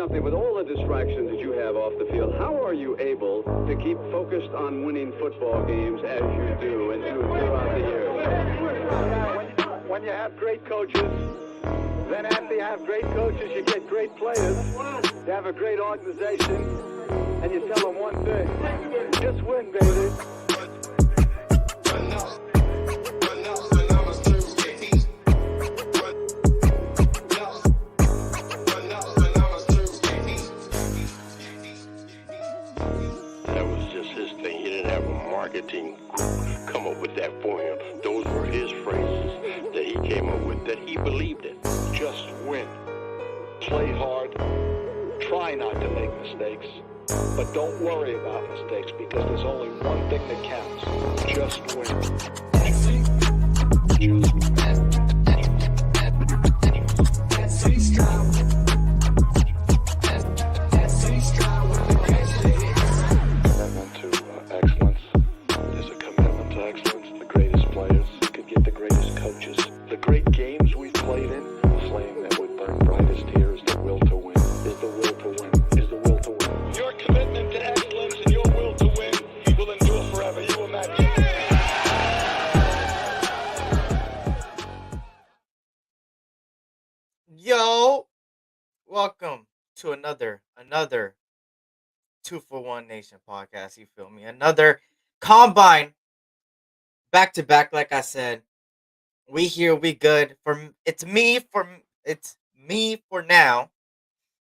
something. With all the distractions that you have off the field, how are you able to keep focused on winning football games as you do and do throughout the year? When you have great coaches, then after you have great coaches, you get great players. You have a great organization, and you tell them one thing: just win, baby. Marketing come up with that for him. Those were his phrases that he came up with, that he believed in. Just win. Play hard. Try not to make mistakes. But don't worry about mistakes, because there's only one thing that counts. Just win. Just win. Yo, welcome to another 2-for-1 Nation podcast. You feel me? Another combine back to back. Like I said, we here, we good. It's me for now.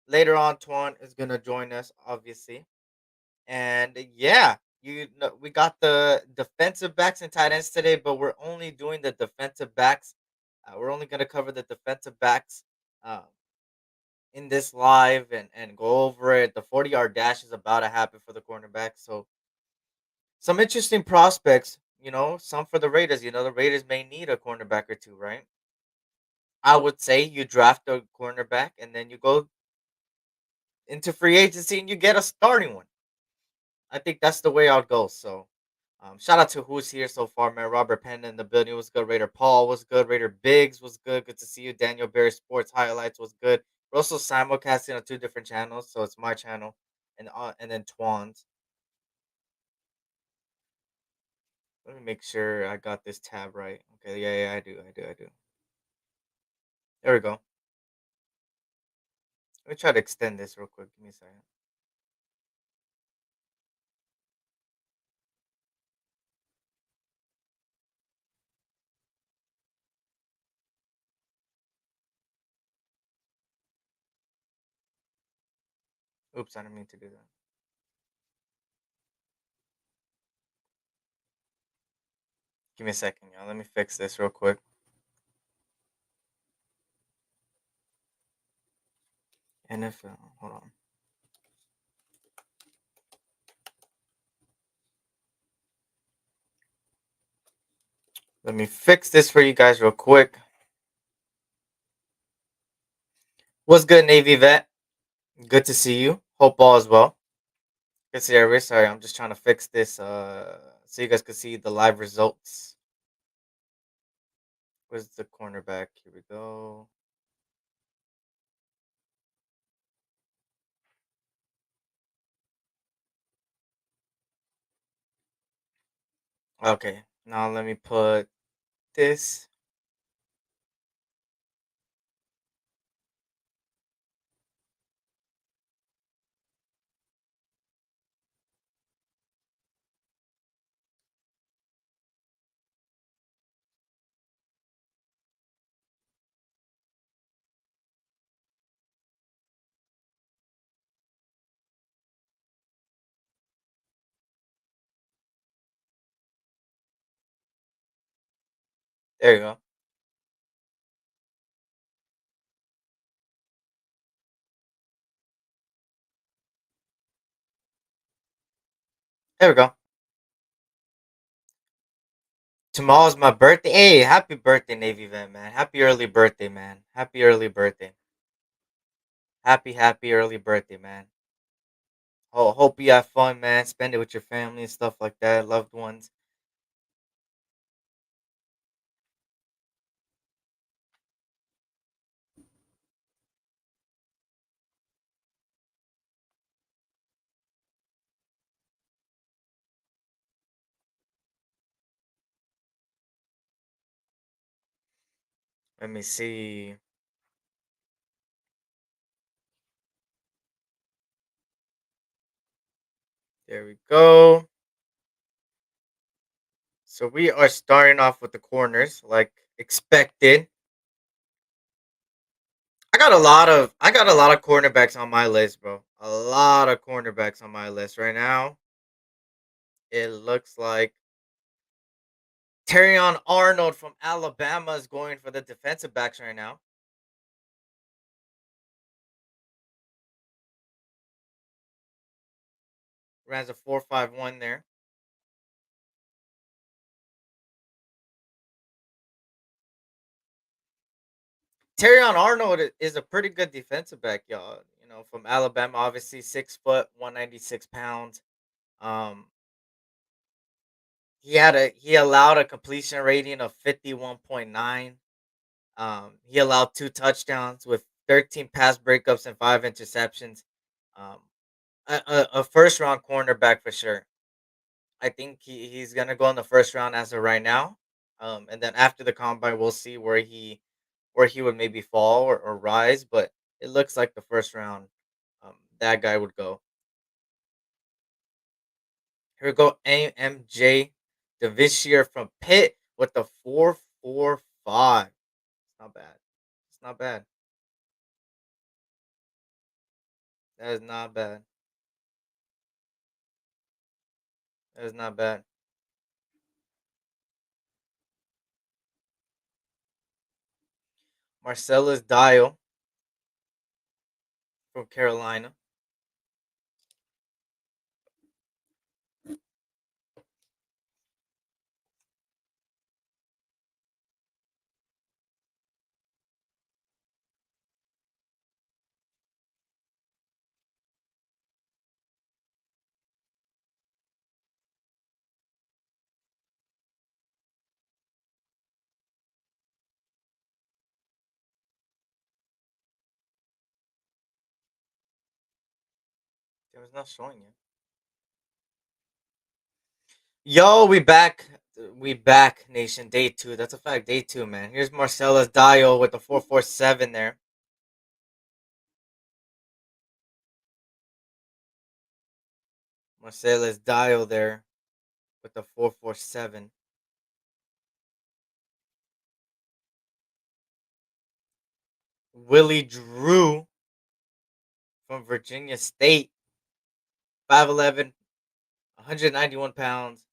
Later on, Twuan is gonna join us, obviously, and yeah, we got the defensive backs and tight ends today, but we're only doing the defensive backs. We're only gonna cover the defensive backs. Um, in this live and go over it. The 40-yard dash is about to happen for the cornerback. So some interesting prospects, some for the Raiders. The Raiders may need a cornerback or two, right? I would say you draft a cornerback and then you go into free agency and you get a starting one. I think that's the way I'll go. So shout out to who's here so far, man. Robert Penn in the building was good. Raider Paul was good. Raider Biggs was good. Good to see you. Daniel Barry Sports Highlights was good. We're also simulcasting on two different channels, so it's my channel and then Twuan's. Let me make sure I got this tab right. Okay, yeah, I do. There we go. Let me try to extend this real quick. Give me a second. Oops, I didn't mean to do that. Give me a second, y'all. Let me fix this real quick. NFL. Hold on. Let me fix this for you guys real quick. What's good, Navy vet? Good to see you. Hope all is well. Good to see everybody. Sorry, I'm just trying to fix this so you guys can see the live results. Where's the cornerback? Here we go. Okay, now let me put this. There you go. There we go. Tomorrow's my birthday. Hey, happy birthday, Navy vet, man. Happy early birthday, man. Happy early birthday. Happy early birthday, man. Hope you have fun, man. Spend it with your family and stuff like that, loved ones. Let me see. There we go. So we are starting off with the corners, like expected. I got a lot of cornerbacks on my list, bro. A lot of cornerbacks on my list right now. It looks like Terrion Arnold from Alabama is going for the defensive backs right now. Runs a 4.51 there. Terrion Arnold is a pretty good defensive back, y'all. You know, from Alabama, obviously 6 foot, 196 pounds. Um, he allowed a completion rating of 51.9. He allowed 2 touchdowns with 13 pass breakups and 5 interceptions. Um, a first round cornerback for sure. I think he's gonna go in the first round as of right now. And then after the combine, we'll see where he would maybe fall or rise. But it looks like the first round, that guy would go. Here we go, AMJ Devishir from Pitt with the 4.45. It's not bad. It's not bad. That is not bad. That is not bad. Marcellus Dial from Carolina. It was not showing you. Yo, we back. We back, nation. Day 2. That's a fact. Day 2, man. Here's Marcellus Dial with the 4.47 there. Marcellus Dial there with the 4.47. Willie Drew from Virginia State. 5'11, 191 pounds.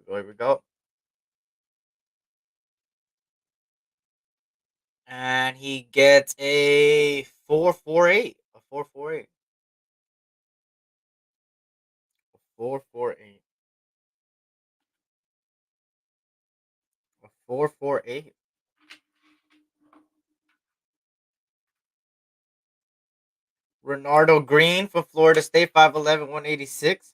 Here we go. And he gets a 4.48. A 4.48. 4.48. A 4.48. Renardo Green from Florida State, 5'11, 186.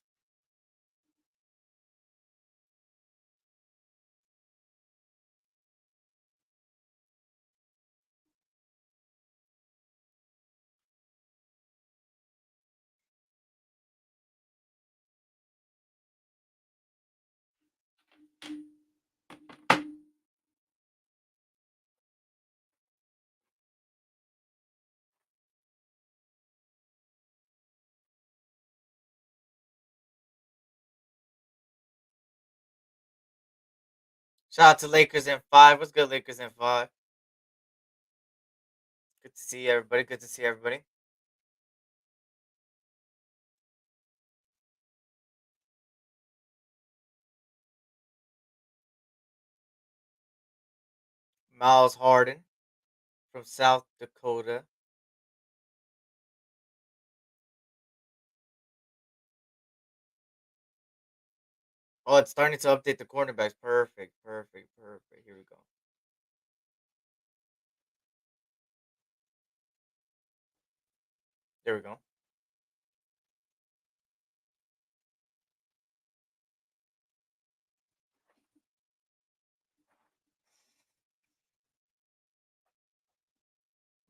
Shout out to Lakers in 5. What's good, Lakers in 5? Good to see everybody. Good to see everybody. Miles Harden from South Dakota. Oh, it's starting to update the cornerbacks. Perfect, perfect, perfect. Here we go. There we go.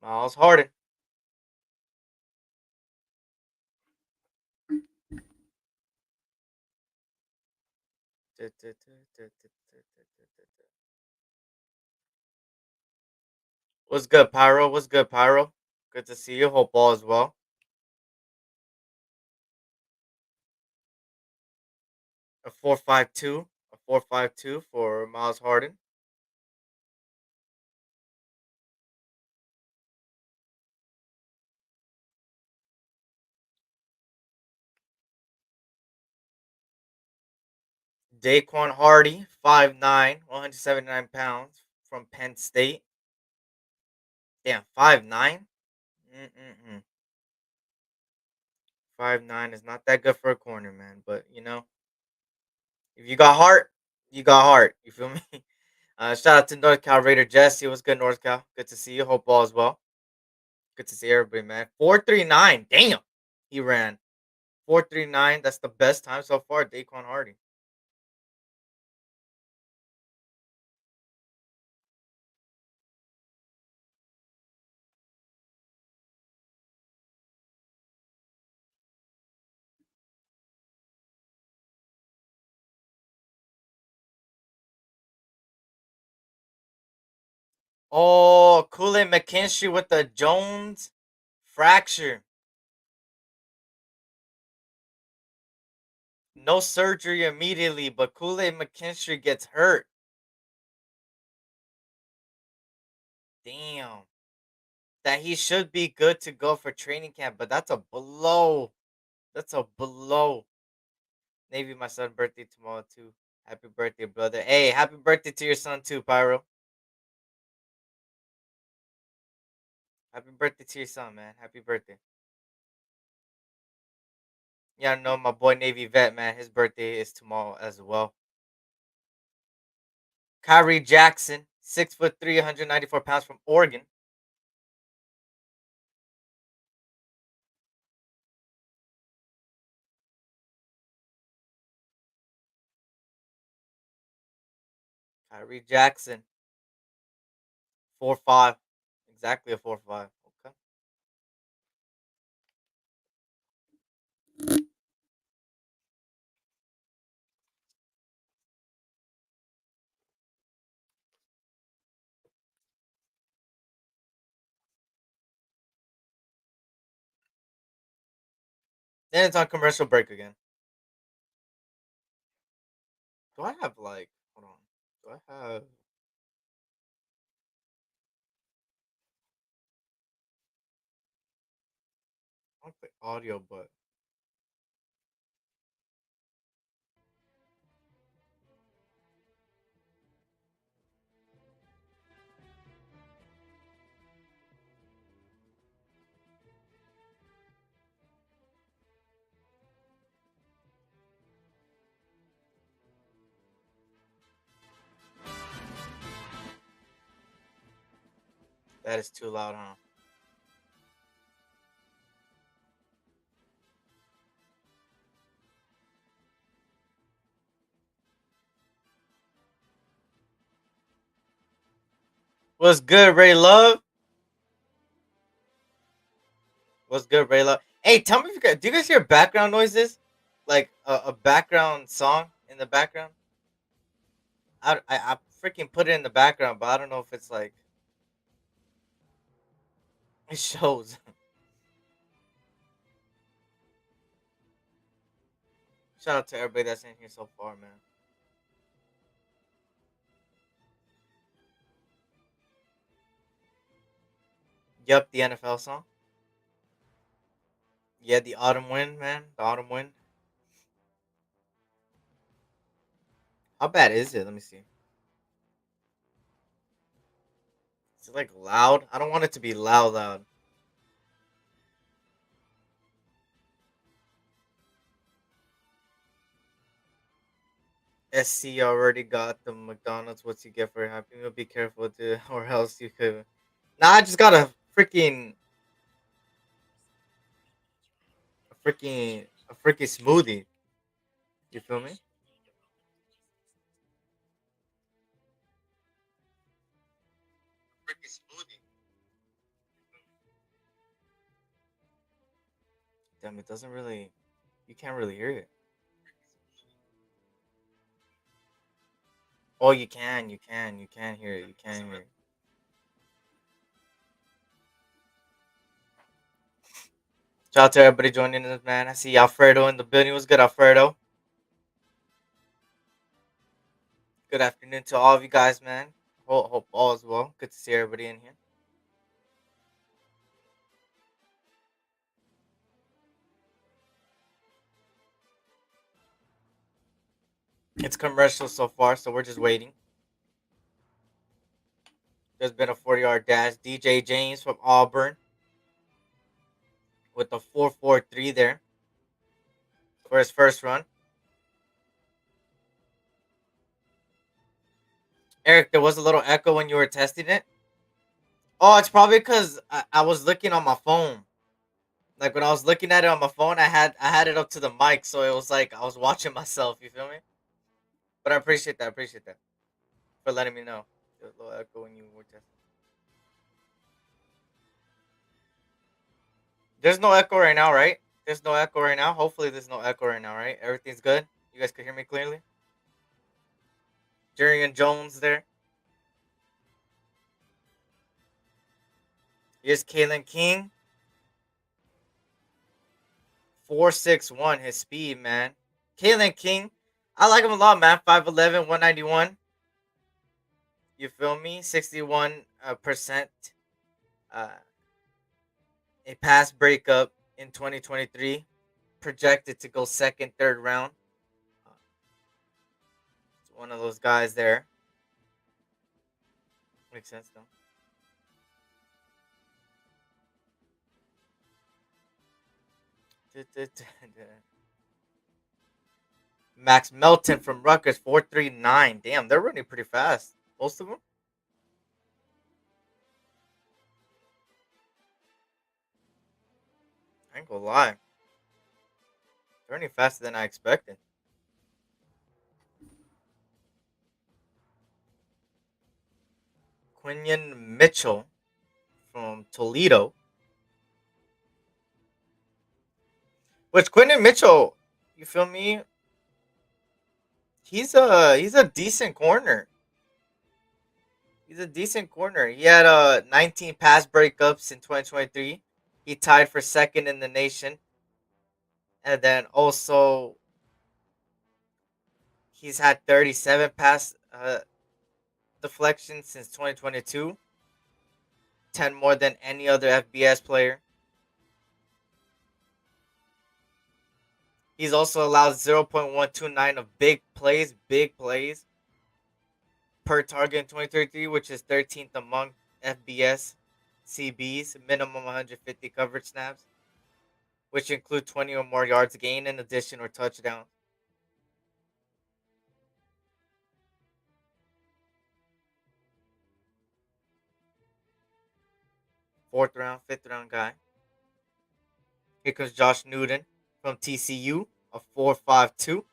Miles Harden. What's good, Pyro? What's good, Pyro? Good to see you. Hope all is well. A 4.52. A 4.52 for Miles Harden. Daquan Hardy, 5'9", 179 pounds from Penn State. Damn, 5'9"? Mm-mm-mm. 5'9" is not that good for a corner, man. But, if you got heart, you got heart. You feel me? Shout out to North Cal Raider Jesse. What's good, North Cal? Good to see you. Hope all is well. Good to see everybody, man. 4.39. Damn. He ran 4.39. That's the best time so far, Daquan Hardy. Oh, Kool-Aid McKinstry with the Jones fracture. No surgery immediately, but Kool-Aid McKinstry gets hurt. Damn. That he should be good to go for training camp, but that's a blow. That's a blow. Navy, my son's birthday tomorrow too. Happy birthday, brother. Hey, happy birthday to your son too, Pyro. Happy birthday to your son, man. Happy birthday. Yeah, I know my boy Navy vet, man. His birthday is tomorrow as well. Kyrie Jackson, 6'3", 194 pounds from Oregon. Kyrie Jackson, 4'5", exactly a 4'5". Okay. Then it's on commercial break again. Do I have like? Hold on. Do I have? I don't play audio, but that is too loud, huh? What's good, Ray Love? What's good, Ray Love? Hey, tell me if you guys do you guys hear background noises, like a background song in the background? I freaking put it in the background, but I don't know if it's like it shows. Shout out to everybody that's in here so far, man. Yup, the NFL song. Yeah, the autumn wind, man. The autumn wind. How bad is it? Let me see. Is it like loud? I don't want it to be loud, loud. SC already got the McDonald's. What's you get for a happy meal? Be careful, to, or else you could. Nah, I just got a freaking smoothie. You feel me? Freaking smoothie. Damn, it doesn't really. You can't really hear it. Oh, you can hear it. You can hear it. Shout out to everybody joining us, man. I see Alfredo in the building. What's good, Alfredo? Good afternoon to all of you guys, man. Hope all is well. Good to see everybody in here. It's commercial so far, so we're just waiting. There's been a 40-yard dash. DJ James from Auburn with a 4.43 there for his first run. Eric, there was a little echo when you were testing it. Oh, it's probably because I was looking on my phone. Like when I was looking at it on my phone, I had it up to the mic, so it was like I was watching myself. You feel me? But I appreciate that. I appreciate that for letting me know. There was a little echo when you were testing. There's no echo right now, right? There's no echo right now. Hopefully, there's no echo right now, right? Everything's good. You guys can hear me clearly. Jerian Jones there. Here's Kalen King. 4.61 his speed, man. Kalen King, I like him a lot, man. 5'11", 191. You feel me? 61% uh, a pass breakup in 2023. Projected to go second, third round. It's one of those guys there. Makes sense, though. Max Melton from Rutgers, 4.39. Damn, they're running pretty fast. Most of them. I ain't gonna lie. They're running faster than I expected. Quinion Mitchell from Toledo. Which Quinion Mitchell, you feel me? He's a decent corner. He's a decent corner. He had 19 pass breakups in 2023. He tied for second in the nation. And then also he's had 37 pass deflections since 2022. 10 more than any other FBS player. He's also allowed 0.129 of big plays per target in 2023, which is 13th among FBS CBs, minimum 150 coverage snaps, which include 20 or more yards gained in addition or touchdowns. Fourth round, fifth round guy. Here comes Josh Newton from TCU, a 4.52.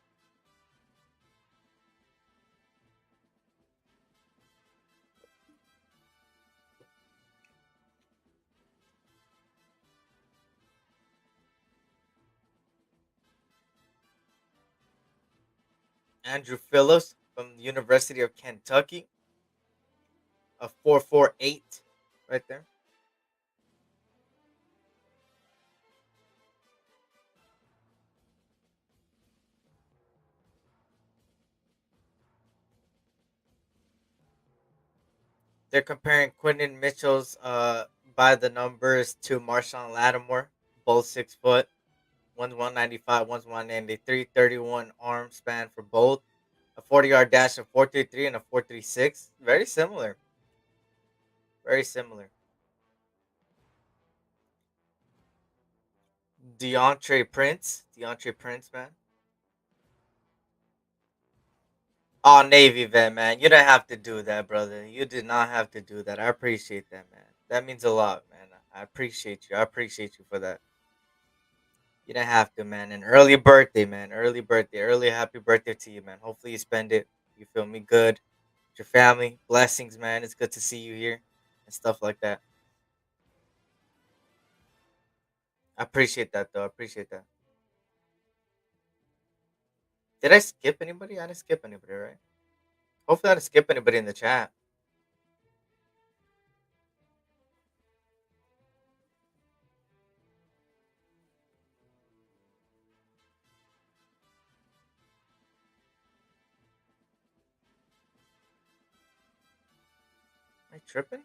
Andrew Phillips from the University of Kentucky, a 4.48 right there. They're comparing Quinton Mitchell's by the numbers to Marshawn Lattimore, both 6 foot. One's 195, one's 193, 31 arm span for both. A 40-yard dash of 4.33 and a 4.36. Very similar. Very similar. DeAndre Prince, man. Oh, Navy vet, man. You didn't have to do that, brother. You did not have to do that. I appreciate that, man. That means a lot, man. I appreciate you. I appreciate you for that. You didn't have to, man. An early birthday, man. Early birthday. Early happy birthday to you, man. Hopefully you spend it. You feel me? Good. With your family. Blessings, man. It's good to see you here and stuff like that. I appreciate that, though. I appreciate that. Did I skip anybody? I didn't skip anybody, right? Hopefully I didn't skip anybody in the chat. Am I tripping?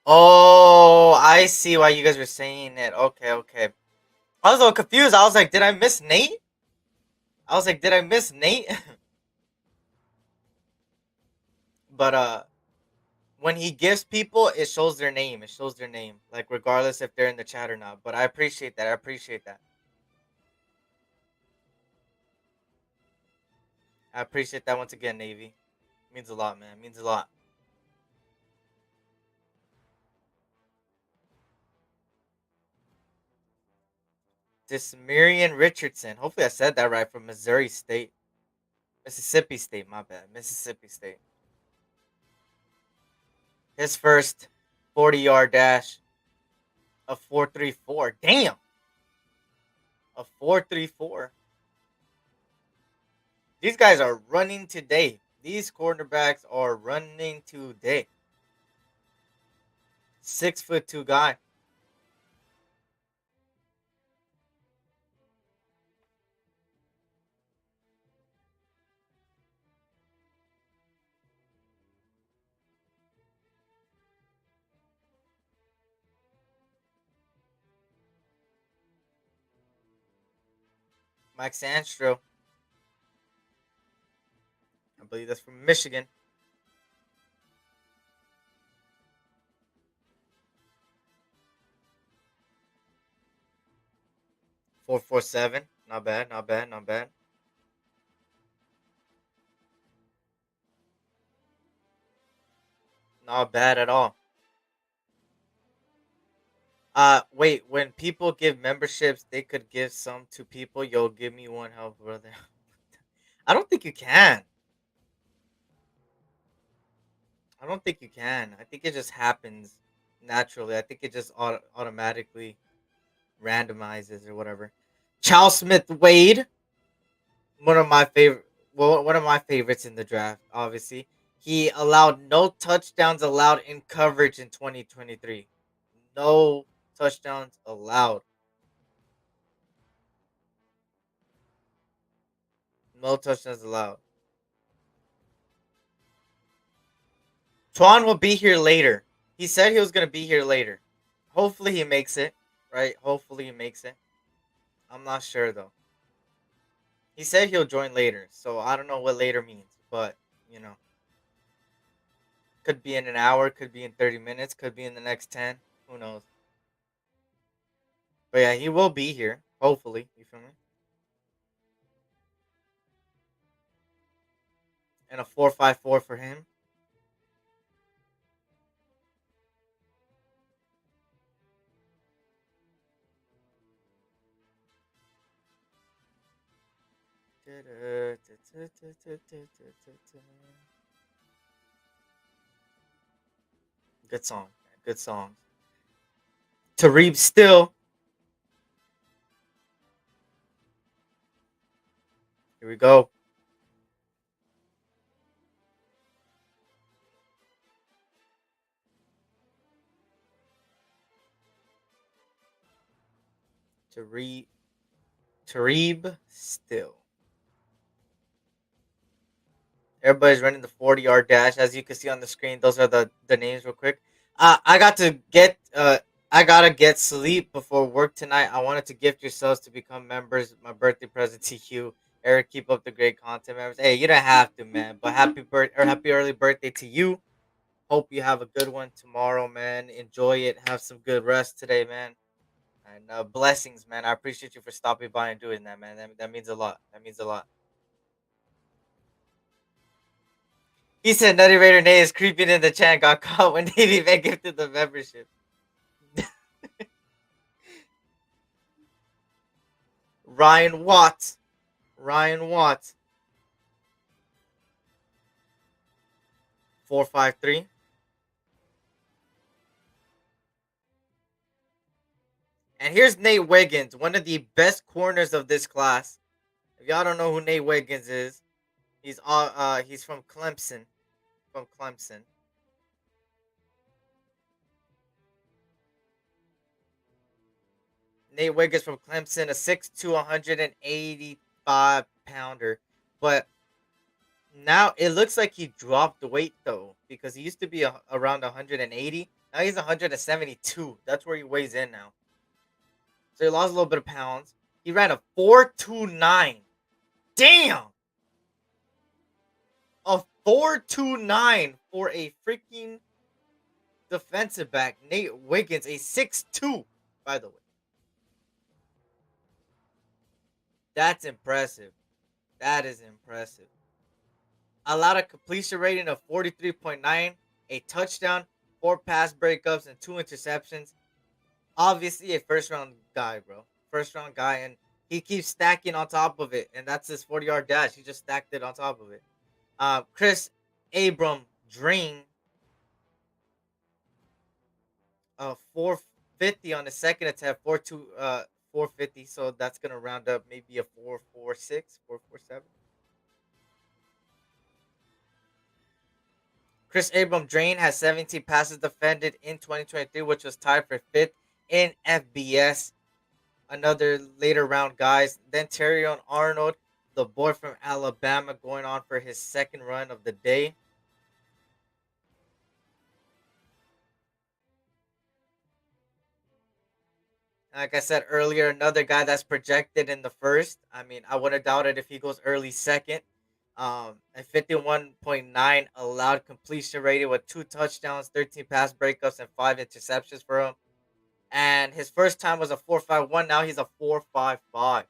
Oh, I see why you guys were saying it. Okay, okay. I was a little confused. I was like, did I miss Nate? I was like, did I miss Nate? But when he gives people, it shows their name. It shows their name, like regardless if they're in the chat or not. But I appreciate that. I appreciate that. I appreciate that once again, Navy. Means a lot, man. Means a lot. This Marion Richardson. Hopefully I said that right, from Missouri State. Mississippi State, my bad. Mississippi State. His first 40-yard dash, a 4.34. Damn. A 4.34. These guys are running today. These cornerbacks are running today. 6'2" guy. Mike Sandstro. I believe that's from Michigan. 4.47. Not bad, not bad, not bad. Not bad at all. Wait, when people give memberships, they could give some to people. Yo, give me one help, brother. I don't think you can. I don't think you can. I think it just happens naturally. I think it just automatically randomizes or whatever. Charles Smith Wade, one of my favorite, well, one of my favorites in the draft. Obviously, he allowed no touchdowns allowed in coverage in 2023. No touchdowns allowed. No touchdowns allowed. Twuan will be here later. He said he was gonna be here later. Hopefully he makes it. Right? Hopefully he makes it. I'm not sure though. He said he'll join later, so I don't know what later means, but you know, could be in an hour, could be in 30 minutes, could be in the next 10. Who knows? But yeah, he will be here. Hopefully, you feel me? And a 4.54 for him. Good song. Good song. Tareeb Still. Here we go. Tareeb Still. Everybody's running the 40-yard dash. As you can see on the screen, those are the names real quick. I gotta get sleep before work tonight. I wanted to gift yourselves to become members. My birthday present to you. Eric, keep up the great content, members. Hey, you don't have to, man. But happy early birthday to you. Hope you have a good one tomorrow, man. Enjoy it. Have some good rest today, man. And blessings, man. I appreciate you for stopping by and doing that, man. That means a lot. That means a lot. He said Nutty Raider Nate is creeping in the chat, got caught when Navy Man gifted the membership. Ryan Watts. 4.53. And here's Nate Wiggins, one of the best corners of this class. If y'all don't know who Nate Wiggins is, he's from Clemson. From Clemson. Nate Wiggins from Clemson, a 6'2", 185 pounder. But now it looks like he dropped weight though, because he used to be around 180. Now he's 172. That's where he weighs in now. So he lost a little bit of pounds. He ran a 4.29. Damn! A 4.29 for a freaking defensive back. Nate Wiggins, a 6'2", by the way. That's impressive. That is impressive. Allowed a completion rating of 43.9, a touchdown, 4 pass breakups, and 2 interceptions. Obviously a first-round guy, bro. First-round guy, and he keeps stacking on top of it, and that's his 40-yard dash. He just stacked it on top of it. Chris Abram Drain, 450 on the second attempt, 450, so that's gonna round up maybe a 4.46, 4.47. Chris Abram Drain has 17 passes defended in 2023, which was tied for 5th in FBS. Another later round guys. Then Terrion Arnold, the boy from Alabama, going on for his second run of the day. Like I said earlier, another guy that's projected in the first. I mean, I would have doubted if he goes early second. At 51.9 allowed completion rating with 2 touchdowns, 13 pass breakups, and 5 interceptions for him. And his first time was a 4.51. Now he's a 4.55.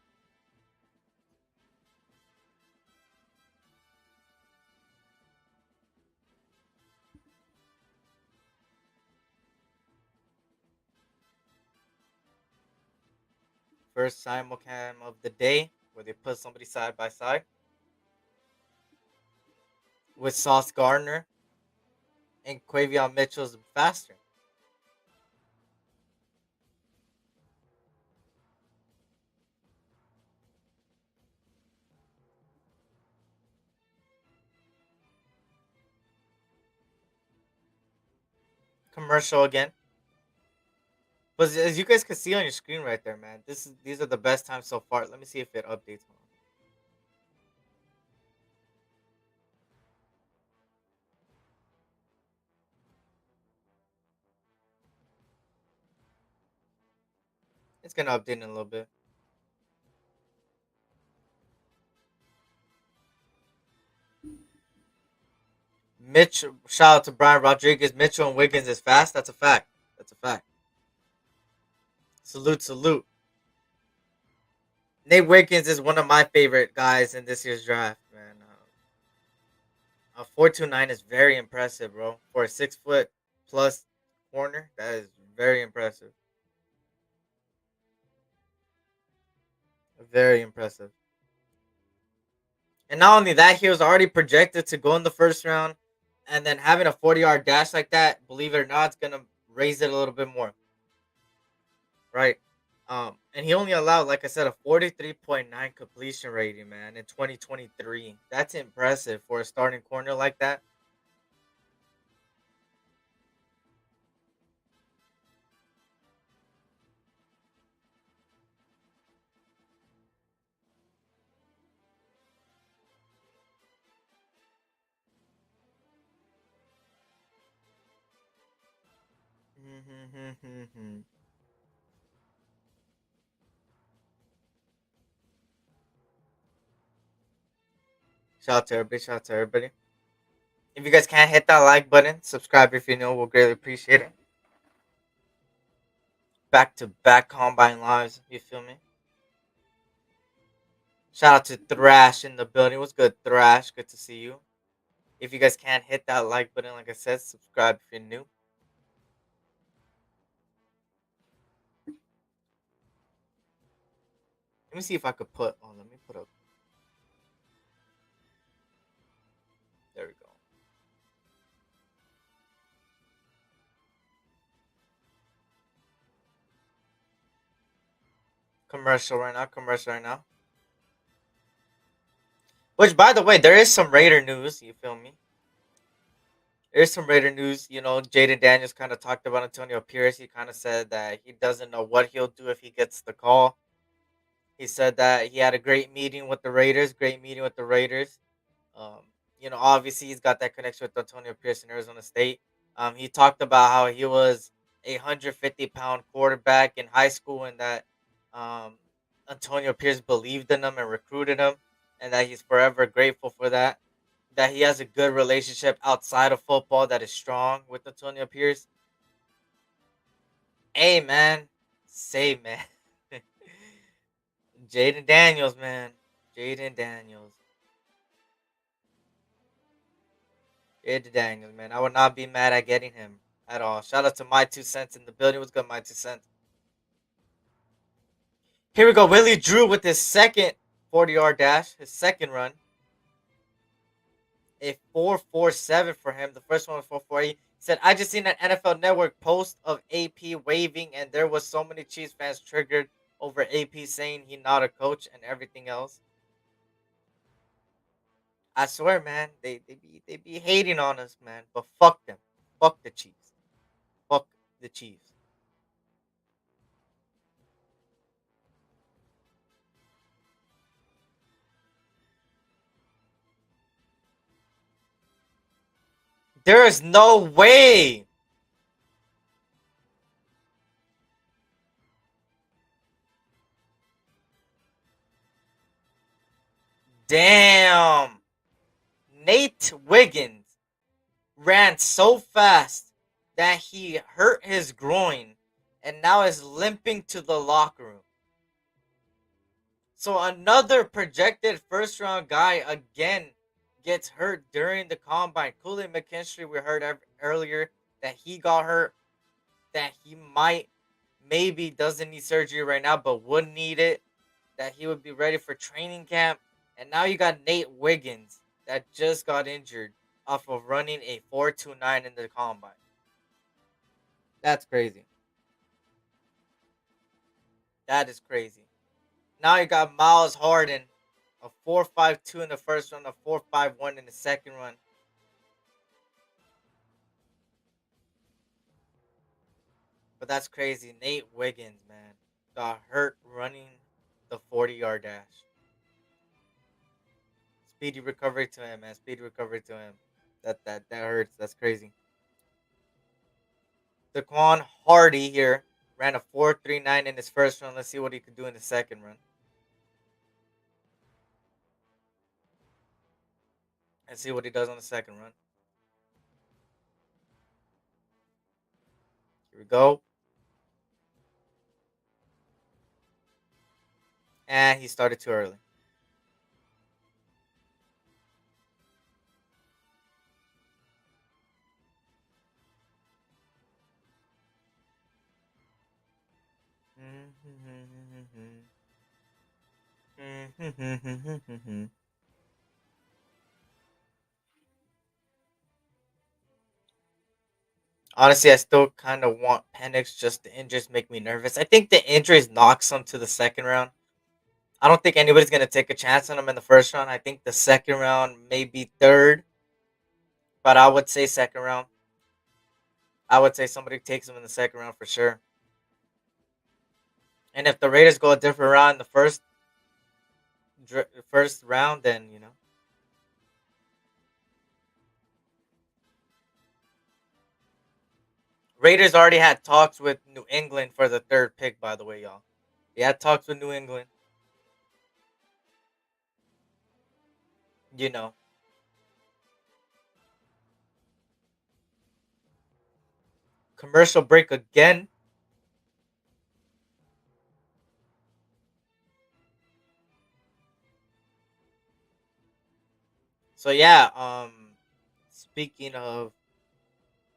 First simulcam of the day where they put somebody side by side with Sauce Gardner and Quavion Mitchell's faster. Commercial again. But as you guys can see on your screen right there, man, these are the best times so far. Let me see if it updates. It's gonna update in a little bit. Mitch, shout out to Brian Rodriguez. Mitchell and Wiggins is fast. That's a fact. That's a fact. Salute, salute. Nate Wiggins is one of my favorite guys in this year's draft, man. A 4.29 is very impressive, bro. For a 6 foot plus corner, that is very impressive. Very impressive. And not only that, he was already projected to go in the first round. And then having a 40-yard dash like that, believe it or not, it's going to raise it a little bit more. Right? And he only allowed, like I said, a 43.9 completion rating, man, in 2023. That's impressive for a starting corner like that. Shout out to everybody. Shout out to everybody. If you guys can't hit that like button, subscribe if you know. We'll greatly appreciate it. Back to back combine lives. You feel me? Shout out to Thrash in the building. What's good, Thrash? Good to see you. If you guys can't hit that like button, like I said, subscribe if you're new. Let me see if I could put on. Let me put up. There we go. Commercial right now. Commercial right now. Which, by the way, there is some Raider news. You feel me? There's some Raider news. You know, Jaden Daniels kind of talked about Antonio Pierce. He kind of said that he doesn't know what he'll do if he gets the call. He said that he had a great meeting with the Raiders. Great meeting with the Raiders. Um, you know, obviously he's got that connection with Antonio Pierce in Arizona State. He talked about how he was a 150-pound quarterback in high school, and that um, Antonio Pierce believed in him and recruited him, and that he's forever grateful for that. That he has a good relationship outside of football that is strong with Antonio Pierce. Hey man, say man, Jaden Daniels, man, Jaden Daniels. Jaden Daniels, man. I would not be mad at getting him at all. Shout out to my 2 cents in the building. What's good, my 2 cents? Here we go. Willie Drew with his second 40-yard dash, his second run. A 4.47 for him. The first one was 4.40. He said, I just seen an NFL Network post of AP waving, and there was so many Chiefs fans triggered over AP saying he not a coach and everything else. I swear, man, they be hating on us, man. But fuck them. Fuck the Chiefs. Fuck the Chiefs. There is no way. Damn. Nate Wiggins ran so fast that he hurt his groin and now is limping to the locker room. So another projected first round guy again gets hurt during the combine. Cooley McKinstry, we heard earlier that he got hurt, that he maybe doesn't need surgery right now, but would need it, that he would be ready for training camp. And now you got Nate Wiggins that just got injured off of running a 4.29 in the combine. That's crazy. That is crazy. Now you got Miles Harden, a 4.52 in the first run, a 4.51 in the second run. But that's crazy. Nate Wiggins, man, got hurt running the 40-yard dash. Speedy recovery to him, man. Speedy recovery to him. That hurts. That's crazy. Daquan Hardy here ran a 4.39 in his first run. Let's see what he could do in the second run. And see what he does on the second run. Here we go. And he started too early. Honestly, I still kind of want Penix. Just the injuries make me nervous. I think the injuries knocks him to the second round. I don't think anybody's gonna take a chance on him in the first round. I think the second round, maybe third, but I would say second round. I would say somebody takes him in the second round for sure. And if the Raiders go a different round in the first round, then Raiders already had talks with New England for the third pick. By the way, y'all, they had talks with New England. You know, commercial break again. So yeah, speaking of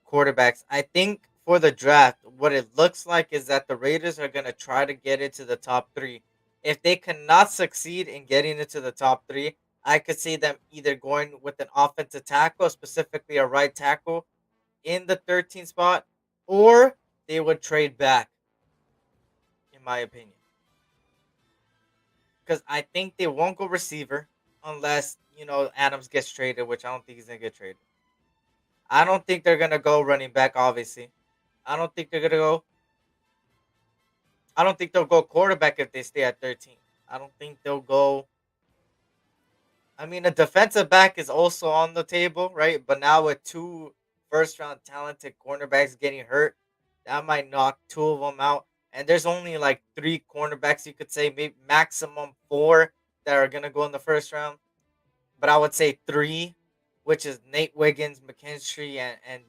quarterbacks, I think for the draft, what it looks like is that the Raiders are gonna try to get into the top three. If they cannot succeed in getting into the top three, I could see them either going with an offensive tackle, specifically a right tackle, in the 13th spot, or they would trade back, in my opinion. because I think they won't go receiver unless Adams gets traded, which I don't think he's gonna get traded. I don't think they're gonna go running back. Obviously, I don't think they're gonna go. I don't think they'll go quarterback if they stay at 13. I don't think they'll go. I mean, a defensive back is also on the table, right? But now with two first round talented cornerbacks getting hurt, that might knock two of them out. And there's only like three cornerbacks you could say, maybe maximum four that are gonna go in the first round. But I would say three, which is Nate Wiggins, McKinstry, and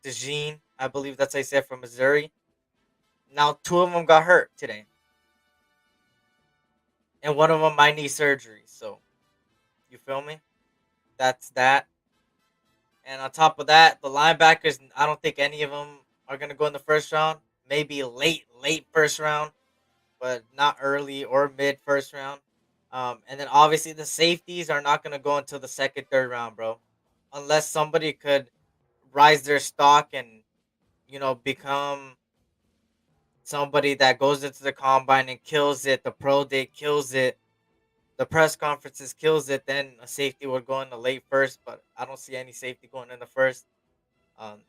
DeJean. I believe that's how I said from Missouri. Now two of them got hurt today, and one of them might need surgery. So you feel me? That's that. And on top of that, the linebackers, I don't think any of them are gonna go in the first round. Maybe late first round, but not early or mid first round. And then obviously the safeties are not gonna go until the second, third round, bro. Unless somebody could rise their stock and become somebody that goes into the combine and kills it, the pro day kills it, the press conferences kills it, then a safety would go in the late first. But I don't see any safety going in the first. Um,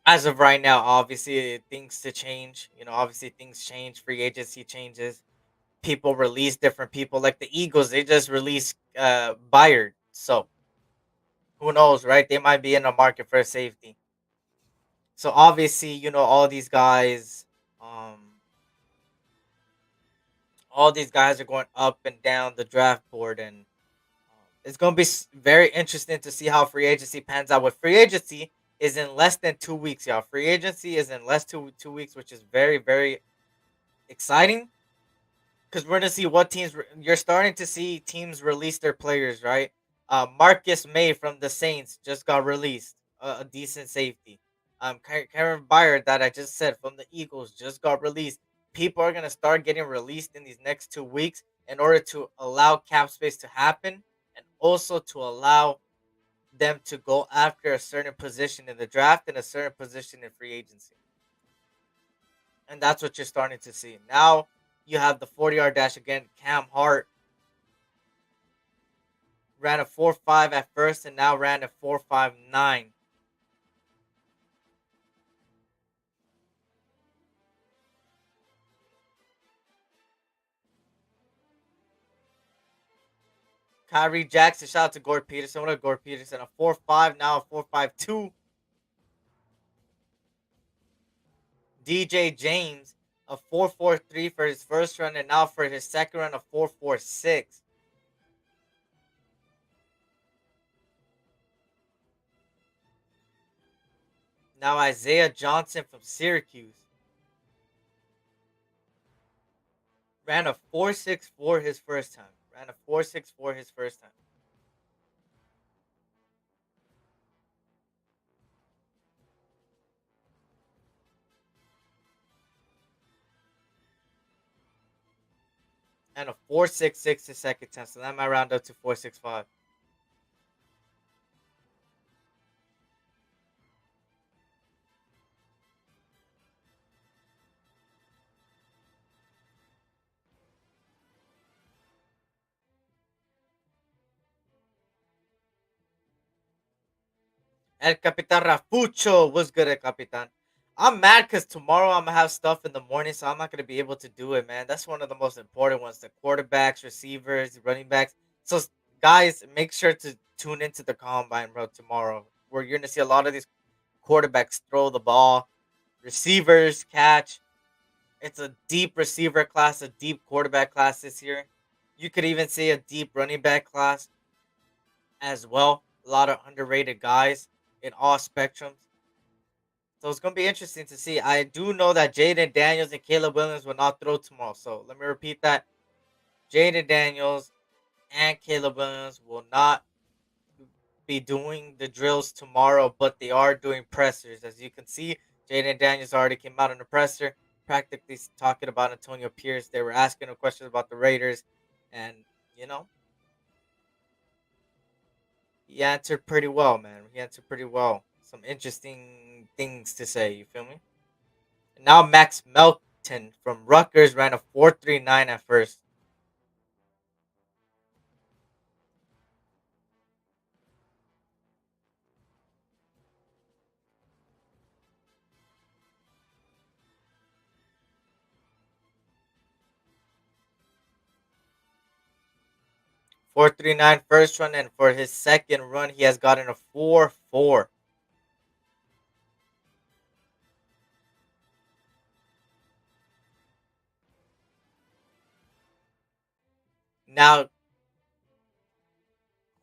as of right now, obviously things to change. Obviously things change. Free agency changes. People release different people. Like the Eagles, they just released Byard. So who knows, right? They might be in the market for a safety. So obviously, um, all these guys are going up and down the draft board, and it's going to be very interesting to see how free agency pans out. With free agency is in less than 2 weeks, y'all. Free agency is in less 2 weeks, which is very very exciting because we're gonna see what teams you're starting to see teams release their players, right? Marcus May from the Saints just got released, a decent safety. Karen Byard that I just said from the Eagles just got released. People are gonna start getting released in these next 2 weeks in order to allow cap space to happen, and also to allow them to go after a certain position in the draft and a certain position in free agency. And that's what you're starting to see. Now you have the 40-yard dash again. Cam Hart ran a 4.5 at first and now ran a 4.59. Kyrie Jackson, shout out to Gore Peterson. What a Gore Peterson? A 4.5, now a 4.52. DJ James, a 4.43 for his first run, and now for his second run, a 4.46. Now Isaiah Johnson from Syracuse ran a 4.64 his first time. Ran a 4.64 his first time. And a 4.66 his second time. So that might round up to 4.65. El Capitan Rafucho was good at Capitan. I'm mad because tomorrow I'm gonna have stuff in the morning, so I'm not gonna be able to do it, man. That's one of the most important ones: the quarterbacks, receivers, running backs. So, guys, make sure to tune into the combine, bro, tomorrow, where you're gonna see a lot of these quarterbacks throw the ball, receivers catch. It's a deep receiver class, a deep quarterback class this year. You could even see a deep running back class as well. A lot of underrated guys in all spectrums. So it's gonna be interesting to see. I do know that Jaden Daniels and Caleb Williams will not throw tomorrow. So let me repeat that: Jaden Daniels and Caleb Williams will not be doing the drills tomorrow, but they are doing pressers. As you can see, Jaden Daniels already came out in the presser, practically talking about Antonio Pierce. They were asking him questions about the Raiders, and you know he answered pretty well, man. He answered pretty well. Some interesting things to say. You feel me? Now Max Melton from Rutgers ran a 4.39 at first. 4.39 first run, and for his second run, he has gotten a 4.4. Now,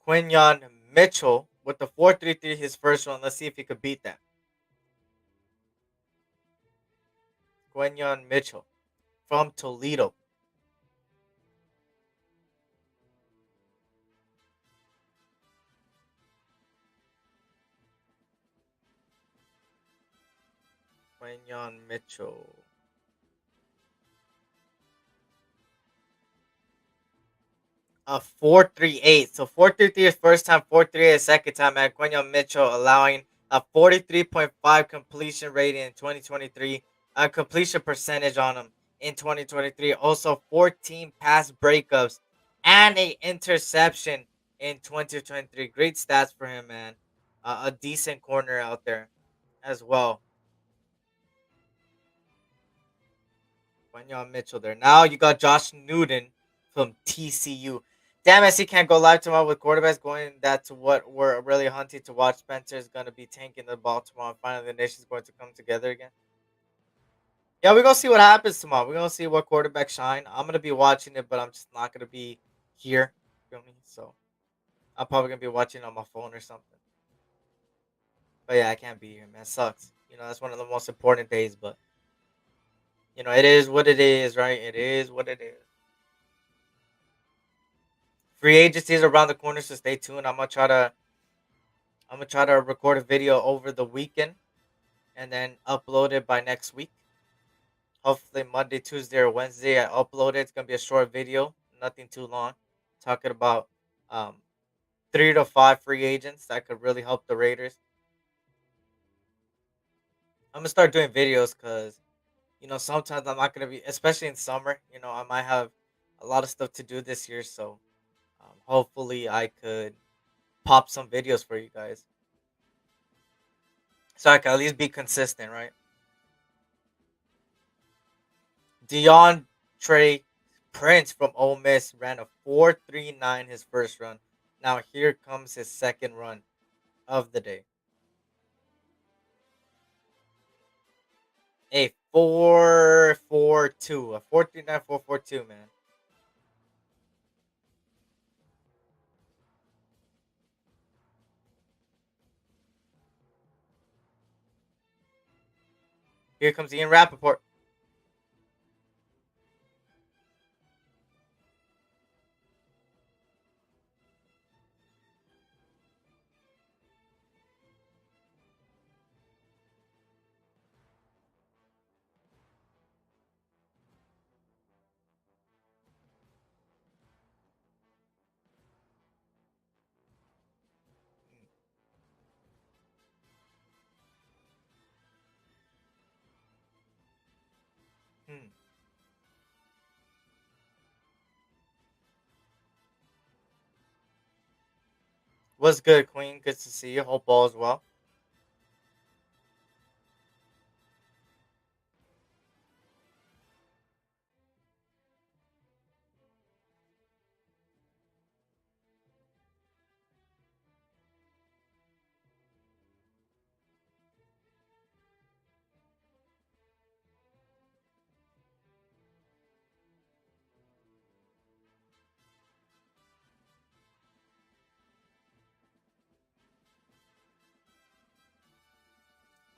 Quinyon Mitchell with the 4.33 his first run. Let's see if he could beat that. Quinyon Mitchell from Toledo. Quinyon Mitchell. A 4.38. So 4.33 is first time, 4.38 is second time, and Quinyon Mitchell allowing a 43.5 completion rating in 2023, a completion percentage on him in 2023. Also 14 pass breakups and a interception in 2023. Great stats for him, man. A decent corner out there as well. Quinyon Mitchell there. Now you got Josh Newton from TCU. Damn, he can't go live tomorrow with quarterbacks going. That's what we're really hunting to watch. Spencer is going to be tanking the ball tomorrow. Finally, the nation's going to come together again. Yeah, we're going to see what happens tomorrow. We're going to see what quarterback shine. I'm going to be watching it, but I'm just not going to be here. Feel me? So I'm probably going to be watching on my phone or something. But yeah, I can't be here, man. It sucks. That's one of the most important days, but it is what it is, right? It is what it is. Free agency is around the corner, so stay tuned. I'm gonna try to record a video over the weekend and then upload it by next week. Hopefully Monday, Tuesday, or Wednesday I upload it. It's gonna be a short video, nothing too long. Talking about um 3 to 5 free agents that could really help the Raiders. I'm gonna start doing videos because sometimes I'm not gonna be, especially in summer. I might have a lot of stuff to do this year, so hopefully I could pop some videos for you guys so I can at least be consistent, right? DeAndre Prince from Ole Miss ran a 4.39 his first run. Now here comes his second run of the day. A 4.42. A 4.39 4.42, man. Here comes Ian Rappaport. Hmm. What's good, Queen? Good to see you. Hope all is well.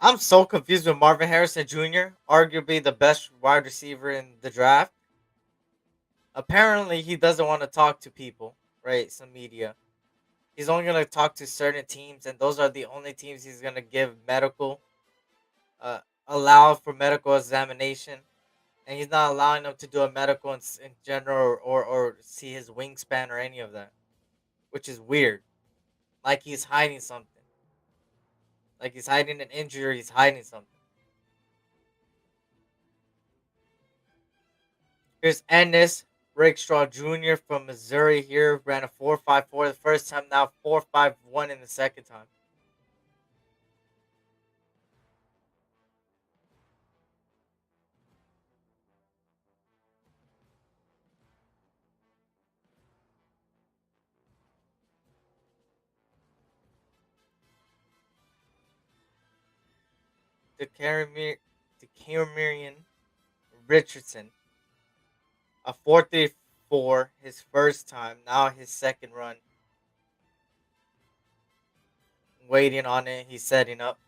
I'm so confused with Marvin Harrison Jr., arguably the best wide receiver in the draft. Apparently, he doesn't want to talk to people, right? Some media. He's only going to talk to certain teams, and those are the only teams he's going to give uh, allow for medical examination. And he's not allowing them to do a medical in general, or see his wingspan or any of that, which is weird. Like he's hiding something. Like he's hiding an injury, or he's hiding something. Here's Ennis Rakestraw Jr. from Missouri here. Ran a 4.54 the first time, now 4.51 in the second time. to Karamir to Karamirian Richardson. A 4.34 his first time. Now his second run. Waiting on it. He's setting up.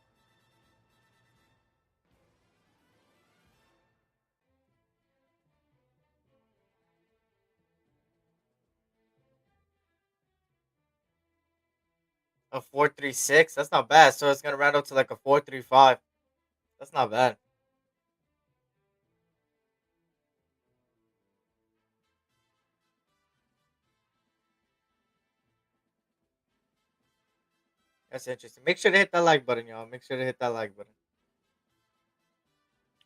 A 4.36. That's not bad. So it's gonna round up to like a 4.35. That's not bad. That's interesting. Make sure to hit that like button, y'all. Make sure to hit that like button.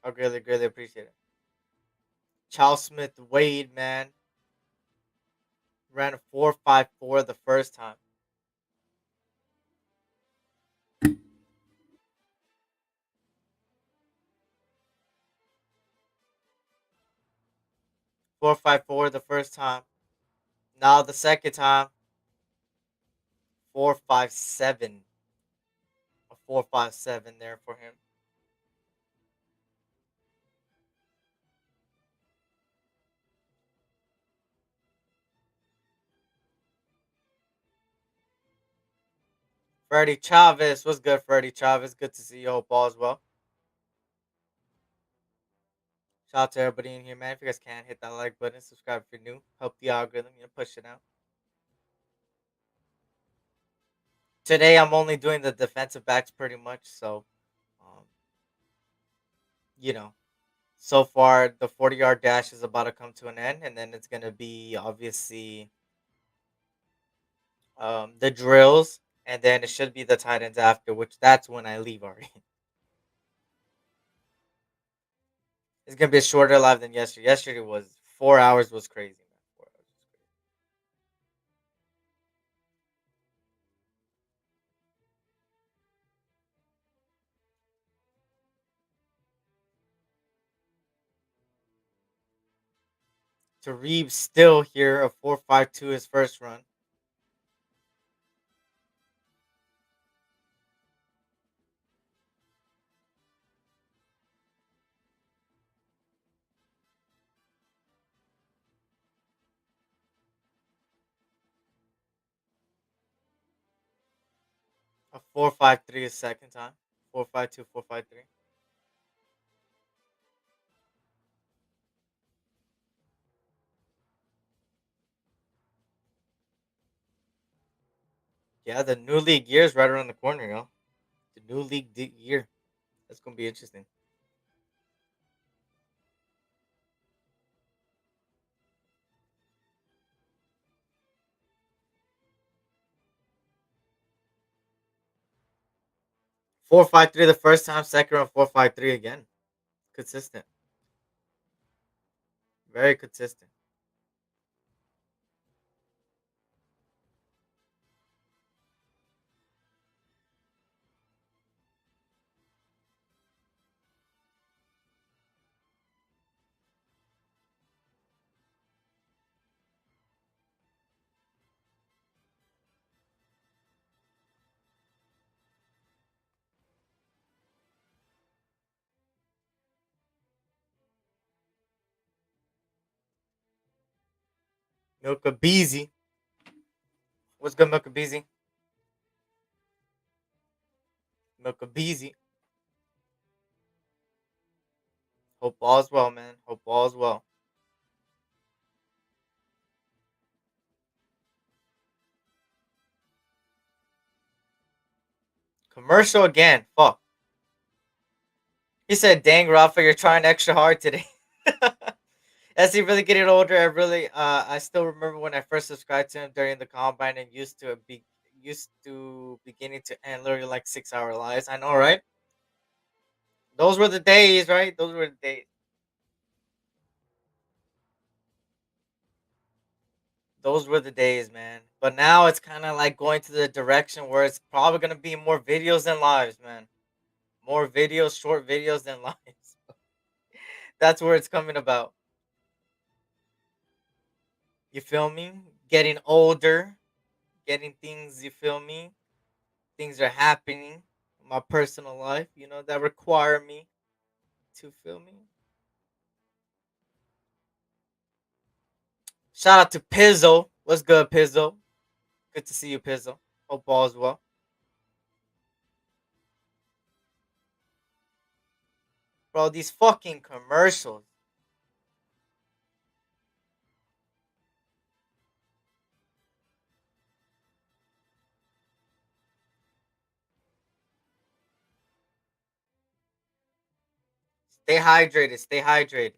I greatly, greatly appreciate it. Charles Smith Wade, man, ran a 4.54 the first time. 4.54 the first time. Now the second time, 4.57. A 4.57 there for him. Freddie Chavez, what's good, Freddie Chavez? Good to see you. Hope all as well. Shout out to everybody in here, man. If you guys can, hit that like button, subscribe if you're new. Help the algorithm, push it out. Today, I'm only doing the defensive backs pretty much, so, um, you know, so far the 40-yard dash is about to come to an end, and then it's gonna be obviously the drills, and then it should be the tight ends after, which that's when I leave already. It's gonna be a shorter live than yesterday. Yesterday was 4 hours was crazy, man. 4 hours was crazy. Tareeb still here, a 4.52 his first run. A 4.53 his second time. 4.52, 4.53. Yeah, the new league year is right around the corner, yo. The new league year. That's gonna be interesting. 4.53 the first time, second run 4.53 again. Consistent. Very consistent. Milka Beezy. What's good, Milka Beezy? Milka Beezy. Hope all's well, man. Hope all's well. Commercial again. Fuck. He said, "Dang, Rafa, you're trying extra hard today." As he really getting older, I still remember when I first subscribed to him during the combine and used to beginning to end literally like 6 hour lives. I know, right? Those were the days, right? Those were the days. Those were the days, man. But now it's kind of like going to the direction where it's probably gonna be more videos than lives, man. More videos, short videos than lives. That's where it's coming about. You feel me? Getting older, getting things. You feel me? Things are happening. my personal life, that require me to feel me. Shout out to Pizzo. What's good, Pizzo? Good to see you, Pizzo. Hope all is well. Bro, these fucking commercials. Stay hydrated. Stay hydrated.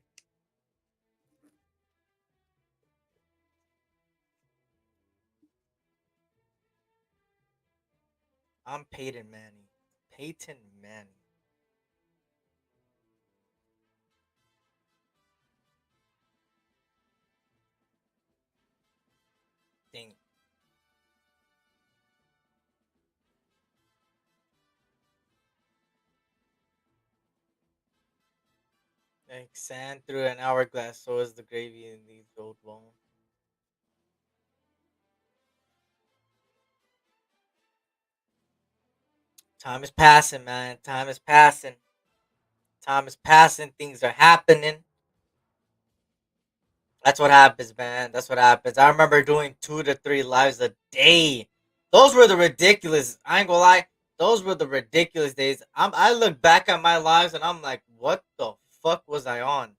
I'm Peyton Manning. Peyton Manning. Dang. Like sand through an hourglass, so is the gravy in these old bones. Time is passing, man. Time is passing. Time is passing. Things are happening. That's what happens, man. That's what happens. I remember doing 2 to 3 lives a day. Those were the ridiculous. I ain't gonna lie. Those were the ridiculous days. I look back at my lives and I'm like, what the fuck was I on?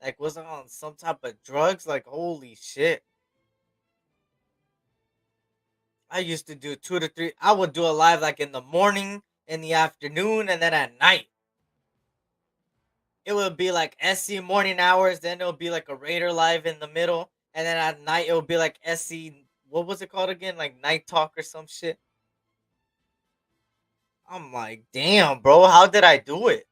Like, was I on some type of drugs? Like, holy shit. I used to do 2 to 3. I would do a live like in the morning, in the afternoon, and then at night. It would be like SC morning hours, then it would be like a Raider live in the middle, and then at night it would be like SC. What was it called again? Like Night Talk or some shit. I'm like, damn, bro, how did I do it?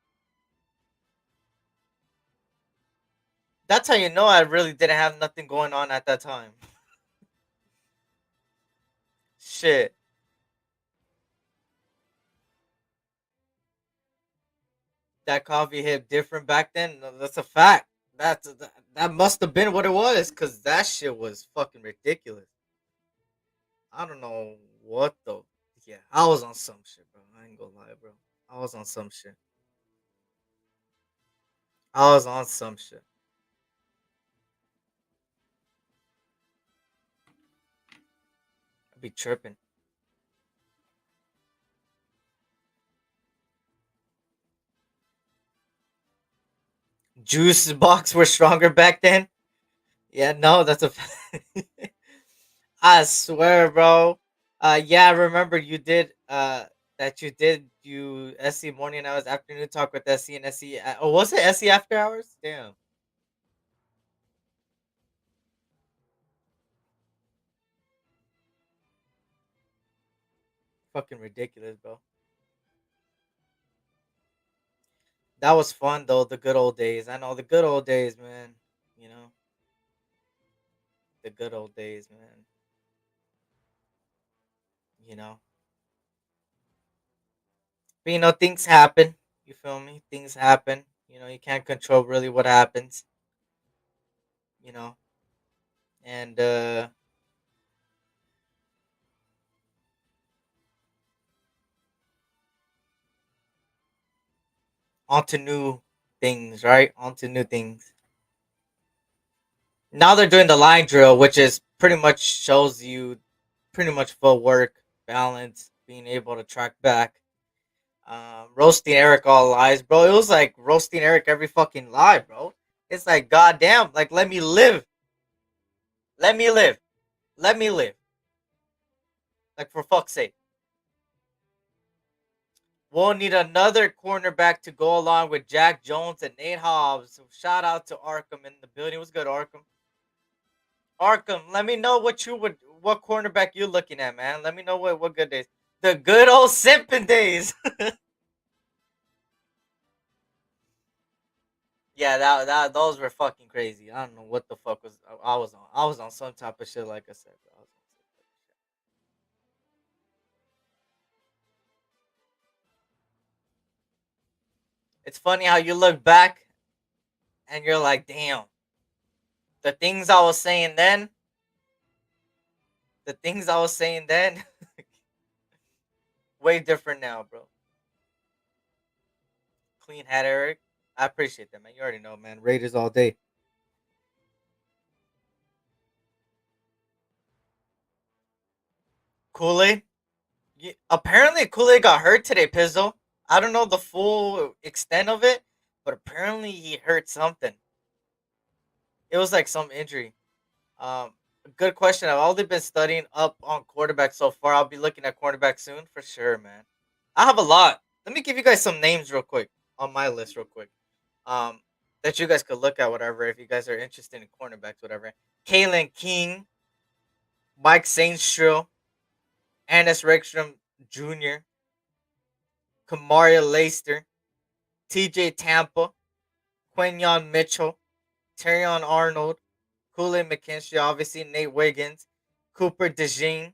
That's how you know I really didn't have nothing going on at that time. Shit, that coffee hit different back then. No, that's a fact. That must have been what it was, cause that shit was fucking ridiculous. I don't know what the. Yeah, I was on some shit, bro. I ain't gonna lie, bro. I was on some shit. I was on some shit. I be tripping. Juice box were stronger back then. Yeah, no, that's a. I swear, bro. Yeah, I remember you did. That you did you SC morning hours, afternoon talk with SC and SC. Oh, was it SC after hours? Damn, fucking ridiculous, bro. That was fun though. The good old days. I know the good old days, man. You know the good old days, man. You know, but things happen. You feel me? Things happen. You can't control really what happens. You know, and onto new things, right? Onto new things. Now they're doing the line drill, which is pretty much shows you pretty much full work, balance, being able to track back. Roasting Eric all lies, bro. It was like roasting Eric every fucking lie, bro. It's like goddamn, like let me live, let me live, let me live. Like for fuck's sake, we'll need another cornerback to go along with Jack Jones and Nate Hobbs. So shout out to Arkham in the building. What's good, Arkham? Arkham, let me know what cornerback you're looking at, man. Let me know what good days. The good old simping days. Yeah, that those were fucking crazy. I don't know what the fuck I was on. I was on some type of shit, like I said. Bro. I was on some type of shit. It's funny how you look back and you're like, damn, the things I was saying then, the things I was saying then, way different now, bro. clean hat, Eric. I appreciate that, man. You already know, man. Raiders all day. Kool Aid. Apparently, Kool Aid got hurt today, Pizzo. I don't know the full extent of it, but apparently he hurt something. It was like some injury. Um, Good question. I've only been studying up on quarterback so far. I'll be looking at quarterback soon for sure, man. I have a lot. Let me give you guys some names real quick on my list, real quick. Um, that you guys could look at, whatever, if you guys are interested in cornerbacks, whatever. Kalen King, Mike Saintstrill, Annis Rickstrom Jr., Kamaria Leister, TJ Tampa, Quinion Mitchell, Terrion Arnold, Kool-Aid McKinstry, obviously, Nate Wiggins, Cooper DeJean,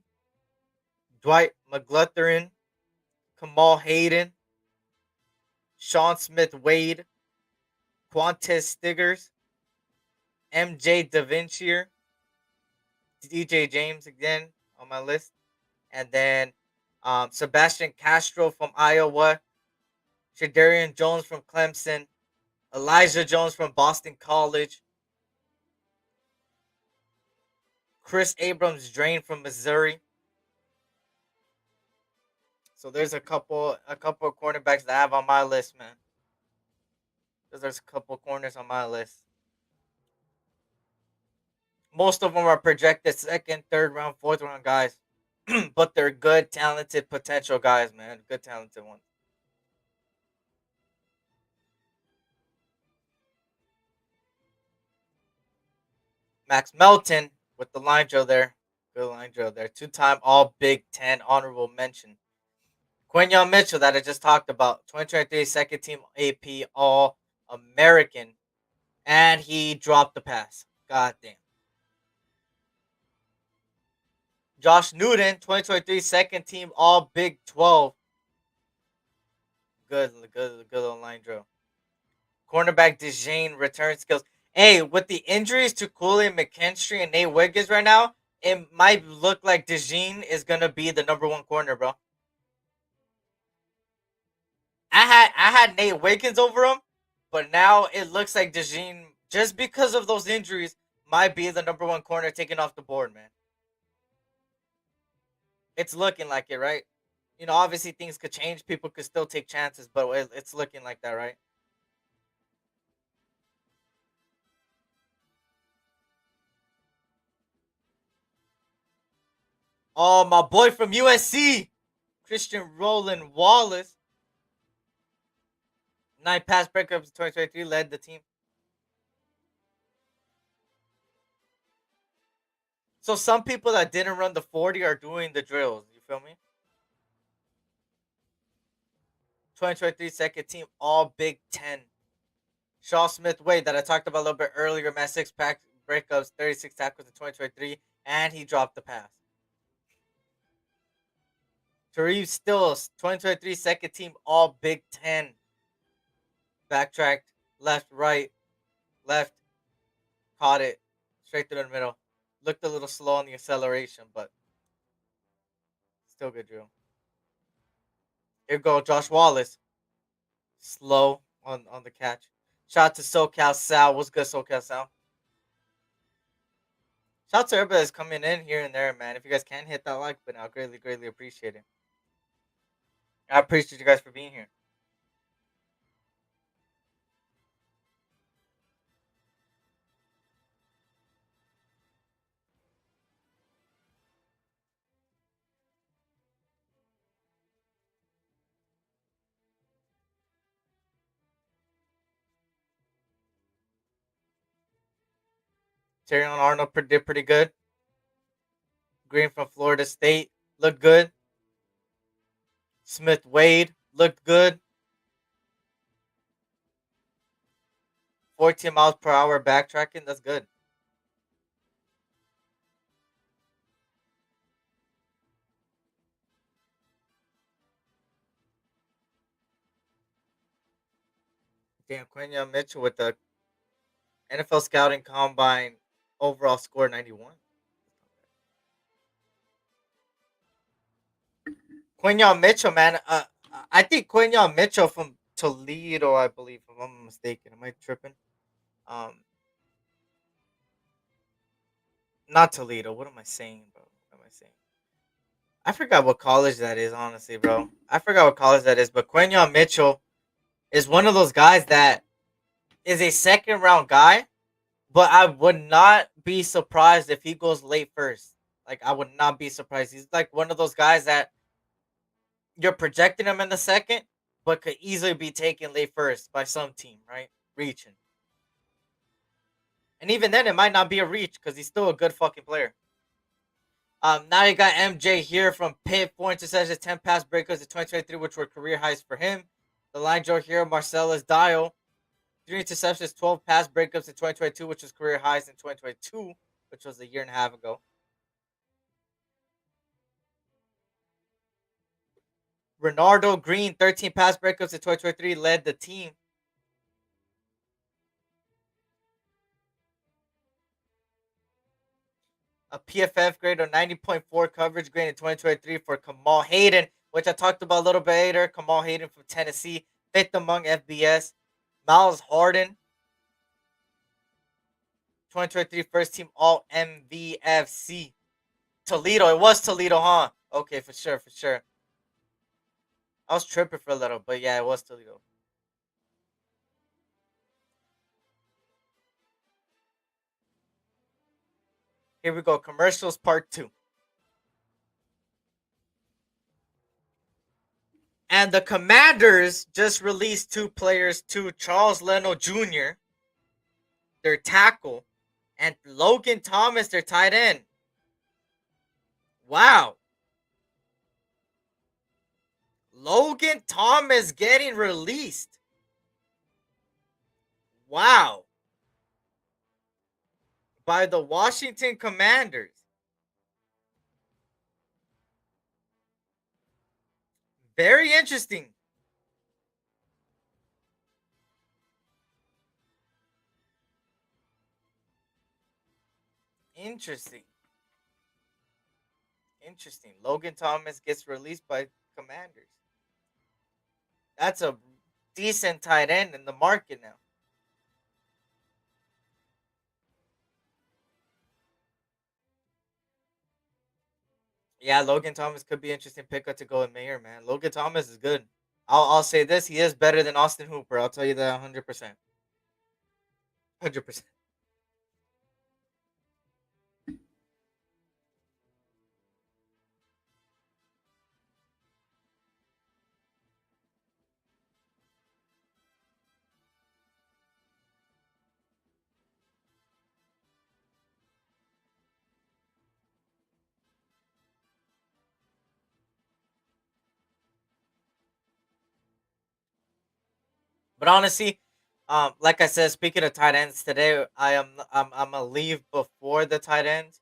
Dwight McGlutherin, Kamal Hayden, Sean Smith Wade, Quantez Stiggers, MJ DaVincier, DJ James again on my list, and then Sebastian Castro from Iowa, Shadarian Jones from Clemson, Elijah Jones from Boston College, Chris Abrams Drain from Missouri. So there's a couple of cornerbacks that I have on my list, man. There's a couple of corners on my list. Most of them are projected second, third round, fourth round guys, but they're good, talented, potential guys, man. Good, talented ones. Max Melton with the line drill there. Good line drill there. Two-time All Big Ten honorable mention. Quinion Mitchell that I just talked about. 2023 second team AP All American. And he dropped the pass. God damn. Josh Newton, 2023 second team All Big 12. Good little line drill. Cornerback DeJean return skills. Hey, with the injuries to Cooley, McKinstry, and Nate Wiggins right now, it might look like DeJean is gonna be the number one corner, bro. I had Nate Wiggins over him, but now it looks like DeJean, just because of those injuries, might be the number one corner taken off the board, man. It's looking like it, right? You know, obviously things could change. People could still take chances, but it's looking like that, right? Oh, my boy from USC, Christian Roland Wallace. 9 pass breakups in 2023, led the team. So some people that didn't run the 40 are doing the drills. You feel me? 2023 second team All Big Ten. Shaw Smith Wade that I talked about a little bit earlier, man. 6 pack breakups, 36 tackles in 2023, and he dropped the pass. Tariq Stills, 2023 second team All Big Ten. Backtracked, left, right, left, caught it, straight through the middle. Looked a little slow on the acceleration, but still good drill. Here go Josh Wallace. Slow on the catch. Shout out to SoCal Sal. What's good, SoCal Sal? Shout out to everybody that's coming in here and there, man. If you guys can hit that like button, I'll greatly appreciate it. I appreciate you guys for being here. Terrion Arnold did pretty good. Green from Florida State looked good. Smith Wade looked good. 14 miles per hour backtracking. That's good. Damn, Quinion Mitchell with the NFL Scouting Combine overall score 91. Quinion Mitchell, man. I think Quinion Mitchell from Toledo, I believe, if I'm not mistaken. Am I tripping? Um, not Toledo. What am I saying, bro? What am I saying? I forgot what college that is, honestly, bro. I forgot what college that is, but Quentin Mitchell is one of those guys that is a second round guy, but I would not be surprised if he goes late first. Like, I would not be surprised. He's like one of those guys that you're projecting him in the second, but could easily be taken late first by some team, right? Reaching. And even then, it might not be a reach because he's still a good fucking player. Now you got MJ here from Pitt, 4 interceptions, 10 pass breakups in 2023, which were career highs for him. The line Joe here, Marcellus Dial, 3 interceptions, 12 pass breakups in 2022, which was career highs in 2022, which was a year and a half ago. Renardo Green, 13 pass breakups in 2023, led the team. A PFF grade of 90.4 coverage grade in 2023 for Kamal Hayden, which I talked about a little bit later. Kamal Hayden from Tennessee, 5th among FBS. Miles Harden, 2023 first team All MVFC. Toledo, it was Toledo, huh? Okay, for sure, for sure. I was tripping for a little, but yeah, it was Toledo. Here we go, commercials part 2. And the Commanders just released 2 players to Charles Leno Jr., their tackle, and Logan Thomas, their tight end. Wow. Logan Thomas getting released. Wow. By the Washington Commanders. Very interesting. Interesting. Interesting. Logan Thomas gets released by Commanders. That's a decent tight end in the market now. Yeah, Logan Thomas could be an interesting pickup to go in Mayor, man. Logan Thomas is good. I'll say this: he is better than Austin Hooper. I'll tell you that 100%. 100%. But honestly, like I said, speaking of tight ends today, I'm gonna leave before the tight ends.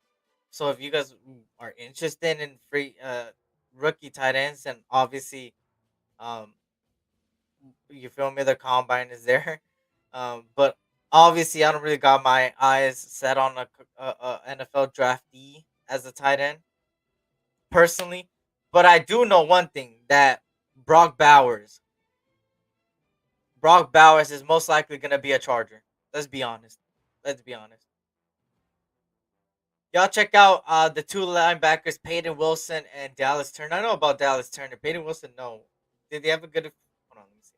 So if you guys are interested in free rookie tight ends, and obviously um you feel me, the combine is there. But obviously I don't really got my eyes set on a NFL draftee as a tight end personally. But I do know one thing, that Brock Bowers Brock Bowers is most likely going to be a Charger. Let's be honest. Let's be honest. Y'all check out the 2 linebackers, Peyton Wilson and Dallas Turner. I know about Dallas Turner. Peyton Wilson, no. Did they have a good? Hold on, let me see.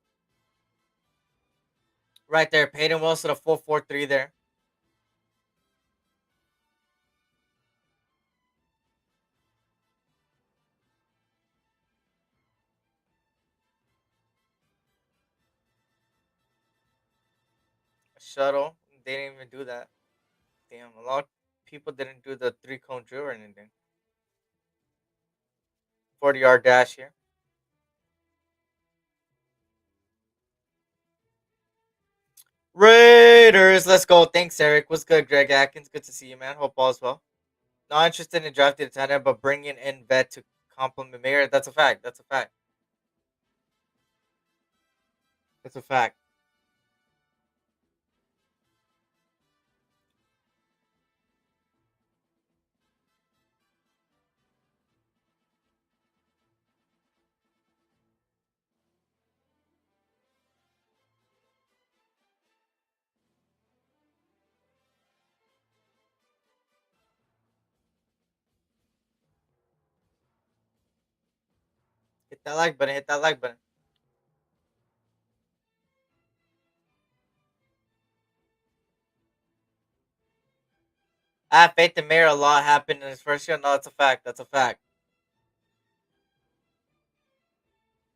Right there, Peyton Wilson, a 4.43 there. A shuttle. They didn't even do that. Damn, a lot of people didn't do the 3-cone drill or anything. 40-yard dash here. Raiders, let's go. Thanks, Eric. What's good, Greg Atkins? Good to see you, man. Hope all's well. Not interested in drafting a tight end, but bringing in vet to complement Mayer. That's a fact. That's a fact. That's a fact. Hit that like button. Hit that like button. I have faith in Mayor. A lot happened in his first year. No, that's a fact. That's a fact.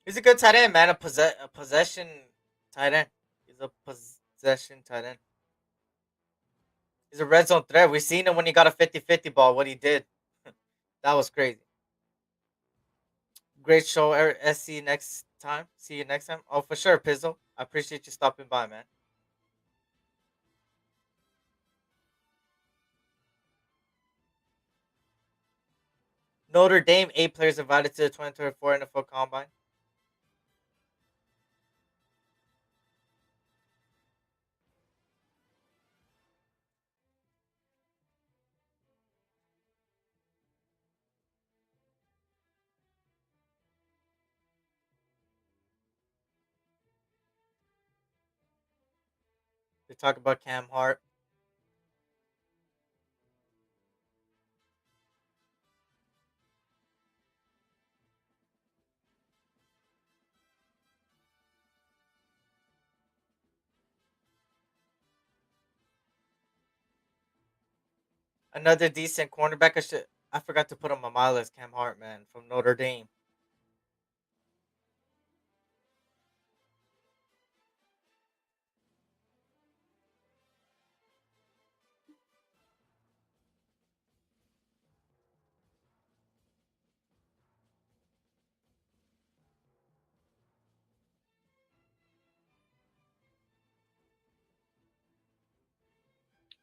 He's a good tight end, man. A possession tight end. He's a possession tight end. He's a red zone threat. We seen him when he got a 50-50 ball. What he did. That was crazy. Great show, SC. Next time. See you next time. Oh, for sure, Pizzle. I appreciate you stopping by, man. Notre Dame, 8 players invited to the 2024 NFL Combine. They talk about Cam Hart. Another decent cornerback. I forgot to put on my list. Cam Hart, man, from Notre Dame.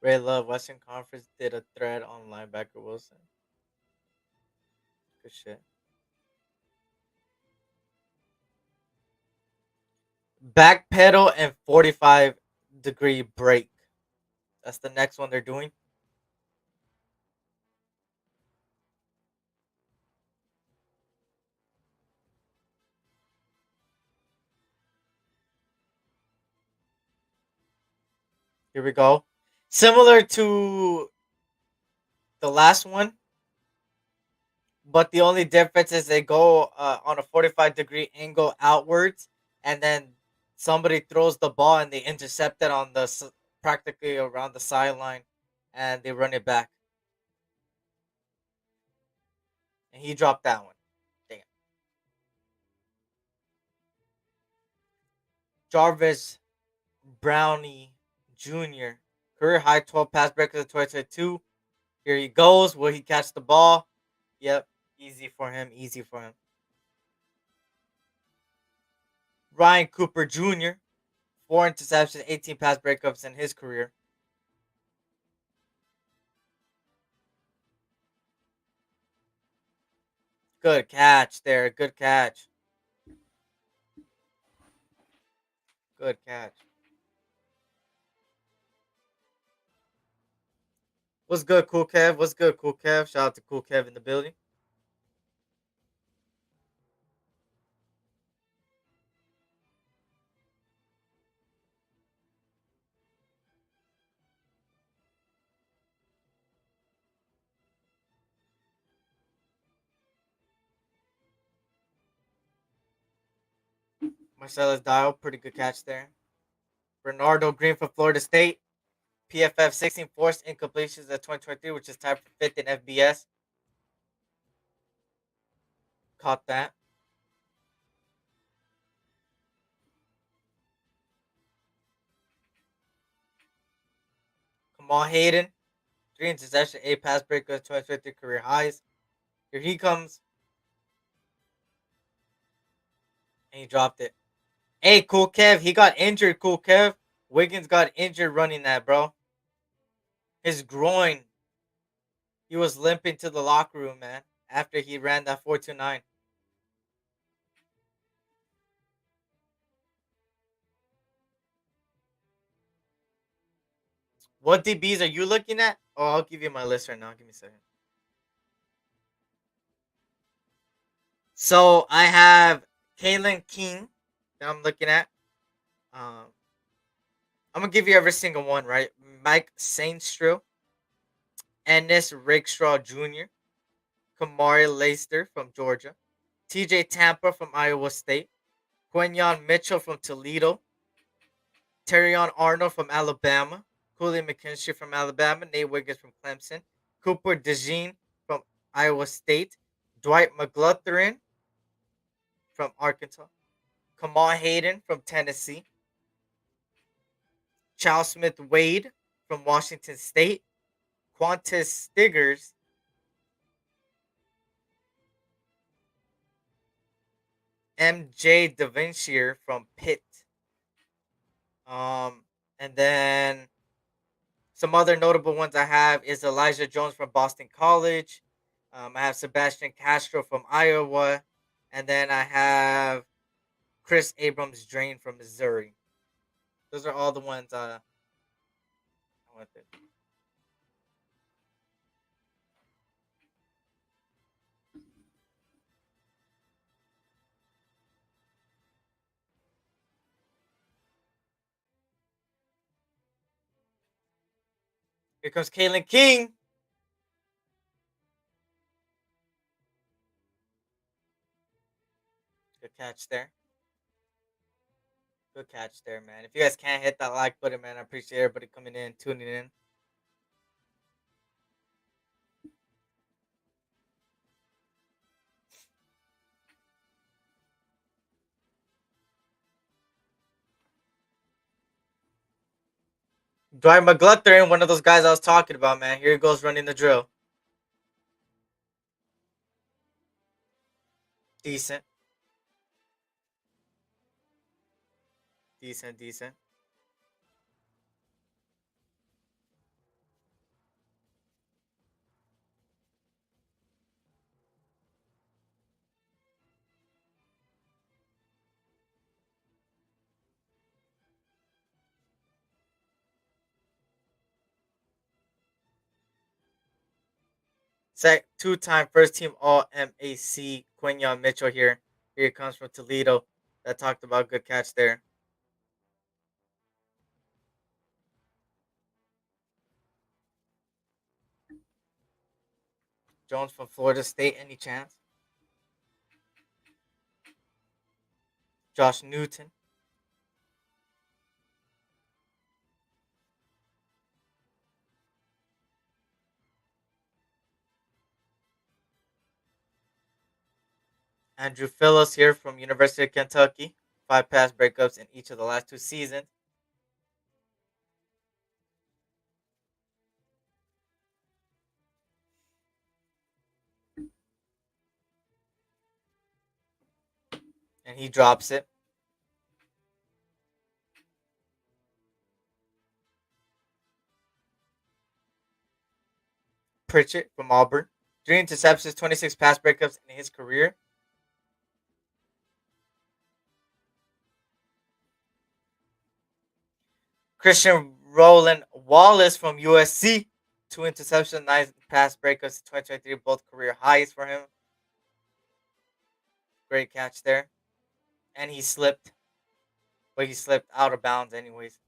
Ray Love, Western Conference did a thread on linebacker Wilson. Good shit. Backpedal and 45-degree break. That's the next one they're doing. Here we go. Similar to the last one, but the only difference is they go on a 45-degree angle outwards, and then somebody throws the ball and they intercept it on the practically around the sideline, and they run it back. And he dropped that one. Damn. Jarvis Brownie Jr. Career high 12 pass breakers of 2022. Here he goes. Will he catch the ball? Yep. Easy for him. Easy for him. Ryan Cooper Jr. 4 interceptions, 18 pass breakups in his career. Good catch there. Good catch. Good catch. What's good, Cool Kev? What's good, Cool Kev? Shout out to Cool Kev in the building. Marcellus Dial, pretty good catch there. Bernardo Green for Florida State. PFF 16 forced incompletions of 2023, which is tied for 5th in FBS. Caught that. Kamal Hayden, 3 interceptions, 8 pass breakers, 2023 career highs. Here he comes. And he dropped it. Hey, Cool Kev, he got injured, Cool Kev. Wiggins got injured running that, bro. His groin. He was limping to the locker room, man, after he ran that 4.29. What DBs are you looking at? Oh, I'll give you my list right now. Give me a second. So I have Kalen King that I'm looking at. I'm gonna give you every single one, right? Mike Sainstro, Ennis Rakestraw Jr., Kamari Leister from Georgia, TJ Tampa from Iowa State, Quinyon Mitchell from Toledo, Terrion Arnold from Alabama, Cooley McKinstry from Alabama, Nate Wiggins from Clemson, Cooper DeJean from Iowa State, Dwight McGlothern from Arkansas, Kamal Hayden from Tennessee, Charles Smith Wade from Washington State, Qantas Stiggers, MJ DaVincier from Pitt. And then some other notable ones I have is Elijah Jones from Boston College. I have Sebastian Castro from Iowa, and then I have Chris Abrams Drain from Missouri. Those are all the ones I went through. Here comes Kalen King. Good catch there. Good catch there, man. If you guys can't hit that like button, man, I appreciate everybody coming in, tuning in. Dwight McGlothern, one of those guys I was talking about, man. Here he goes running the drill. Decent. Decent. Two-time first-team All-MAC Quinyon Mitchell here. Here he comes from Toledo. That talked about good catch there. Jones from Florida State, any chance? Josh Newton. Andrew Phillips here from University of Kentucky. 5 pass breakups in each of the last 2 seasons. And he drops it. Pritchett from Auburn. 3 interceptions, 26 pass breakups in his career. Christian Roland Wallace from USC. 2 interceptions, 9 pass breakups, 2023, both career highs for him. Great catch there. And he slipped. But he slipped out of bounds anyways.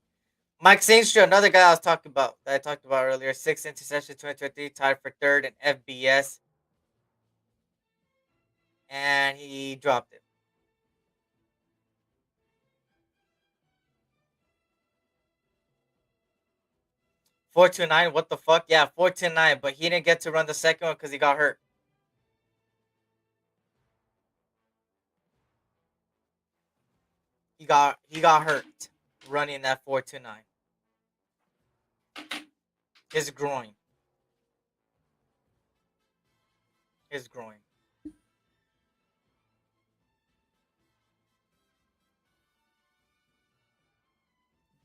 Mike Sainstra, another guy I talked about earlier. 6 interceptions, 2023, tied for 3rd in FBS. And he dropped it. 4-9, what the fuck? Yeah, 4-9, but he didn't get to run the second one because he got hurt. He got hurt running that 4-9. His groin.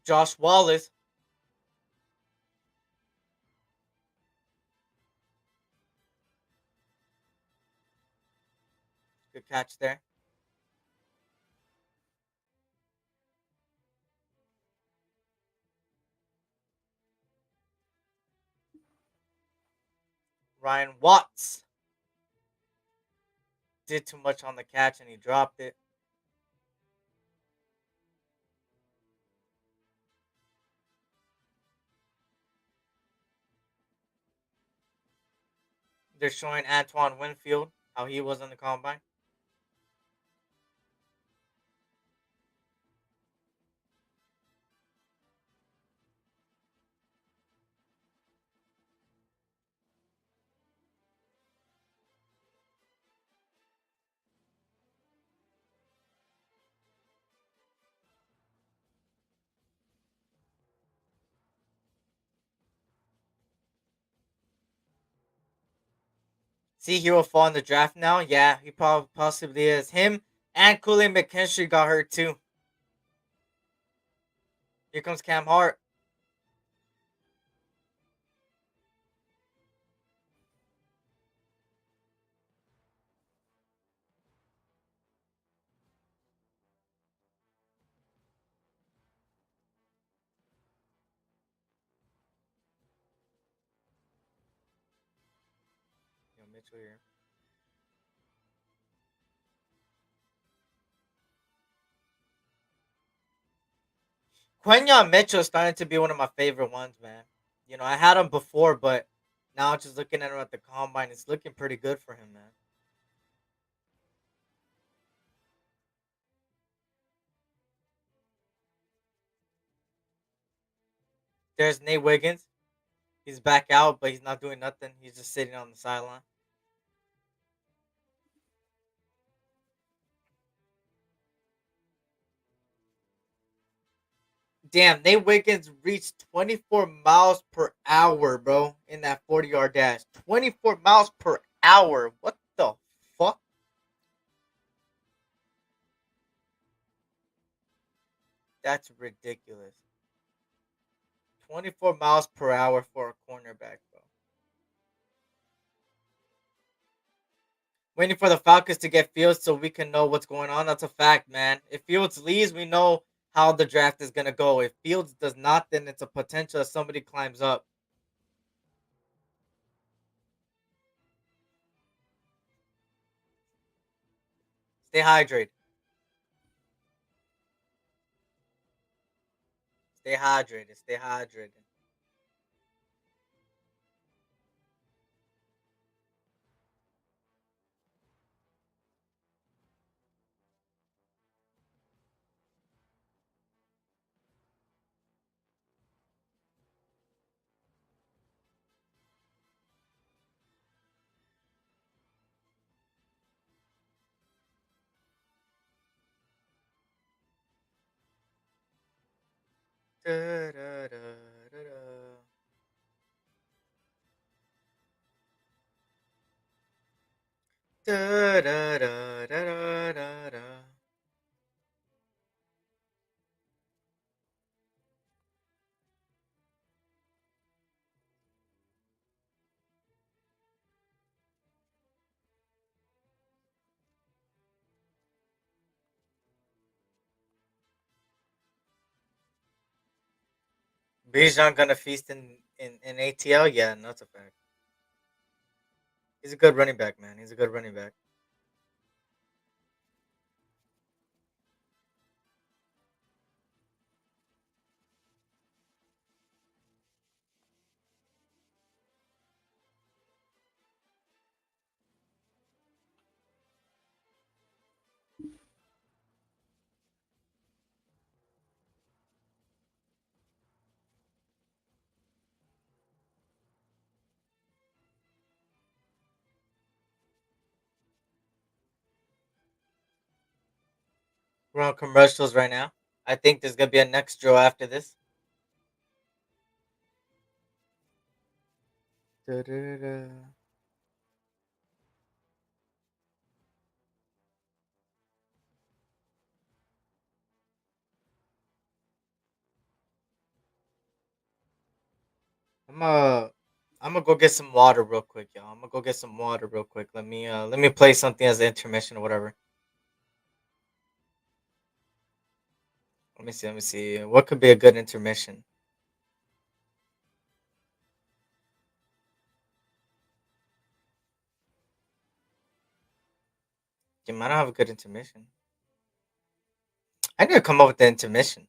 Josh Wallace. Good catch there. Ryan Watts did too much on the catch and he dropped it. They're showing Antoine Winfield, how he was on the combine. See, he will fall in the draft now. Yeah, he probably possibly is. Him and Kool Aid McKinstry got hurt too. Here comes Cam Hart. Yo, Mitchell here. Quenyon Mitchell is starting to be one of my favorite ones, man. You know, I had him before, but now just looking at him at the combine, it's looking pretty good for him, man. There's Nate Wiggins. He's back out, but he's not doing nothing. He's just sitting on the sideline. Damn, Nate Wiggins reached 24 miles per hour, bro, in that 40-yard dash. 24 miles per hour. What the fuck? That's ridiculous. 24 miles per hour for a cornerback, bro. Waiting for the Falcons to get Fields so we can know what's going on. That's a fact, man. If Fields leaves, we know how the draft is going to go. If Fields does not, then it's a potential that somebody climbs up. Stay hydrated. Stay hydrated. Stay hydrated. Da, da, da, da, da. Da, da, da, da, da, da, da. Bijan gonna feast in ATL? Yeah, no, that's a fact. He's a good running back, man. He's a good running back. We're on commercials right now. I think there's gonna be a next drill after this. Da, da, da. I'm uh I'm gonna go get some water real quick, y'all. I'm gonna go get some water real quick. Let me play something as an intermission or whatever. Let me see. Let me see. What could be a good intermission? Damn, I don't have a good intermission. I need to come up with the intermission.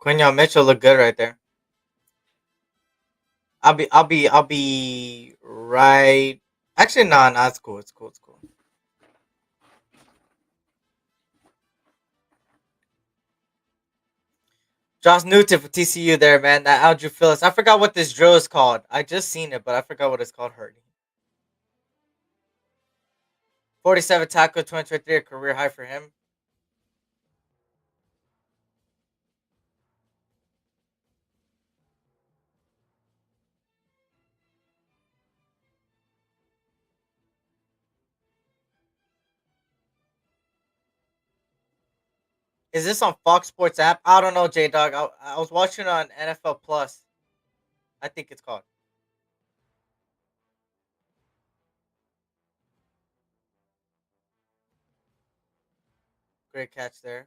Quinion Mitchell look good right there. I'll be right. Actually, no, it's cool. It's cool. It's cool. Josh Newton for TCU there, man. That Andrew Phillips. I forgot what this drill is called. I just seen it, but I forgot what it's called. Hurting. 47 tackle, 2023, a career high for him. Is this on Fox Sports app? I don't know, J Dog. I was watching on NFL Plus. I think it's called. Great catch there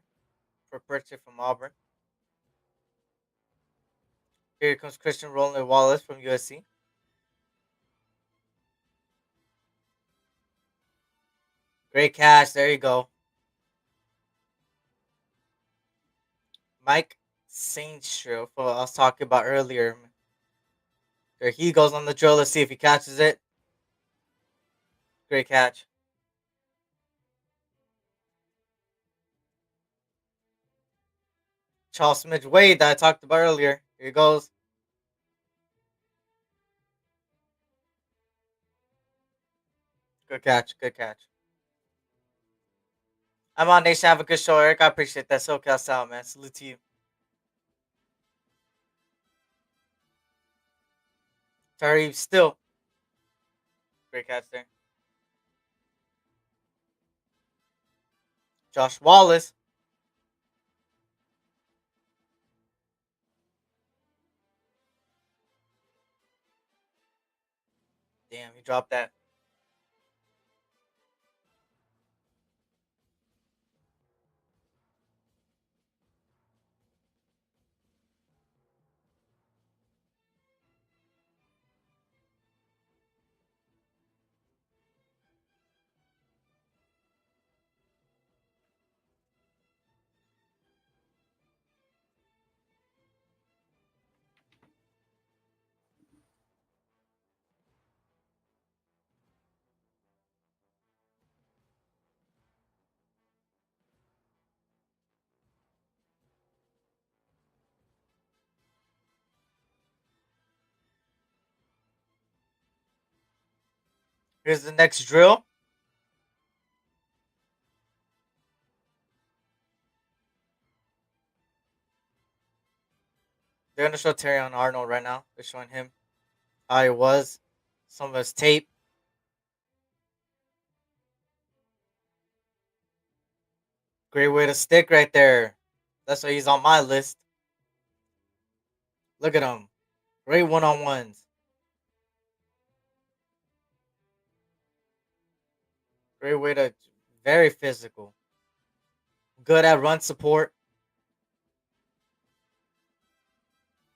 for Pritchett from Auburn. Here comes Christian Roland Wallace from USC. Great catch. There you go. Mike Saintshow, who I was talking about earlier. There he goes on the drill. Let's see if he catches it. Great catch. Charles Smith Wade that I talked about earlier. Here he goes. Good catch. Good catch. I'm on Nation. Have a good show, Eric. I appreciate that. SoCal style, man. Salute to you. Terry still. Great catch there. Josh Wallace. Damn, he dropped that. Here's the next drill. They're gonna show Terry on Arnold right now. They're showing him how he was. Some of his tape. Great way to stick right there. That's why he's on my list. Look at him. Great one-on-ones. Great way to very physical. Good at run support.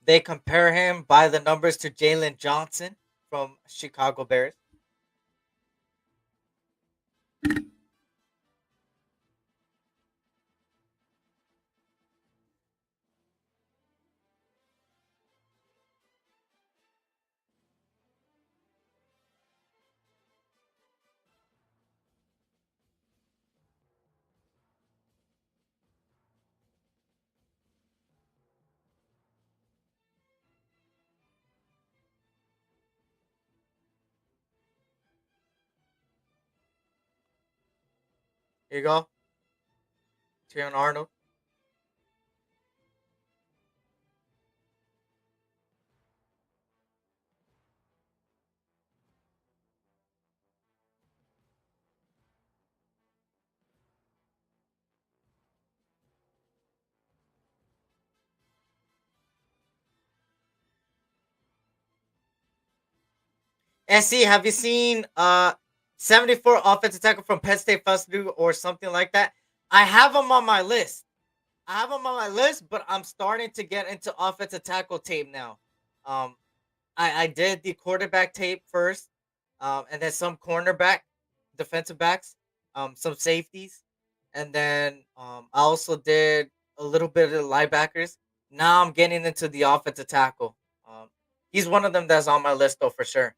They compare him by the numbers to Jalen Johnson from Chicago Bears. Here you go. Terry Arnold. SC, have you seen 74 offensive tackle from Penn State Festival or something like that? I have them on my list. But I'm starting to get into offensive tackle tape now. Um, I did the quarterback tape first, and then some cornerback, defensive backs, some safeties, and then I also did a little bit of the linebackers. Now I'm getting into the offensive tackle. He's one of them that's on my list though for sure.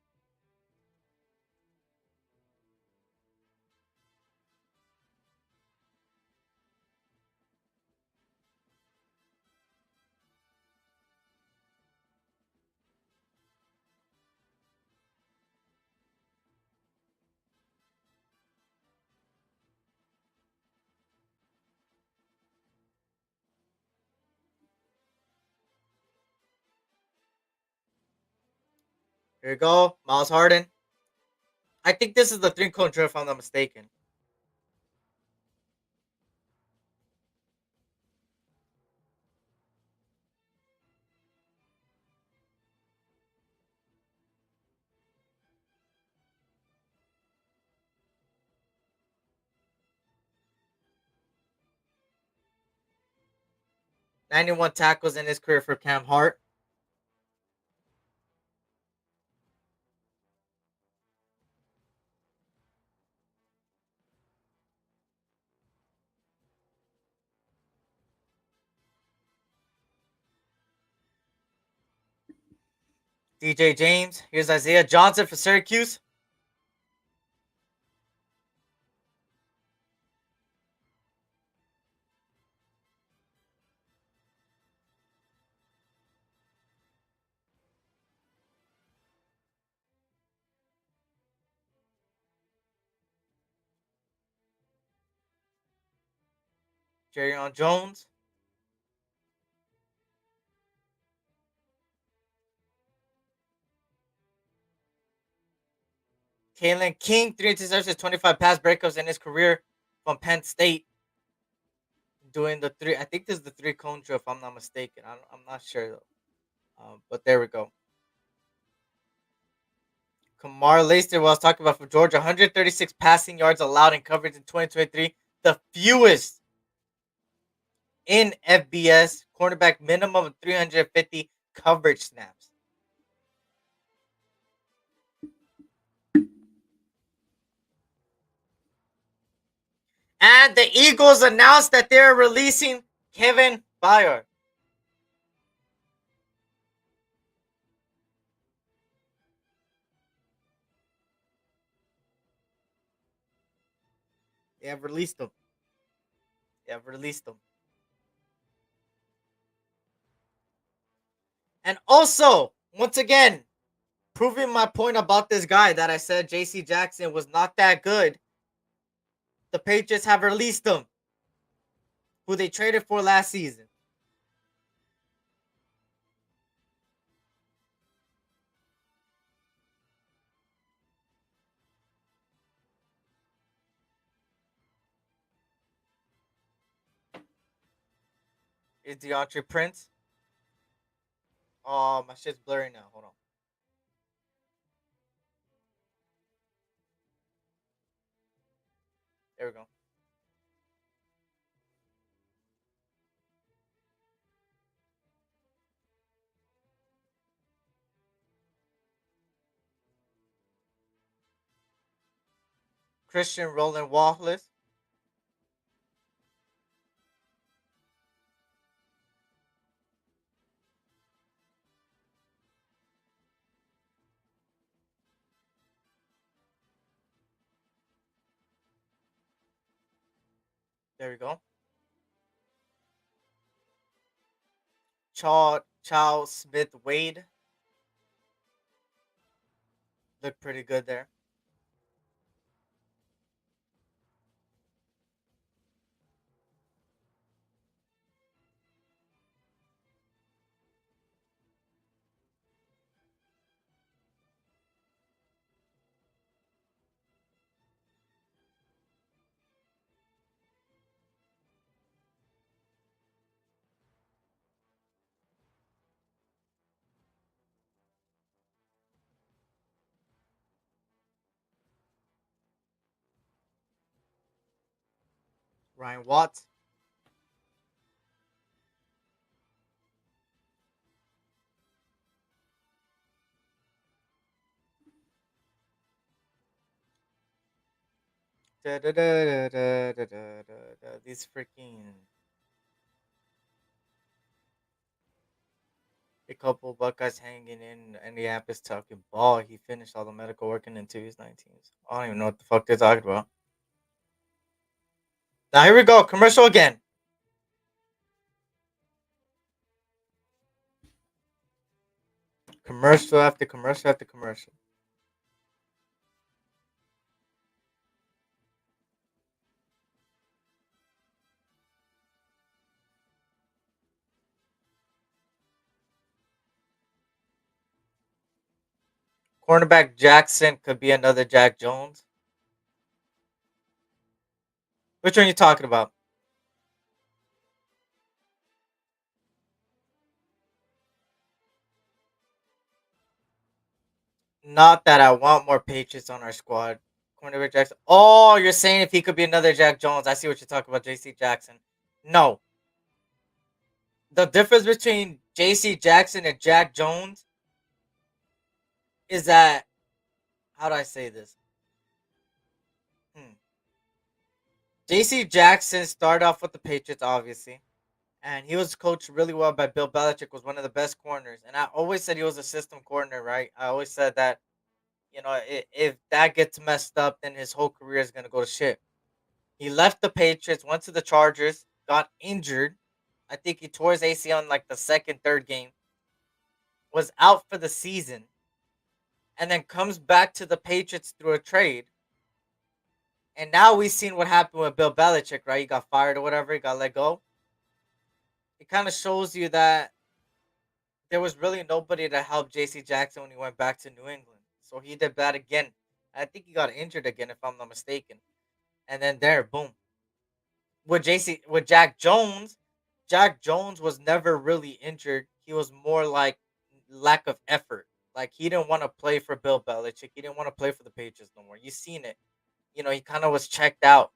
Here you go, Miles Harden. I think this is the three-cone drill, if I'm not mistaken. '91 tackles in his career for Cam Hart. DJ James. Here's Isaiah Johnson for Syracuse. Jerry Jones. Kalen King, 3 interceptions, 25 pass breakups in his career from Penn State. Doing the three, I think this is the three-cone drill, if I'm not mistaken. I'm not sure though. But there we go. Kamar Laster, what I was talking about for Georgia, 136 passing yards allowed in coverage in 2023, the fewest in FBS. Cornerback minimum of 350 coverage snaps. And the Eagles announced that they're releasing Kevin Byard. They have released him. They have released him. And also, once again, proving my point about this guy that I said JC Jackson was not that good, the Patriots have released him, who they traded for last season. Is DeAndre Prince? Oh, my shit's blurry now. Hold on. There we go. Christian Roland Wallace. There we go. Chow Smith Wade. Looked pretty good there. Ryan Watts. These freaking a couple Buckeyes hanging in Indianapolis talking ball. He finished all the medical working into his 19s. I don't even know what the fuck they're talking about. Now here we go. Commercial again. Commercial after commercial after commercial. Cornerback Jackson could be another Jack Jones. Which one are you talking about? Not that I want more Patriots on our squad. Cornerback Jackson. Oh, you're saying if he could be another Jack Jones. I see what you're talking about, JC Jackson. No. The difference between JC Jackson and Jack Jones is that, how do I say this? Hmm. JC Jackson started off with the Patriots, obviously. And he was coached really well by Bill Belichick, was one of the best corners. And I always said he was a system corner, right? I always said that, if that gets messed up, then his whole career is going to go to shit. He left the Patriots, went to the Chargers, got injured. I think he tore his ACL in like the second, third game, was out for the season, and then comes back to the Patriots through a trade. And now we've seen what happened with Bill Belichick, right? He got fired or whatever, he got let go. It kind of shows you that there was really nobody to help JC Jackson when he went back to New England. So he did that again. I think he got injured again, if I'm not mistaken. And then there, boom. With Jack Jones was never really injured. He was more like lack of effort. Like he didn't want to play for Bill Belichick. He didn't want to play for the Patriots no more. You seen it. He kind of was checked out.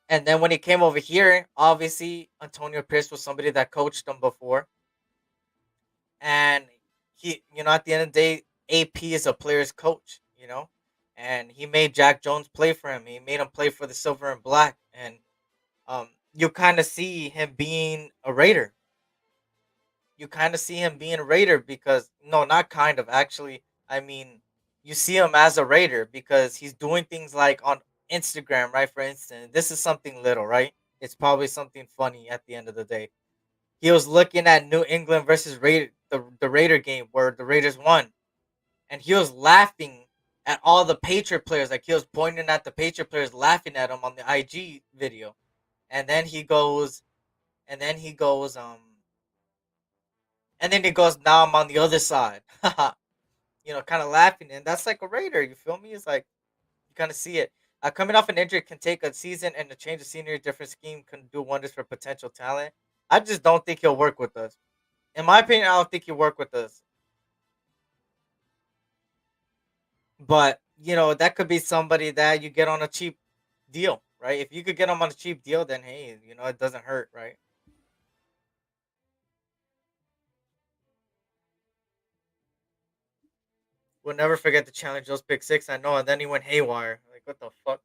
And then when he came over here, obviously Antonio Pierce was somebody that coached him before. And at the end of the day, AP is a player's coach, and he made Jack Jones play for him. He made him play for the silver and black. And you kind of see him being a Raider. You kind of see him being a Raider because, no, not kind of, actually. I mean, you see him as a Raider because he's doing things like on Instagram, right? For instance, this is something little, right? It's probably something funny at the end of the day. He was looking at New England versus the Raider game where the Raiders won, and he was laughing at all the Patriot players. Like he was pointing at the Patriot players, laughing at them on the IG video. And then he goes, and then he goes, and then he goes, now I'm on the other side. Kind of laughing. And that's like a Raider. You feel me? It's like, you kind of see it. Coming off an injury can take a season, and a change of scenery, different scheme can do wonders for potential talent. I just don't think he'll work with us. In my opinion, I don't think he'll work with us. But, that could be somebody that you get on a cheap deal, right? If you could get him on a cheap deal, then hey, it doesn't hurt, right? We'll never forget the challenge those pick six. I know, and then he went haywire. Like, what the fuck?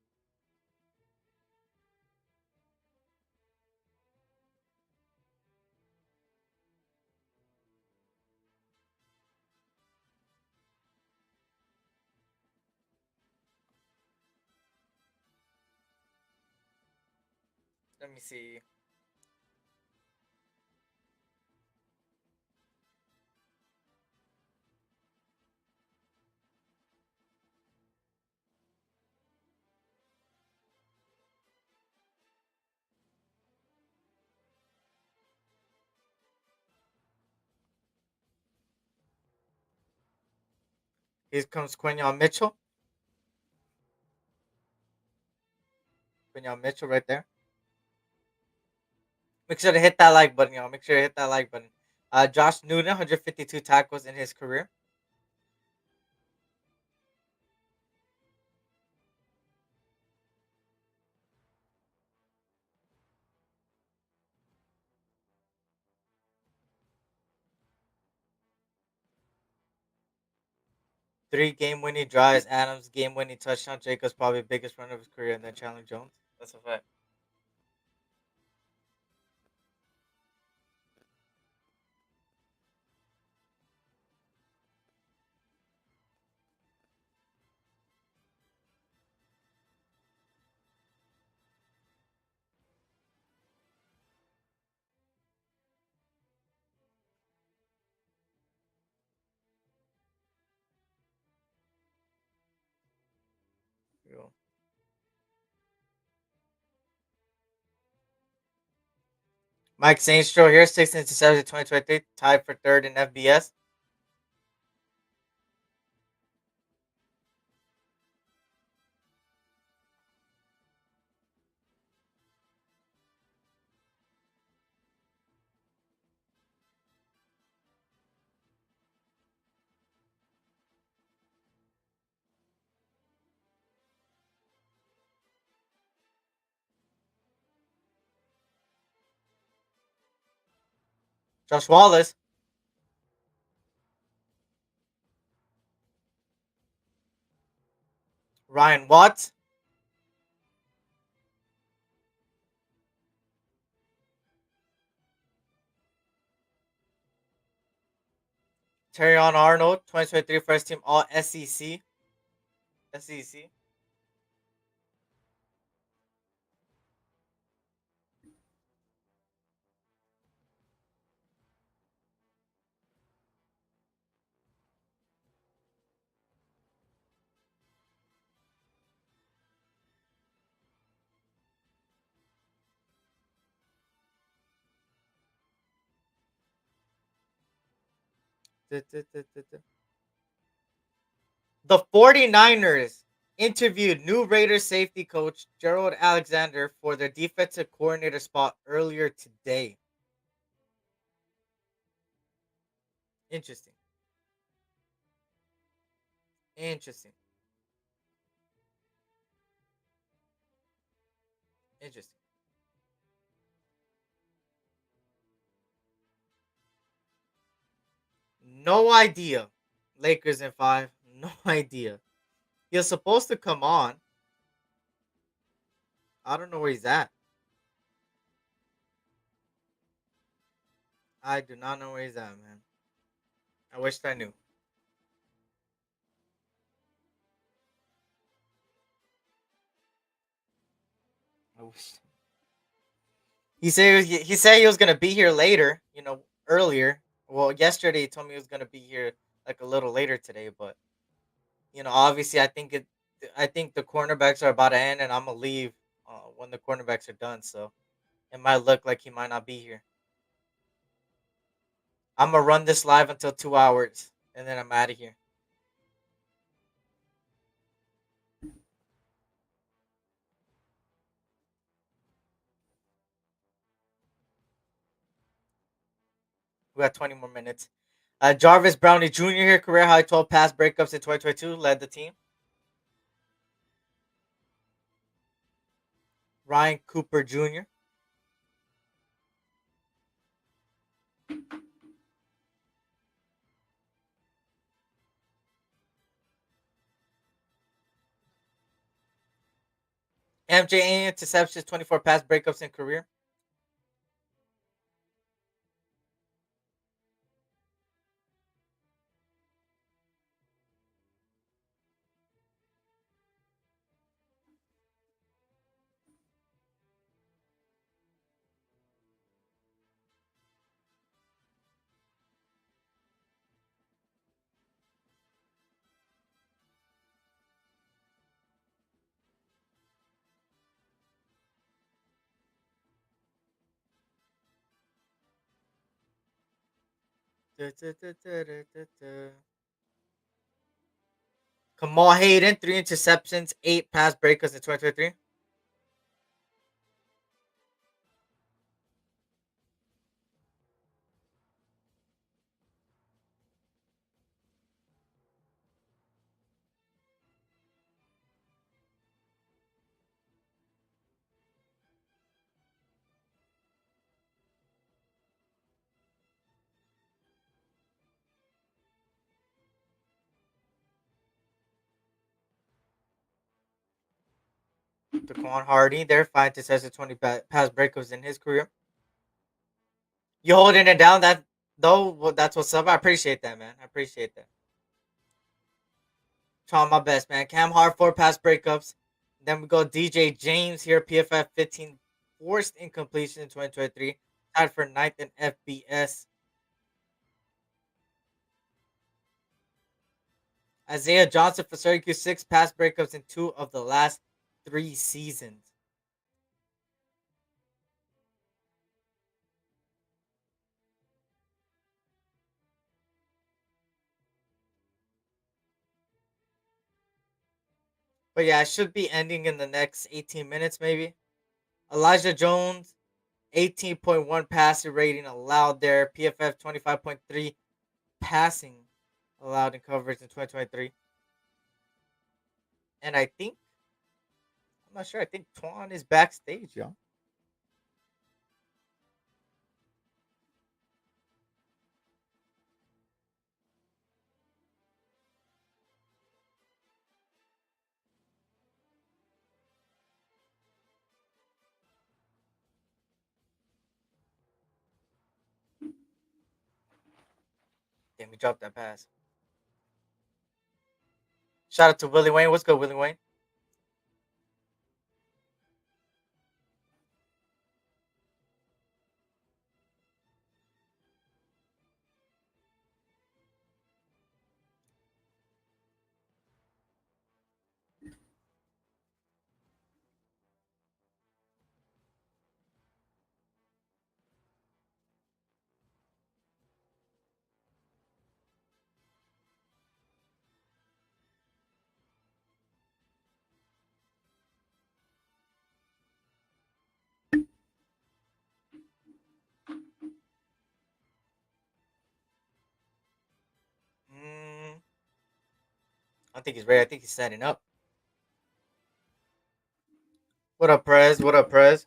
Let me see. Here comes Quinion Mitchell. Quinion Mitchell right there. Make sure to hit that like button, y'all. Make sure to hit that like button. Josh Newton, 152 tackles in his career. Three game-winning drives. Adams game-winning touchdown. Jacobs probably biggest run of his career, and then Chandler Jones. That's a fact. Yo. Mike Sainstro here, 6 interceptions in 2023, tied for third in FBS. Josh Wallace. Ryan Watts. Terrion Arnold, 2023 first team All SEC. SEC. The 49ers interviewed new Raiders safety coach Gerald Alexander for their defensive coordinator spot earlier today. Interesting. Interesting. Interesting. No idea. Lakers in 5. No idea. He was supposed to come on. I don't know where he's at. I do not know where he's at, man. I wished I knew. I wish. He said he was gonna be here later. Earlier. Well, yesterday he told me he was gonna be here like a little later today, but obviously I think the cornerbacks are about to end, and I'm gonna leave when the cornerbacks are done. So it might look like he might not be here. I'm gonna run this live until 2 hours, and then I'm out of here. We got 20 more minutes. Jarvis Brownie Jr. here, career high 12 pass breakups in 2022, led the team. Ryan Cooper Jr. MJ interceptions, 24 pass breakups in career. Kamal Hayden, 3 interceptions, 8 pass breakups in 2023. Daquan Hardy, there, 5 interceptions, 20 pass breakups in his career. You holding it down, that though? Well, that's what's up. I appreciate that, man. I appreciate that. Trying my best, man. Cam Hart, 4 pass breakups. Then we go DJ James here, PFF 15, forced incompletion in 2023, tied for 9th in FBS. Isaiah Johnson for Syracuse, 6 pass breakups in 2 of the last 3 seasons. But yeah, it should be ending in the next 18 minutes, maybe. Elijah Jones, 18.1 passer rating allowed there. PFF 25.3 passing allowed in coverage in 2023. And I'm not sure. I think Twuan is backstage, y'all. Damn, he dropped that pass. Shout out to Willie Wayne. What's good, Willie Wayne? Mm, I think he's ready. I think he's setting up. What up, Prez? What up, Prez?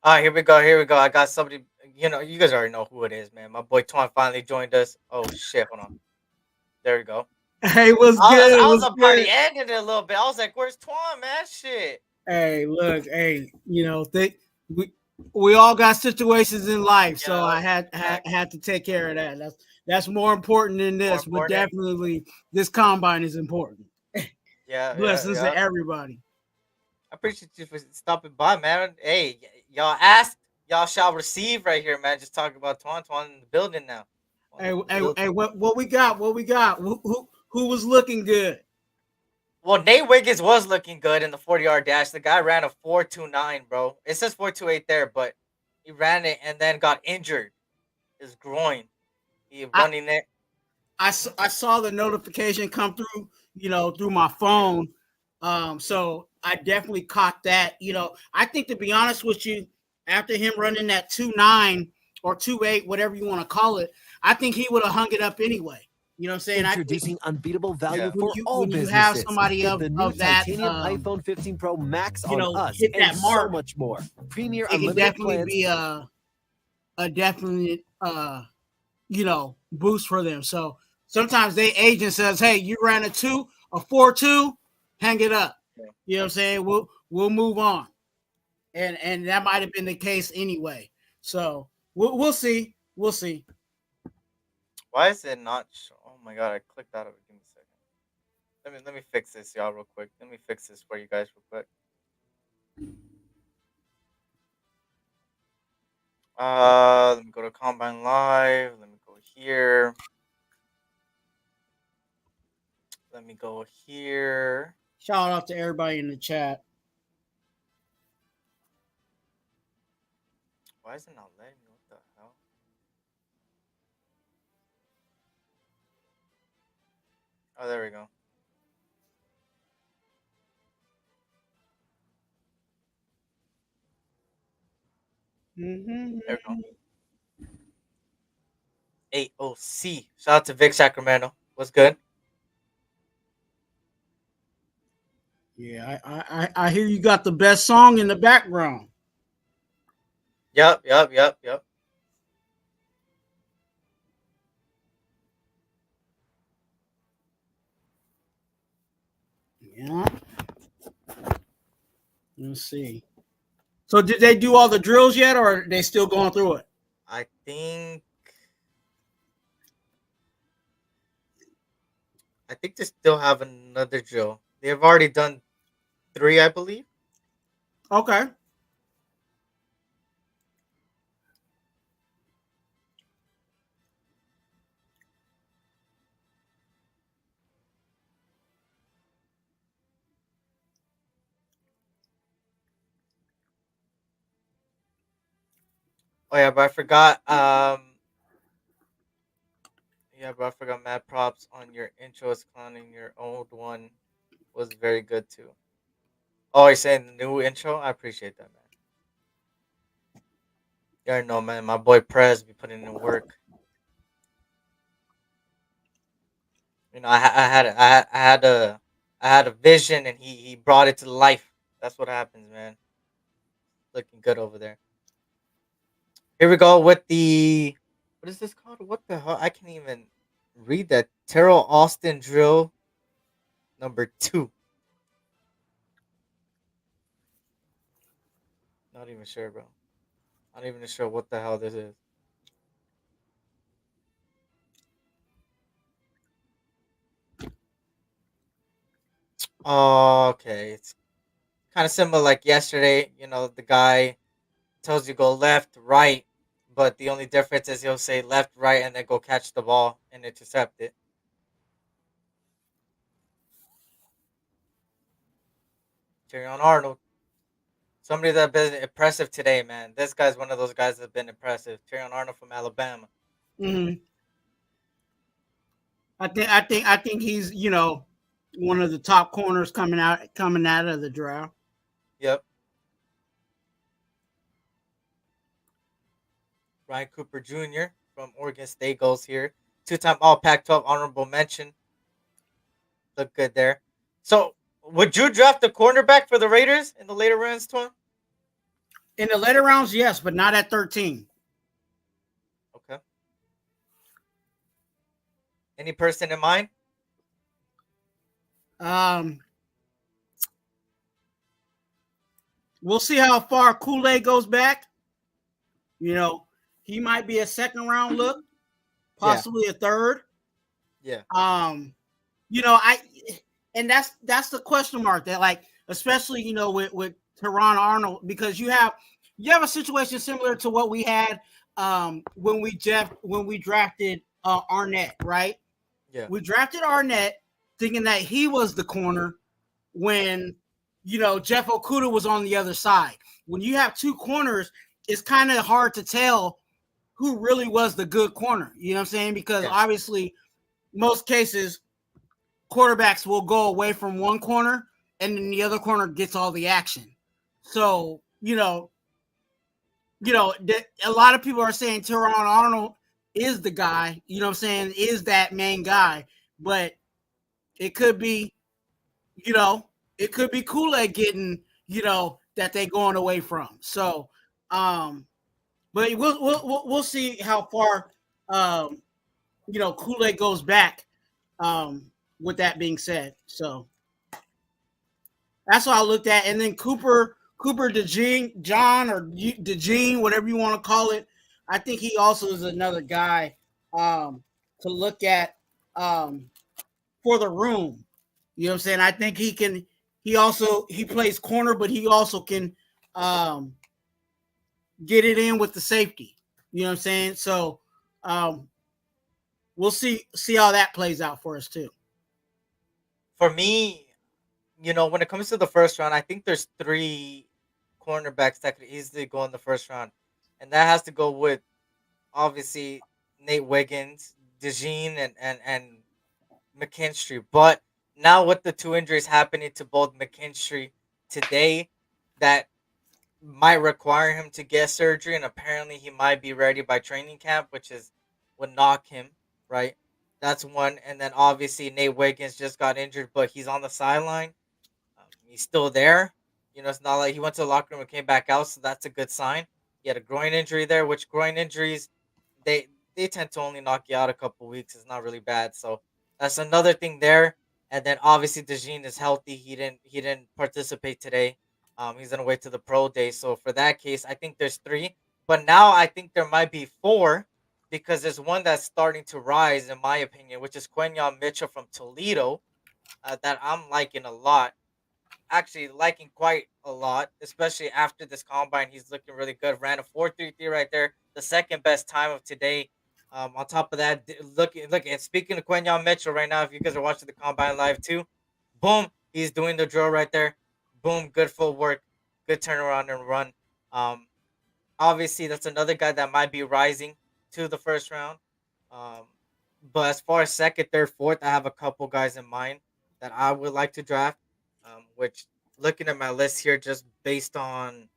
All right, here we go. Here we go. I got somebody. You know, you guys already know who it is, man. My boy Twuan finally joined us. Oh shit! Hold on. There we go. Hey, what's I was, good? I What's was party good? ended it a little bit. I was like, "Where's Twuan, man? Shit." Hey, look, hey, we we all got situations in life, so Yeah, I had exactly. had to take care of that. That's more important than More this, but important. definitely this combine is important. Yeah, yeah, Blessings yeah. to everybody. I appreciate you for stopping by, man. Hey, y'all asked, y'all shall receive right here, man. Just talking about Twuan in the building now. Twan Hey, in the hey, building. hey, what we got? What we got? Who was looking good? Well, Nate Wiggins was looking good in the 40-yard dash. The guy ran a 4.29, bro. It says 4.28 there, but he ran it and then got injured. His groin. He I, running it. Mhm. I saw the notification come through, through my phone. So I definitely caught that. I think, to be honest with you, after him running that 2.9 or 2.8, whatever you want to call it, I think he would have hung it up anyway. You know what I'm saying? Introducing unbeatable value Yeah. for all When you have businesses. somebody Get of, the new of that, titanium iPhone 15 Pro Max on us hit and that so mark, much more. Premier it can unlimited definitely plans. be a definite boost for them. So sometimes they agent says, "Hey, you ran a 4.2, hang it up." Yeah. You know what I'm saying? We'll move on, and that might have been the case anyway. So we'll see. We'll see. Why is it not? Oh my god! I clicked out of it. Give me a second. Let me fix this, y'all, real quick. Let me fix this for you guys, real quick. Let me go to Combine Live. Let me go here. Let me go here. Shout out to everybody in the chat. Why is it not letting me? What the hell? Oh, there we go. Mm-hmm. There we go. AOC. Shout out to Vic Sacramento. What's good? Yeah, I hear you got the best song in the background. Yep, yep, yep, yep. Yeah. Let's see. So did they do all the drills yet, or are they still going through it? I think they still have another drill. They've already done 3, I believe. Okay. Oh yeah, but I forgot. Yeah, but I forgot. Mad props on your intros. Clowning your old one was very good too. Oh, you're saying the new intro? I appreciate that, man. You already know, man. My boy Prez be putting in work. You know, I had a vision, and he brought it to life. That's what happens, man. Looking good over there. Here we go with the what is this called? What the hell? I can't even. Read that. Terrell Austin drill number 2. Not even sure, bro. Not even sure what the hell this is. Okay, it's kind of similar like yesterday. The guy tells you go left, right, but the only difference is he'll say left, right, and then go catch the ball and intercept it. Terrion Arnold, somebody that's been impressive today, man. This guy's one of those guys that's been impressive. Terrion Arnold from Alabama. Hmm. I think he's one of the top coming out of the draft. Yep. Ryan Cooper Jr. from Oregon State goes here. 2-time All Pac-12 honorable mention. Look good there. So, would you draft a cornerback for the Raiders in the later rounds, Twuan? In the later rounds, yes, but not at 13. Okay. Any person in mind? We'll see how far Kool-Aid goes back. He might be a second round look, possibly a third. Yeah. And that's the question mark that, like, especially with Teron Arnold, because you have a situation similar to what we had when we drafted Arnett, right? Yeah. We drafted Arnett thinking that he was the corner when Jeff Okudah was on the other side. When you have two corners, it's kind of hard to tell who really was the good corner. You know what I'm saying? Because obviously, most cases, quarterbacks will go away from one corner and then the other corner gets all the action. So, a lot of people are saying Teron Arnold is the guy, is that main guy. But it could be, Kool-Aid getting, that they going away from. So, but we'll see how far, Kool-Aid goes back. With that being said, so that's what I looked at, and then Cooper DeJean, John or DeJean, whatever you want to call it. I think he also is another guy to look at for the room. You know what I'm saying? I think he can. He plays corner, but he also can get it in with the safety. You know what I'm saying? So we'll see how that plays out for us too. For me, when it comes to the first round, I think there's 3 cornerbacks that could easily go in the first round, and that has to go with obviously Nate Wiggins, DeJean, and McKinstry. But now with the 2 injuries happening to both McKinstry today, that might require him to get surgery, and apparently he might be ready by training camp, which would knock him, right? That's one. And then obviously Nate Wiggins just got injured, but he's on the sideline. He's still there. It's not like he went to the locker room and came back out, so that's a good sign. He had a groin injury there, which groin injuries, they tend to only knock you out a couple weeks. It's not really bad. So that's another thing there. And then obviously DeJean is healthy. He didn't participate today. He's gonna wait to the pro day. So for that case, I think there's 3. But now I think there might be 4 because there's one that's starting to rise, in my opinion, which is Quenyon Mitchell from Toledo, that I'm liking a lot. Actually, liking quite a lot, especially after this combine. He's looking really good. Ran a 4.33 right there, the second best time of today. On top of that, look. And speaking of Quenyon Mitchell right now, if you guys are watching the combine live too, boom, he's doing the drill right there. Boom, good footwork, good turnaround and run. Um, Obviously that's another guy that might be rising to the first round. Um, but as far as second, third, fourth, I have a couple guys in mind that I would like to draft. Which looking at my list here, just based on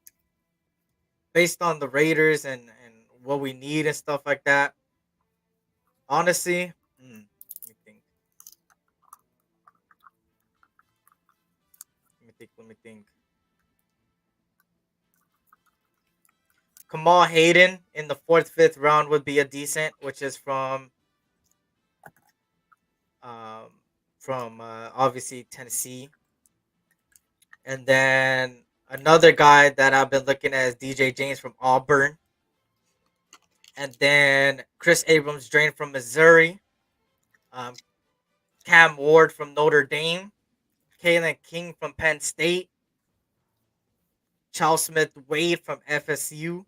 the Raiders and what we need and stuff like that. Honestly, let me think. Let me think. Let me think. Kamal Hayden in the fourth, fifth round would be a decent, which is from from obviously Tennessee, and then another guy that I've been looking at is DJ James from Auburn, and then Chris Abrams Drain from Missouri, um, Cam Ward from Notre Dame, Kalen King from Penn State, Charles Smith Wade from FSU.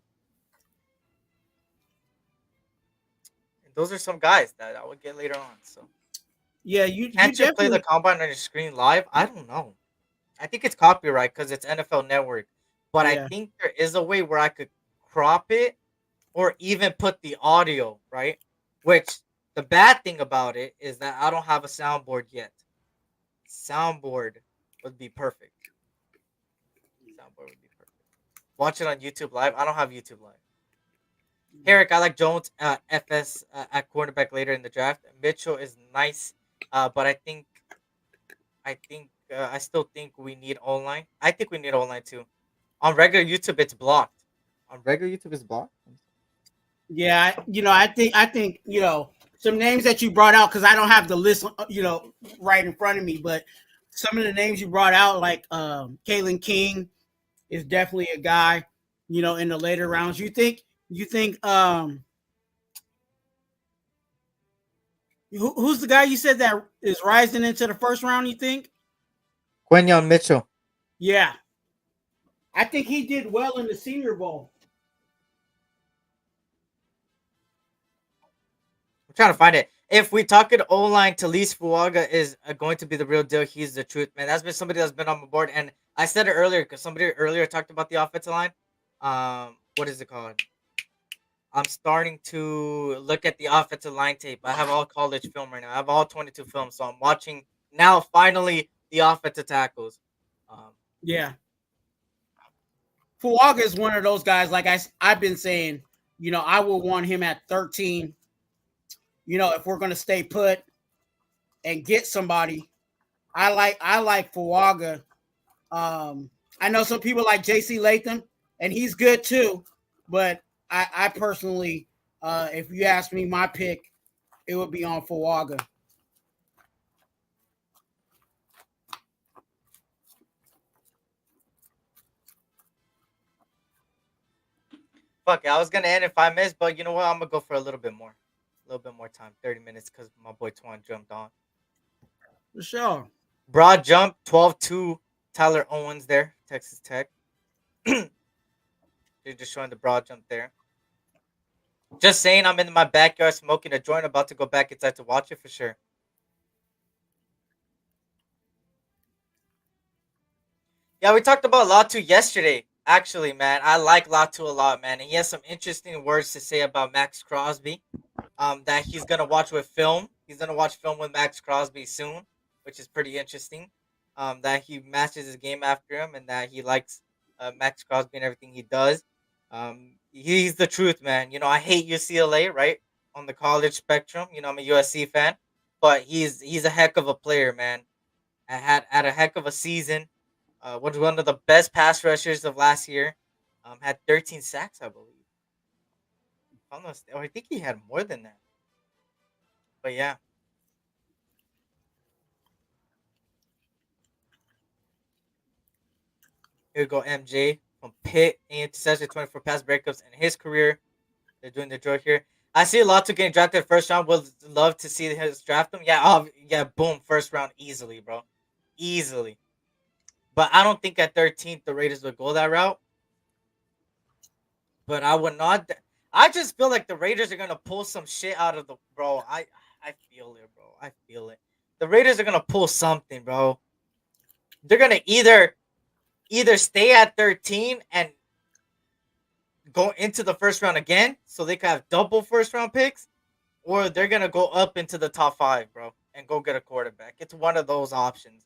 And those are some guys that I would get later on. So Yeah, you can't you play the definitely. combine on your screen live? I don't know. I think it's copyright because it's NFL Network. But I Yeah, think there is a way where I could crop it or even put the audio, right? Which the bad thing about it is that I don't have a soundboard yet. Soundboard would be perfect. Soundboard would be perfect. Watch it on YouTube Live. I don't have YouTube Live. Herrick, I like Jones, FS at quarterback later in the draft. Mitchell is nice, but I still think we need online. I think we need online too. On regular YouTube, it's blocked. On regular YouTube, it's blocked. yeah. I think some names that you brought out because I don't have the list, right in front of me, but some of the names you brought out, like Kalen King, is definitely a guy, in the later rounds. You think who's the guy you said that is rising into the first round, you think? Quenyon Mitchell. Yeah. I think he did well in the Senior Bowl. I'm trying to find it. If we talk it O-line, Talise Fuaga is going to be the real deal. He's the truth, man. That's been somebody that's been on my board. And I said it earlier because somebody earlier talked about the offensive line. What is it called? I'm starting to look at the offensive line tape. I have all college film right now. I have all 22 films. So I'm watching now finally the offensive tackles. Yeah. Fuaga is one of those guys, like I've been saying, I will want him at 13. If we're going to stay put and get somebody, I like Fuaga. I know some people like J.C. Latham, and he's good too. But I personally, if you ask me my pick, it would be on Fuaga. Fuck it, I was gonna end in 5 minutes, but you know what? I'm gonna go for a little bit more time, 30 minutes, because my boy Twuan jumped on. For sure. Broad jump, 12-2. Tyler Owens there, Texas Tech. They're just showing the broad jump there. Just saying, I'm in my backyard smoking a joint, about to go back inside to watch it for sure. Yeah, we talked about Latu yesterday. Actually, man, I like Latu a lot, man, and he has some interesting words to say about Max Crosby. That he's gonna watch with film. He's gonna watch film with Max Crosby soon, which is pretty interesting. That he matches his game after him, and that he likes Max Crosby and everything he does. He's the truth, man. I hate UCLA, right? On the college spectrum, I'm a USC fan, but he's a heck of a player, man. Had a heck of a season. Was one of the best pass rushers of last year. Had 13 sacks, I believe. Or I think he had more than that. But yeah. Here we go, MJ from Pitt. Interception, 24 pass breakups in his career. They're doing the draw here. I see a lot to getting drafted first round. Would love to see his draft them. Yeah, yeah, boom, first round easily, bro. Easily. But I don't think at 13th the Raiders would go that route. But I would not. I just feel like the Raiders are gonna pull some shit out of the bro. I feel it, bro. I feel it. The Raiders are gonna pull something, bro. They're gonna either stay at 13 and go into the first round again, so they can have double first round picks, or they're gonna go up into the top 5, bro, and go get a quarterback. It's one of those options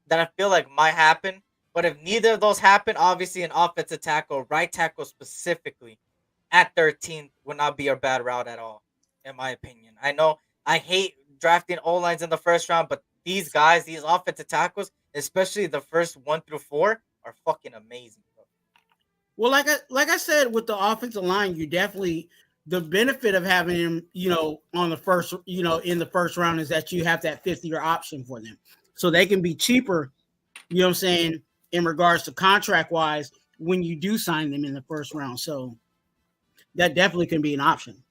that I feel like might happen. But if neither of those happen, obviously an offensive tackle, right tackle specifically, at 13th would not be a bad route at all, in my opinion. I know I hate drafting O-lines in the first round, but these guys, these offensive tackles, especially the first 1 through 4, are fucking amazing, bro. Well, like I said, with the offensive line, you definitely the benefit of having him, on the first, in the first round is that you have that 5th-year option for them. So they can be cheaper, you know what I'm saying, in regards to contract wise when you do sign them in the first round. So that definitely can be an option.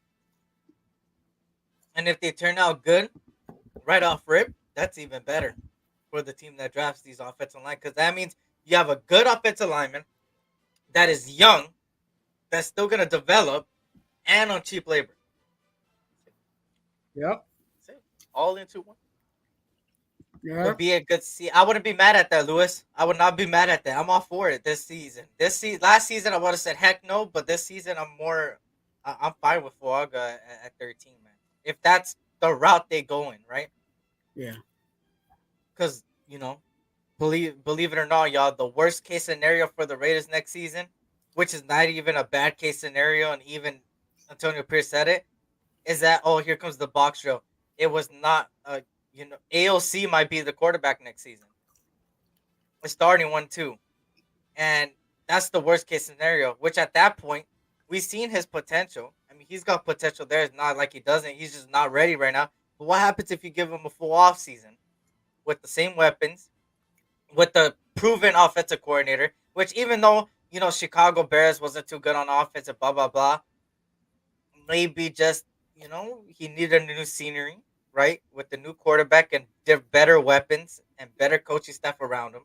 And if they turn out good right off rip, that's even better for the team that drafts these offensive line, because that means you have a good offensive lineman that is young, that's still gonna develop, and on cheap labor. Yep. All into one. Yeah. Would be a good season. I wouldn't be mad at that, Lewis. I would not be mad at that. I'm all for it this season. Last season I would have said heck no, but this season I'm fine with Fuaga at 13, man. If that's the route they go in, right? Yeah. Because believe it or not, y'all, the worst case scenario for the Raiders next season, which is not even a bad case scenario, and even Antonio Pierce said it, is that here comes the box drill. It was not AOC might be the quarterback next season. We're starting one too. And that's the worst case scenario, which at that point, we've seen his potential. I mean, he's got potential there. It's not like he doesn't. He's just not ready right now. But what happens if you give him a full off season with the same weapons, with the proven offensive coordinator, which even though, Chicago Bears wasn't too good on offense and blah, blah, blah, maybe just, he needed a new scenery, right? With the new quarterback and better weapons and better coaching staff around him.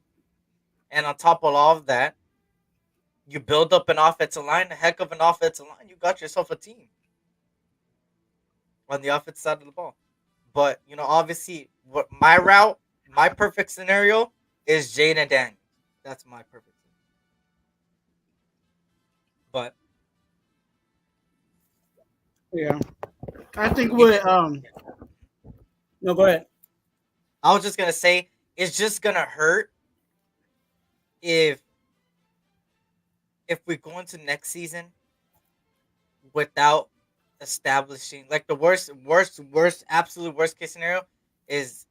And on top of all of that, you build up an offensive line, a heck of an offensive line. You got yourself a team on the offensive side of the ball. But, obviously, what my perfect scenario is Jaden Daniels. That's my perfect scenario. But yeah, I think with no, go ahead. I was just gonna say it's just gonna hurt if we go into next season without establishing, like, the worst, absolute worst case scenario is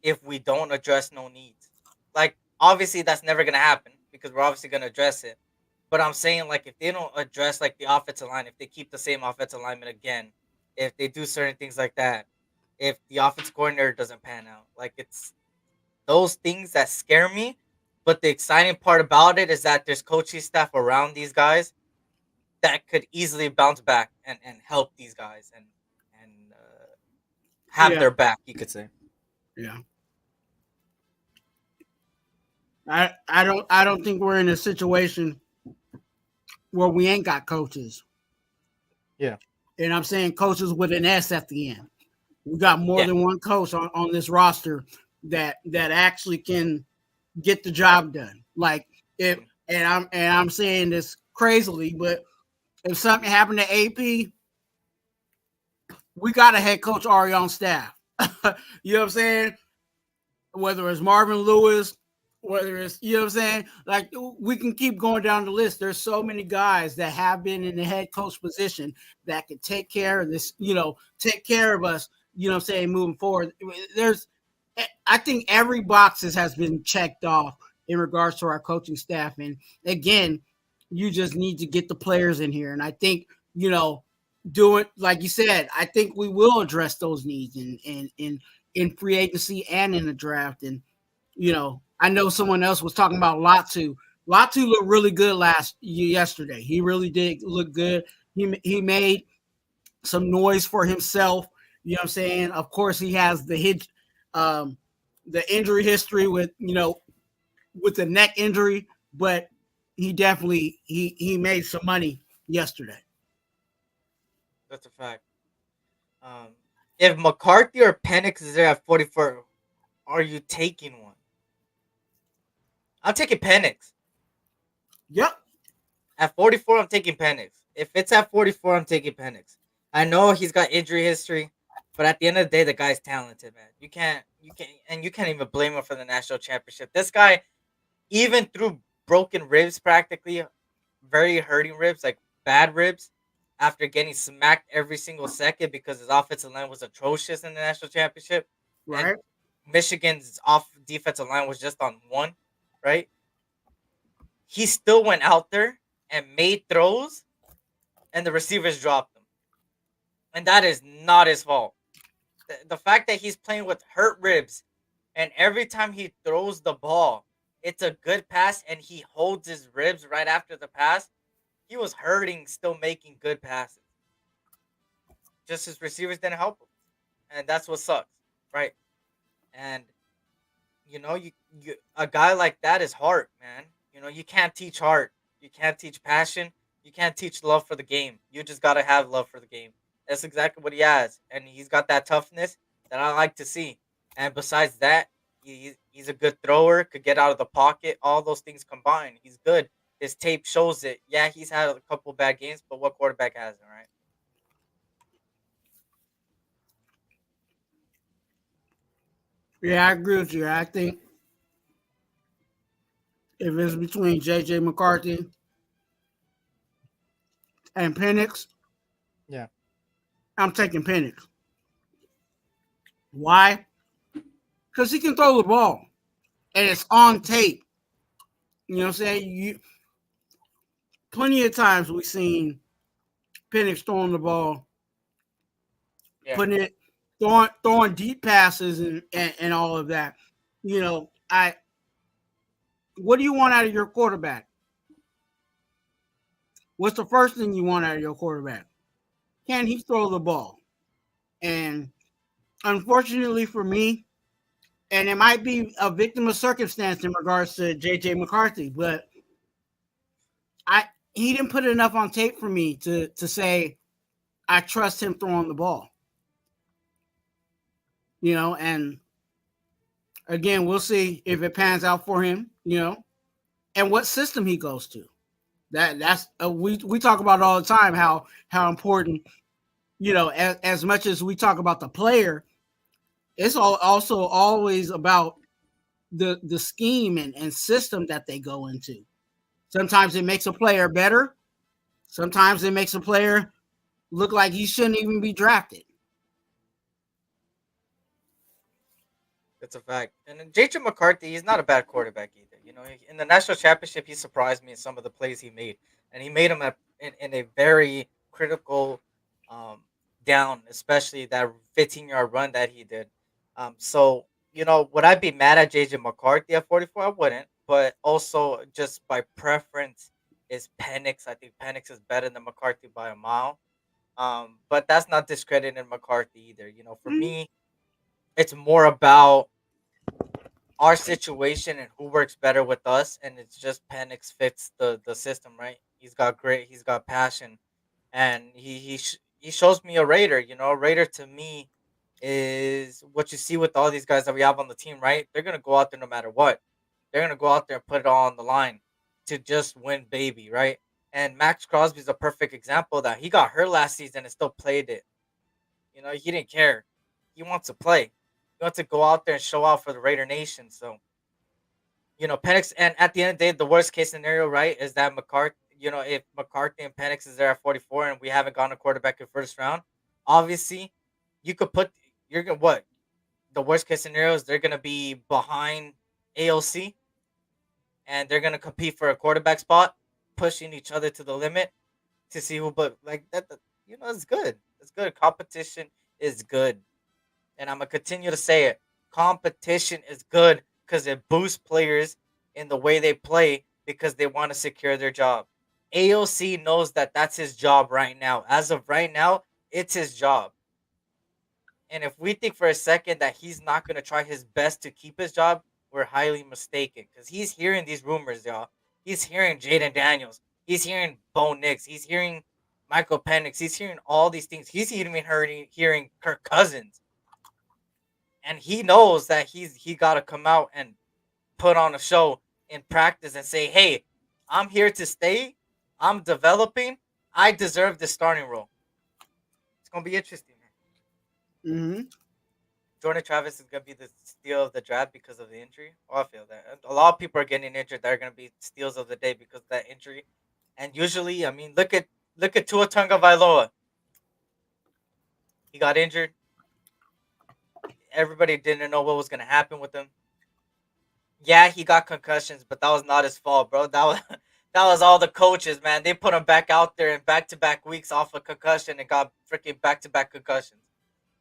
if we don't address no needs. Like, obviously that's never gonna happen because we're obviously gonna address it. But I'm saying, like, if they don't address, like, the offensive line, if they keep the same offensive lineman again, if they do certain things like that, if the offensive coordinator doesn't pan out, like, it's those things that scare me. But the exciting part about it is that there's coaching staff around these guys that could easily bounce back and help these guys and have their back, you could say. Yeah. I don't think we're in a situation where we ain't got coaches. Yeah. And I'm saying coaches with an S at the end. We got more than one coach on this roster that actually can get the job done. Like, if I'm saying this crazily, but if something happened to AP, we got a head coach already on staff. You know what I'm saying? Whether it's Marvin Lewis, whether it's, you know what I'm saying? Like, we can keep going down the list. There's so many guys that have been in the head coach position that can take care of this, take care of us, you know what I'm saying, moving forward. I think every box has been checked off in regards to our coaching staff. And again, you just need to get the players in here. And I think, do it like you said. I think we will address those needs in free agency and in the draft. And I know someone else was talking about Latu. Latu looked really good yesterday. He really did look good. He made some noise for himself. You know what I'm saying? Of course, he has the injury history with the neck injury, but he definitely he made some money yesterday. That's a fact. If McCarthy or Penix is there at 44, are you taking one? I'm taking Penix. Yep. At 44, I'm taking Penix. If it's at 44, I'm taking Penix. I know he's got injury history, but at the end of the day, the guy's talented, man. You can't even blame him for the national championship. This guy, even through broken ribs, practically, very hurting ribs, like bad ribs, after getting smacked every single second because his offensive line was atrocious in the national championship. Right. And Michigan's defensive line was just on one, right? He still went out there and made throws and the receivers dropped him. And that is not his fault. The fact that he's playing with hurt ribs, and every time he throws the ball, it's a good pass, and he holds his ribs right after the pass. He was hurting, still making good passes. Just his receivers didn't help him, and that's what sucks, right? And you a guy like that is heart, man. You can't teach heart, you can't teach passion, you can't teach love for the game. You just gotta have love for the game. That's exactly what he has, and he's got that toughness that I like to see. And besides that, he's a good thrower, could get out of the pocket. All those things combined, he's good. His tape shows it. Yeah, he's had a couple bad games, but what quarterback hasn't, right? Yeah, I agree with you. I think if it's between J.J. McCarthy and Penix, Yeah. I'm taking Penix. Why? Because he can throw the ball, and it's on tape. You know what I'm saying? Plenty of times we've seen Penix throwing the ball, Yeah. putting it, throwing deep passes and all of that. What do you want out of your quarterback? What's the first thing you want out of your quarterback? Can he throw the ball? And unfortunately for me, and it might be a victim of circumstance in regards to J.J. McCarthy, but he didn't put enough on tape for me to say I trust him throwing the ball. And again, we'll see if it pans out for him, and what system he goes to. That's we talk about it all the time how important, as much as we talk about the player, it's also always about the scheme and system that they go into. Sometimes it makes a player better. Sometimes it makes a player look like he shouldn't even be drafted. That's a fact. And then J.J. McCarthy, he's not a bad quarterback either. In the national championship, he surprised me in some of the plays he made, and he made them in a very critical down, especially that 15-yard run that he did. So would I be mad at J.J. McCarthy at 44? I wouldn't, but also just by preference is Penix. I think Penix is better than McCarthy by a mile. But that's not discrediting McCarthy either. For me, it's more about our situation and who works better with us, and it's just Penix fits the system, right? He's got passion, and he shows me a Raider. A Raider to me is what you see with all these guys that we have on the team, right? They're gonna go out there no matter what. They're gonna go out there and put it all on the line to just win, baby, right? And Max Crosby's a perfect example of that. He got hurt last season and still played it. He didn't care. He wants to play. He wants to go out there and show out for the Raider Nation. So, Penix, and at the end of the day, the worst case scenario, right, is that McCarthy, if McCarthy and Penix is there at 44 and we haven't gotten a quarterback in first round, obviously, you could you're going to, what? The worst case scenario is they're going to be behind AOC and they're going to compete for a quarterback spot, pushing each other to the limit to see who, but like that, it's good. It's good. Competition is good. And I'm going to continue to say it. Competition is good because it boosts players in the way they play because they want to secure their job. AOC knows that that's his job right now. As of right now, it's his job. And if we think for a second that he's not going to try his best to keep his job, we're highly mistaken because he's hearing these rumors, y'all. He's hearing Jaden Daniels. He's hearing Bo Nix. He's hearing Michael Penix. He's hearing all these things. He's even hearing Kirk Cousins. And he knows that he got to come out and put on a show in practice and say, hey, I'm here to stay. I'm developing. I deserve the starting role. It's going to be interesting, man. Mm-hmm. Jordan Travis is going to be the steal of the draft because of the injury. Oh, I feel that. A lot of people are getting injured that are going to be steals of the day because of that injury. And usually, I mean, look at Tua Tagovailoa. He got injured. Everybody didn't know what was going to happen with him. Yeah, he got concussions, but that was not his fault, bro. That was all the coaches, man. They put him back out there in back-to-back weeks off a concussion and got freaking back-to-back concussions.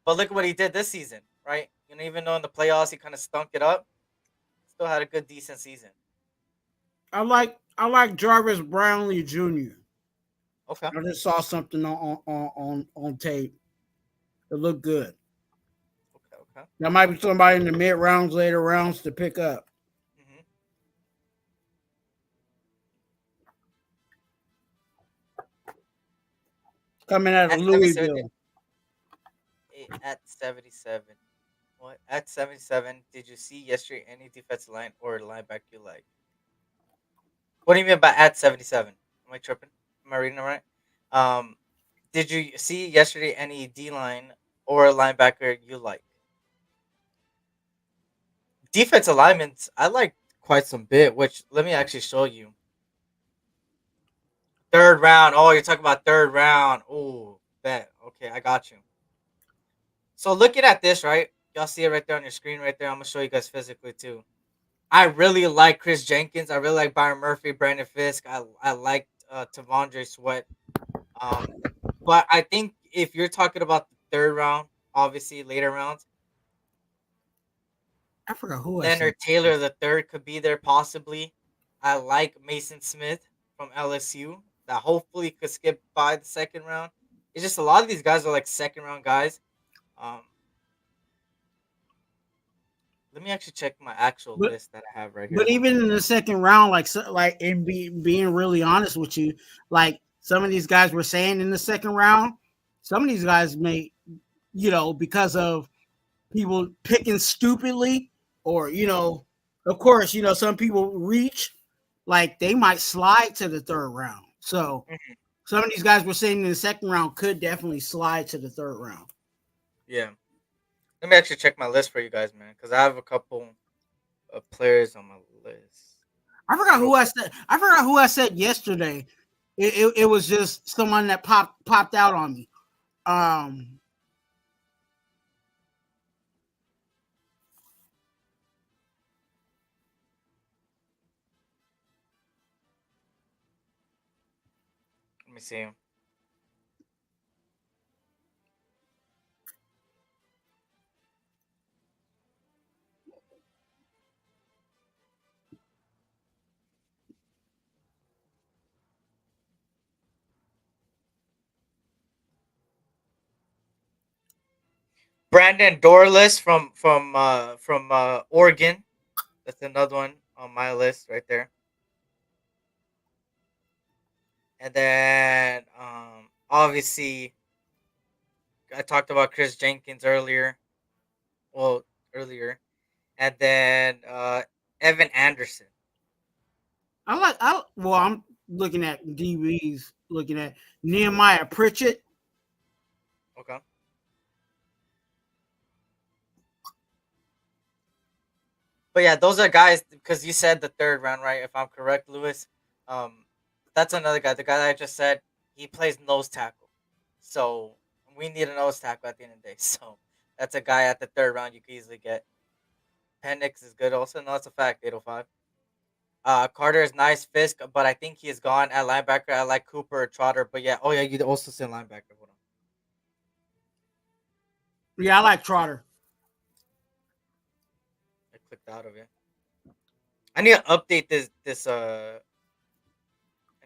But look what he did this season, right? Even though in the playoffs he kind of stunk it up, still had a good, decent season. I like Jarvis Brownlee Jr. Okay. I just saw something on tape. It looked good. Okay. There might be somebody in the mid rounds, later rounds to pick up. Mm-hmm. Coming out of Louisville. At 77. What? At 77, did you see yesterday any defensive line or linebacker you like? What do you mean by at 77? Am I tripping? Am I reading it right? Did you see yesterday any D line or linebacker you like? Defense alignments, I like quite some bit, which let me actually show you. Third round. Oh, you're talking about third round. Oh, bet. Okay, I got you. So looking at this, right? Y'all see it right there on your screen right there. I'm going to show you guys physically too. I really like Chris Jenkins. I really like Byron Murphy, Brandon Fisk. I like Tavondre Sweat. But I think if you're talking about the third round, obviously later rounds, I forgot who Leonard Taylor the third could be there possibly. I like Mason Smith from LSU that hopefully could skip by the second round. It's just a lot of these guys are like second round guys. Let me actually check my actual list that I have right here. But even in the second round, and being really honest with you, like some of these guys were saying in the second round, some of these guys may, because of people picking stupidly, or of course, some people reach, like they might slide to the third round. So some of these guys were saying in the second round could definitely slide to the third round. Yeah. Let me actually check my list for you guys, man, because I have a couple of players on my list. I forgot who I said yesterday. It was just someone that popped out on me. Let me see him. Brandon Dorless from Oregon. That's another one on my list right there. And then obviously I talked about Chris Jenkins earlier. And then Evan Anderson. I'm looking at DBs, looking at Nehemiah Pritchett. Okay. But yeah, those are guys, because you said the third round, right? If I'm correct, Lewis. That's another guy. The guy that I just said, he plays nose tackle. So we need a nose tackle at the end of the day. So that's a guy at the third round you can easily get. Penix is good also. No, that's a fact. 805. Carter is nice. Fisk, but I think he is gone at linebacker. I like Cooper or Trotter. But yeah, you also said linebacker. Hold on. Yeah, I like Trotter. I clicked out of it. I need to update this. I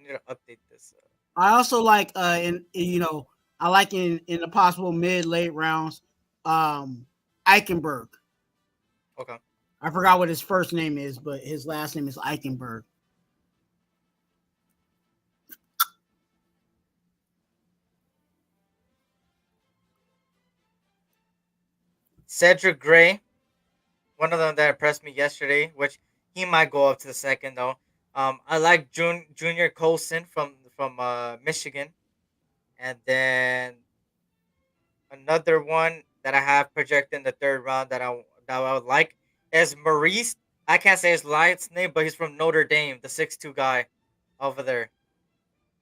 need to update this. I also like I like in the possible mid-late rounds, Eichenberg. Okay. I forgot what his first name is, but his last name is Eichenberg. Cedric Gray, one of them that impressed me yesterday, which he might go up to the second though. I like Junior Colson from Michigan, and then another one that I have projected in the third round that I would like is Maurice. I can't say his last name, but he's from Notre Dame, the 6'2" guy over there.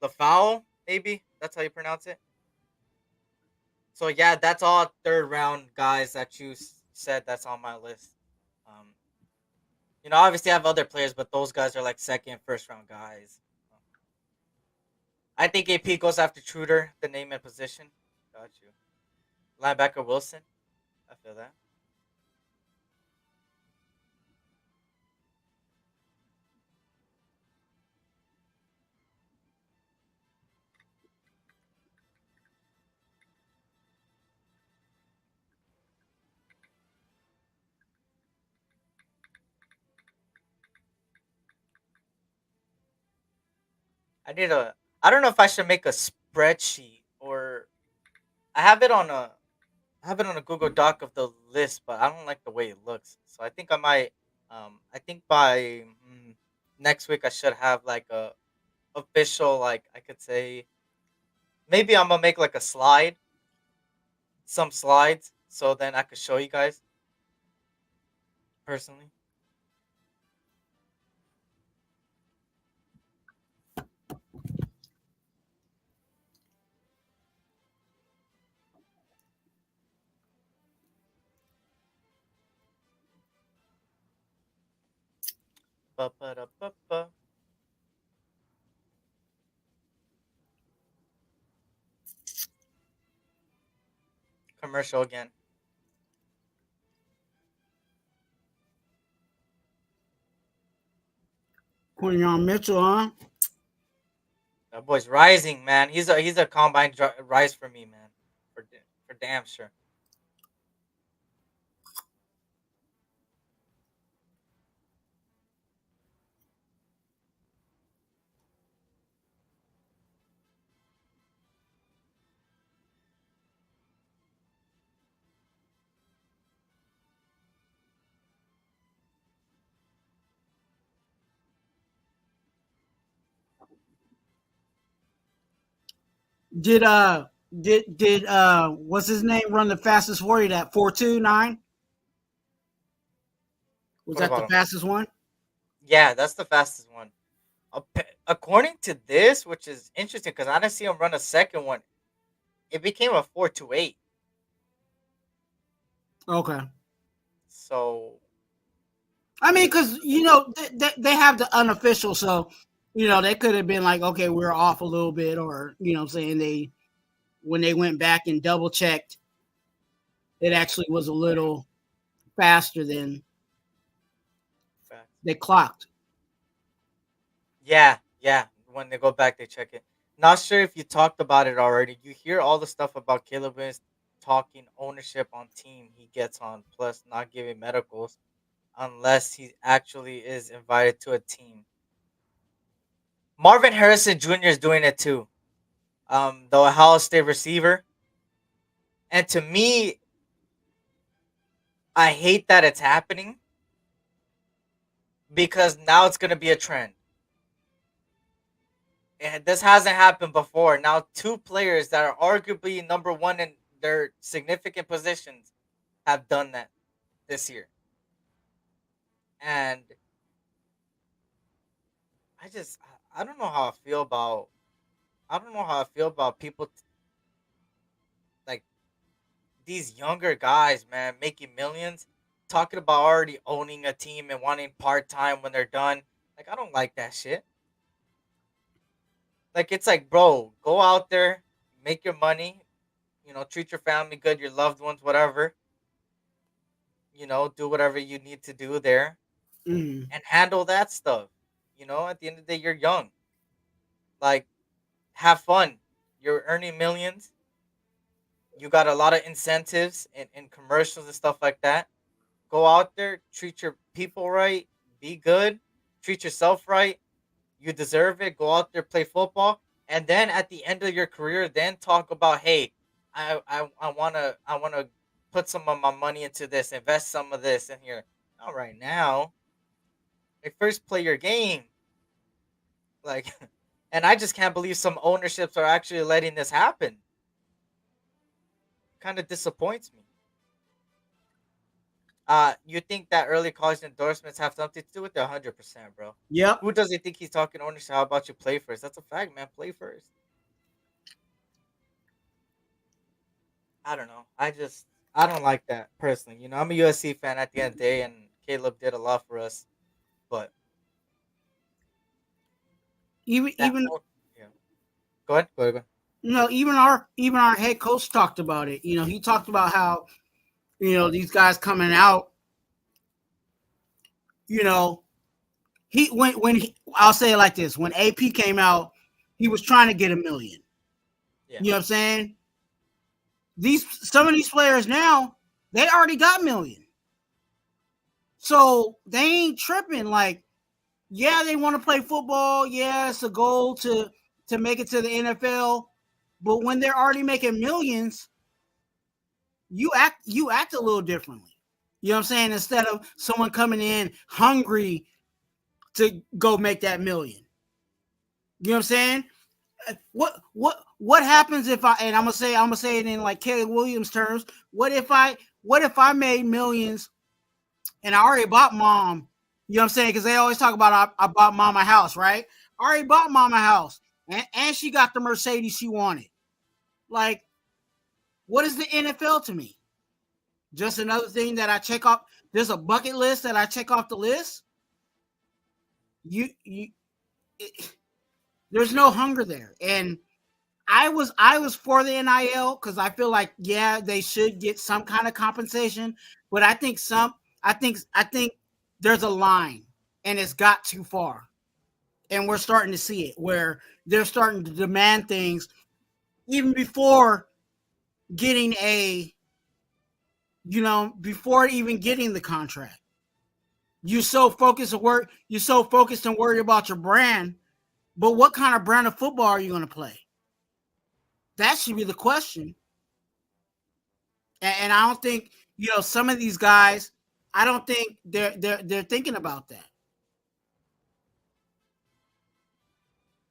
LaFowl, maybe that's how you pronounce it. So yeah, that's all third round guys that you said that's on my list. Obviously I have other players, but those guys are like second, first round guys. I think AP goes after Truder, the name and position. Got you. Linebacker Wilson. I feel that. I need a. I don't know if I should make a spreadsheet or I have it on a. I have it on a Google Doc of the list, but I don't like the way it looks. So I think I might. I think by next week I should have like a official, like I could say maybe I'm gonna make like a slide, some slides, so then I could show you guys personally. Ba-ba-da-ba-ba. Commercial again. Quinion Mitchell, huh? That boy's rising, man. He's a combine rise for me, man. For damn sure. Did what's his name run the fastest 40 that 4.29? Was What that the about him? fastest one? Yeah, that's the fastest one. According to this, which is interesting because I didn't see him run a second one. It became a 4.28. Okay. So I mean, because they have the unofficial, so they could have been like, okay, we're off a little bit, or what I'm saying, they when they went back and double checked, it actually was a little faster than fast. they clocked. Yeah. When they go back, they check it. Not sure if you talked about it already. You hear all the stuff about Caleb Williams talking ownership on team he gets on, plus not giving medicals unless he actually is invited to a team. Marvin Harrison Jr. is doing it too. The Ohio State receiver. And to me, I hate that it's happening because now it's gonna be a trend. And this hasn't happened before. Now, two players that are arguably number one in their significant positions have done that this year. And I just I don't know how I feel about people like these younger guys, man, making millions, talking about already owning a team and wanting part time when they're done. Like I don't like that shit. Like it's like, bro, go out there, make your money, treat your family good, your loved ones, whatever. Do whatever you need to do there Mm. and handle that stuff. At the end of the day, you're young. Like, have fun. You're earning millions. You got a lot of incentives and commercials and stuff like that. Go out there, treat your people right, be good, treat yourself right. You deserve it. Go out there, play football, and then at the end of your career, then talk about, hey, I wanna put some of my money into this, invest some of this in here. Not right now. Like first play your game. Like and I just can't believe some ownerships are actually letting this happen. Kind of disappoints me. You think that early college endorsements have something to do with it? 100%, bro. Yep. Who doesn't think he's talking ownership? How about you play first? That's a fact, man. Play first. I don't know. I don't like that personally. I'm a USC fan at the end of the day, and Caleb did a lot for us. But Even that, even yeah, Go ahead. Go ahead. Go ahead. Even our head coach talked about it. He talked about how these guys coming out. You know, I'll say it like this: when AP came out, he was trying to get a million. Yeah. You know what I'm saying? Some of these players now, they already got million. So they ain't tripping. Like, yeah, they want to play football. Yeah, it's a goal to make it to the NFL. But when they're already making millions, you act a little differently. You know what I'm saying? Instead of someone coming in hungry to go make that million. You know what I'm saying? What happens if I'm gonna say it in like Kelly Williams terms? What if I made millions and I already bought mom? You know what I'm saying? Because they always talk about I bought mom a house, right? I already bought mom a house, and she got the Mercedes she wanted. Like, what is the NFL to me? Just another thing that I check off. There's a bucket list that I check off the list. There's no hunger there, and I was for the NIL because I feel like they should get some kind of compensation, but I think there's a line, and it's got too far, and we're starting to see it where they're starting to demand things even before getting before even getting the contract. You're so focused and worried about your brand, but what kind of brand of football are you going to play? That should be the question. And I don't think, some of these guys, I don't think they're thinking about that.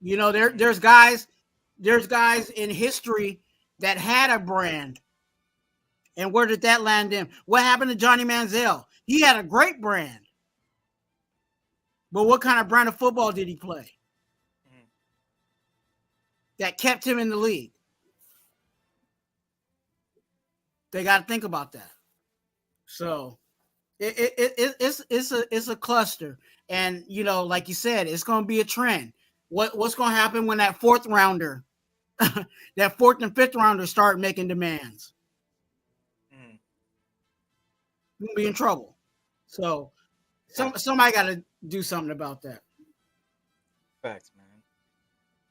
There's guys in history that had a brand. And where did that land them? What happened to Johnny Manziel? He had a great brand. But what kind of brand of football did he play? That kept him in the league. They got to think about that. So it's a cluster, and like you said, it's going to be a trend. What's going to happen when that fourth rounder, that fourth and fifth rounder start making demands? We'll be in trouble. So somebody got to do something about that. Facts, man.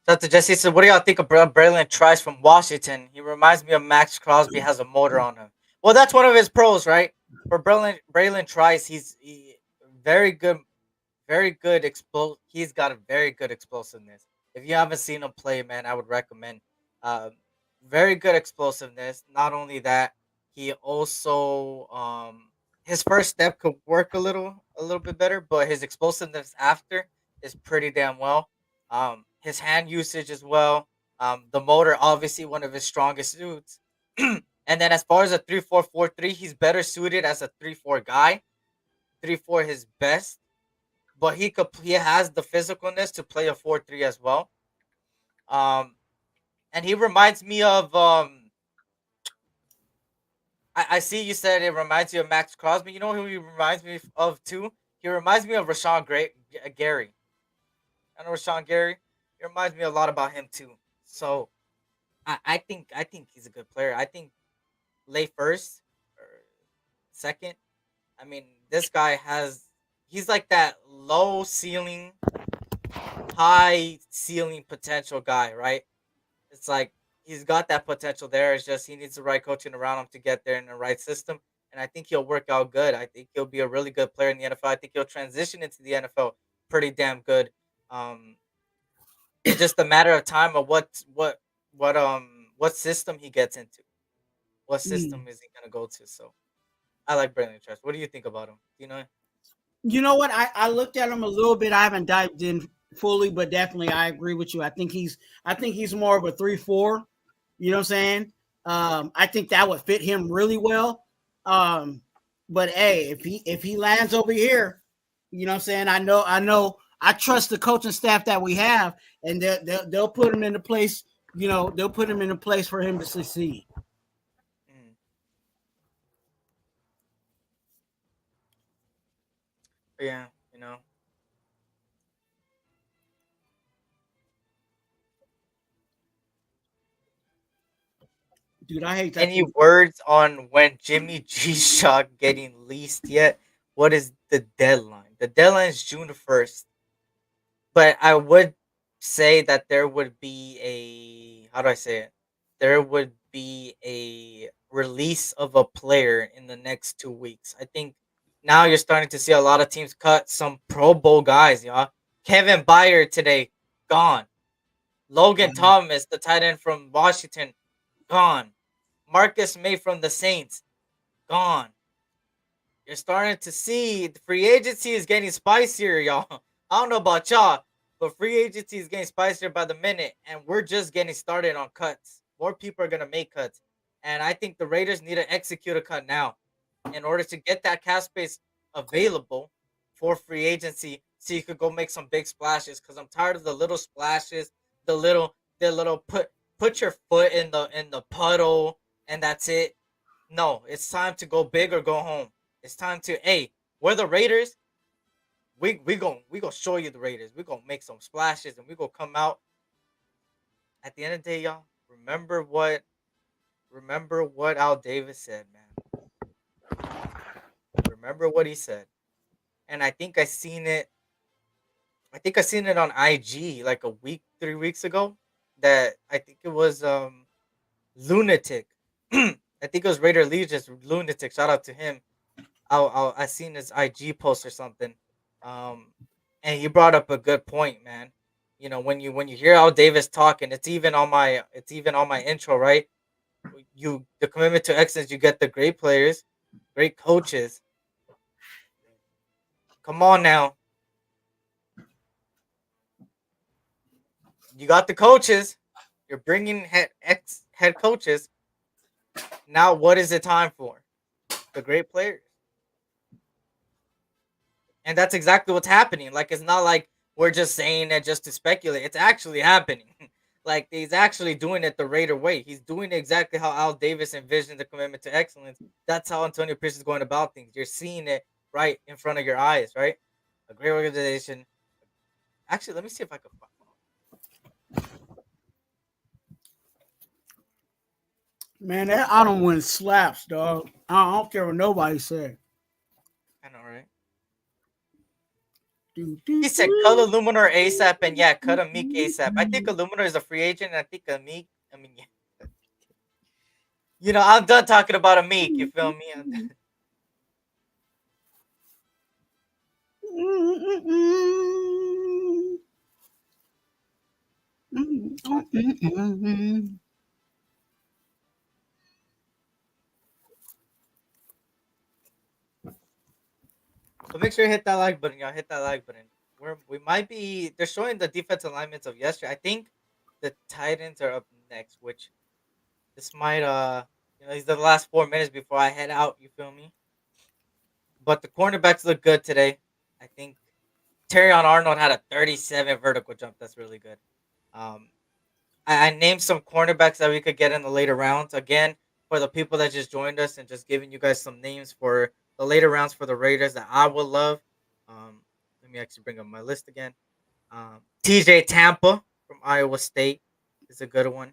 Shout out to Jesse. Said, "What do y'all think of Braylon Trice from Washington? He reminds me of Max Crosby. Has a motor on him. Well, that's one of his pros, right? For Braylon Trice, he's very good, very good. He's got a very good explosiveness. If you haven't seen him play, man, I would recommend. Very good explosiveness. Not only that, he also his first step could work a little bit better, but his explosiveness after is pretty damn well. His hand usage as well. The motor, obviously, one of his strongest suits. And then as far as a 3-4-4-3, he's better suited as a 3-4 guy. 3-4 his best, but he has the physicalness to play a 4-3 as well. And he reminds me of I see you said it reminds you of Max Crosby. You know who he reminds me of too? He reminds me of Rashawn Gary. I know Rashawn Gary. He reminds me a lot about him too. So I think he's a good player. I think late first or second. I mean, this guy he's like that low ceiling, high ceiling potential guy, right? It's like he's got that potential there. It's just he needs the right coaching around him to get there in the right system. And I think he'll work out good. I think he'll be a really good player in the NFL. I think he'll transition into the NFL pretty damn good. It's just a matter of time of what system he gets into. What system is he gonna go to? So I like Brandon Trust. What do you think about him? Do you know? You know what? I looked at him a little bit. I haven't dived in fully, but definitely I agree with you. I think he's more of a 3-4. You know what I'm saying? I think that would fit him really well. But hey, if he lands over here, you know what I'm saying? I know I trust the coaching staff that we have, and they'll put him in the place, they'll put him in a place for him to succeed. Yeah, Dude, I hate that. Any words on when Jimmy G Shock getting leased yet? What is the deadline? The deadline is June 1st. But I would say that there would be how do I say it? There would be a release of a player in the next 2 weeks. I think now you're starting to see a lot of teams cut some Pro Bowl guys, y'all. Kevin Byard today, gone. Logan Thomas, the tight end from Washington, gone. Marcus May from the Saints, gone. You're starting to see the free agency is getting spicier, y'all. I don't know about y'all, but free agency is getting spicier by the minute, and we're just getting started on cuts. More people are gonna make cuts, and I think the Raiders need to execute a cut now in order to get that cap space available for free agency, so you could go make some big splashes. Because I'm tired of the little splashes, the little put your foot in the puddle, and that's it. No, it's time to go big or go home. It's time to, hey, we're the Raiders. We gonna show you the Raiders. We gonna make some splashes, and we gonna come out. At the end of the day, y'all, remember what Al Davis said, man. Remember what he said. And I think I seen it on IG like 3 weeks ago. That I think it was Lunatic. I think it was Raider Legion's Lunatic. Shout out to him. I seen his IG post or something, and he brought up a good point, man. You know, when you hear Al Davis talking, it's even on my intro, right? The commitment to excellence, you get the great players, great coaches. Come on now, you got the coaches. You're bringing head coaches. Now, what is it time for? The great players. And that's exactly what's happening. Like, it's not like we're just saying it just to speculate. It's actually happening. Like, he's actually doing it the Raider way. He's doing exactly how Al Davis envisioned the commitment to excellence. That's how Antonio Pierce is going about things. You're seeing it right in front of your eyes, right? A great organization. Actually, let me see if I can find. Man, that Autumn win slaps, dog. I don't care what nobody said. I know, right? He said cut Illuminor ASAP, and yeah, cut Amik ASAP. I think Illuminor is a free agent, and I think Amik, yeah. You know, I'm done talking about Amik, you feel me? So make sure you hit that like button, y'all. Hit that like button. They're showing the defensive alignments of yesterday. I think the Titans are up next, which this might these are the last 4 minutes before I head out, you feel me? But the cornerbacks look good today. I think Terrion Arnold had a 37 vertical jump. That's really good. I named some cornerbacks that we could get in the later rounds. Again, for the people that just joined us and just giving you guys some names for the later rounds for the Raiders that I would love. Let me actually bring up my list again. TJ Tampa from Iowa State is a good one.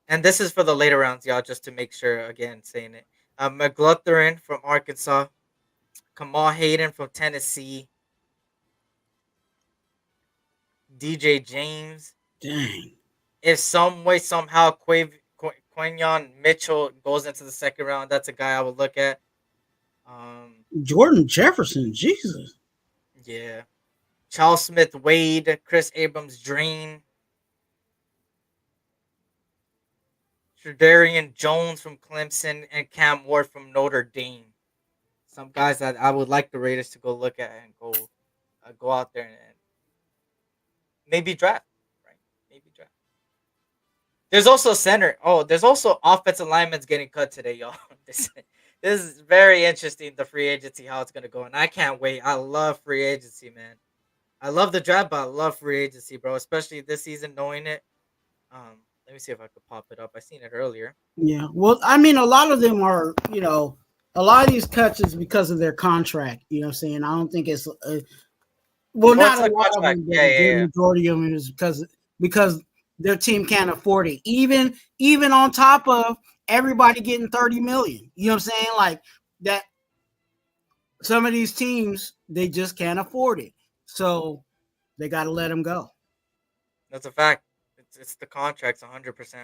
And this is for the later rounds, y'all, just to make sure, again, saying it. McLaughrin from Arkansas. Kamal Hayden from Tennessee. DJ James. Dang. If some way, somehow, Quinyon Mitchell goes into the second round, that's a guy I would look at. Jordan Jefferson, Jesus. Yeah. Charles Smith Wade, Chris Abrams Drain. Tre'Darian Jones from Clemson, and Cam Ward from Notre Dame. Some guys that I would like the Raiders to go look at and go out there and maybe draft, right? Maybe draft. There's also center. Oh, there's also offensive linemen getting cut today, y'all. This is very interesting, the free agency, how it's going to go. And I can't wait. I love free agency, man. I love the draft, but I love free agency, bro. Especially this season, knowing it. Let me see if I could pop it up. I seen it earlier. Yeah. Well, I mean, a lot of them are, a lot of these cuts is because of their contract. You know what I'm saying? I don't think it's not a lot of them. Yeah. The majority of them is because their team can't afford it. Even on top of everybody getting 30 million. You know what I'm saying? Like that. Some of these teams, they just can't afford it. So they got to let him go. That's a fact. It's the contracts 100%.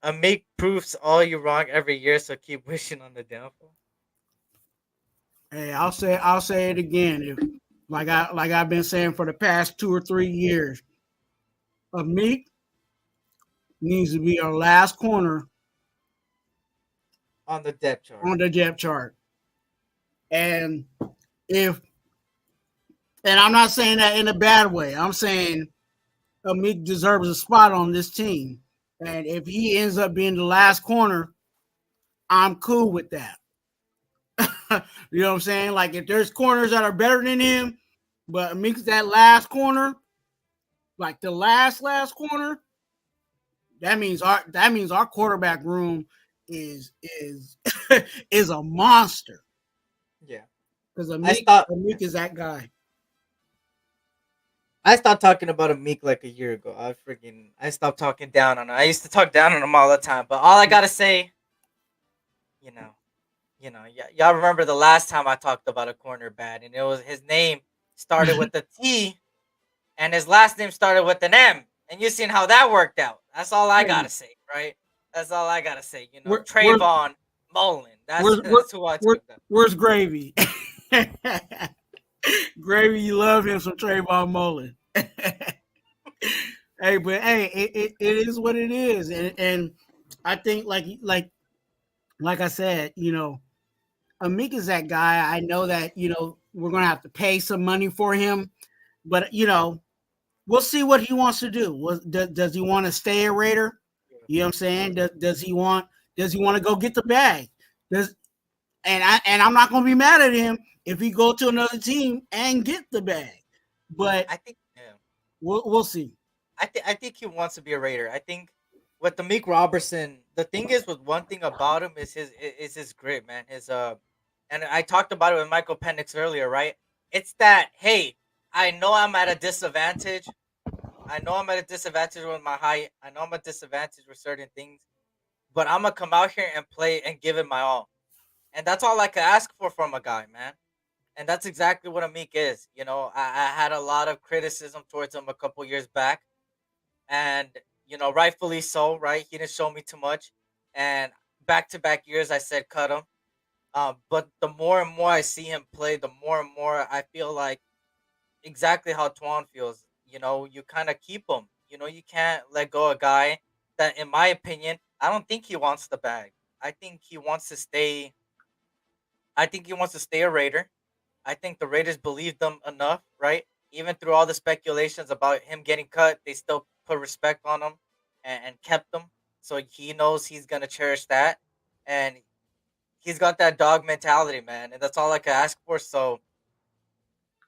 A make proofs all you wrong every year, so keep wishing on the downfall. Hey, I'll say it again. If I've been saying for the past 2 or 3 years, Meek needs to be our last corner On the depth chart. on the depth chart. And if and I'm not saying that in a bad way. I'm saying Meek deserves a spot on this team. And if he ends up being the last corner, I'm cool with that. You know what I'm saying? Like if there's corners that are better than him, but Meek's that last corner, like the last corner, that means our quarterback room is is a monster. Yeah. Because Meek is that guy. I stopped talking about a Meek like a year ago. I stopped talking down on him. I used to talk down on him all the time, but all I gotta say, you know, y'all remember the last time I talked about a corner bad, and it was his name started with a T, and his last name started with an M, and you seen how that worked out. That's all I gotta say, right? That's all I gotta say. Trayvon Mullen. That's who I took. Where's Gravy? Gravy, you love him some Trayvon Mullen. Hey, but hey, it is what it is, and I think like I said, Amik is that guy. I know that we're gonna have to pay some money for him, but we'll see what he wants to do. Does he want to stay a Raider? You know what I'm saying? Does he want to go get the bag? And I'm not gonna be mad at him if he go to another team and get the bag. But I think we'll see. I think he wants to be a Raider. I think with the Meek Robertson, the thing is with one thing about him is his grit, man. And I talked about it with Michael Penix earlier, right? It's that, hey, I know I'm at a disadvantage. I know I'm at a disadvantage with my height. I know I'm at a disadvantage with certain things, but I'm gonna come out here and play and give it my all. And that's all I could ask for from a guy, man. And that's exactly what Amik is. I had a lot of criticism towards him a couple years back. And, rightfully so, right? He didn't show me too much. And back-to-back years, I said cut him. But the more and more I see him play, the more and more I feel like exactly how Twuan feels. You kind of keep him. You can't let go a guy that, in my opinion, I don't think he wants the bag. I think he wants to stay a Raider. I think the Raiders believed them enough, right? Even through all the speculations about him getting cut, they still put respect on him and kept him. So he knows he's gonna cherish that, and he's got that dog mentality, man, and that's all I could ask for. So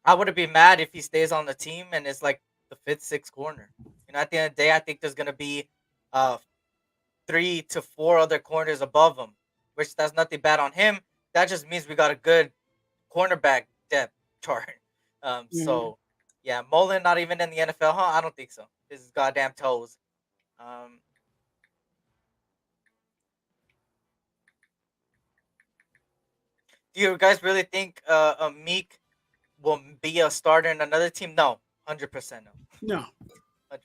I wouldn't be mad if he stays on the team and is like the fifth, sixth corner. At the end of the day, I think there's gonna be 3 to 4 other corners above him, which that's nothing bad on him. That just means we got a good cornerback depth chart. So yeah, Mullen not even in the NFL, huh? I don't think so. His goddamn toes. Do you guys really think Meek will be a starter in another team? No, 100% no. No. 100%.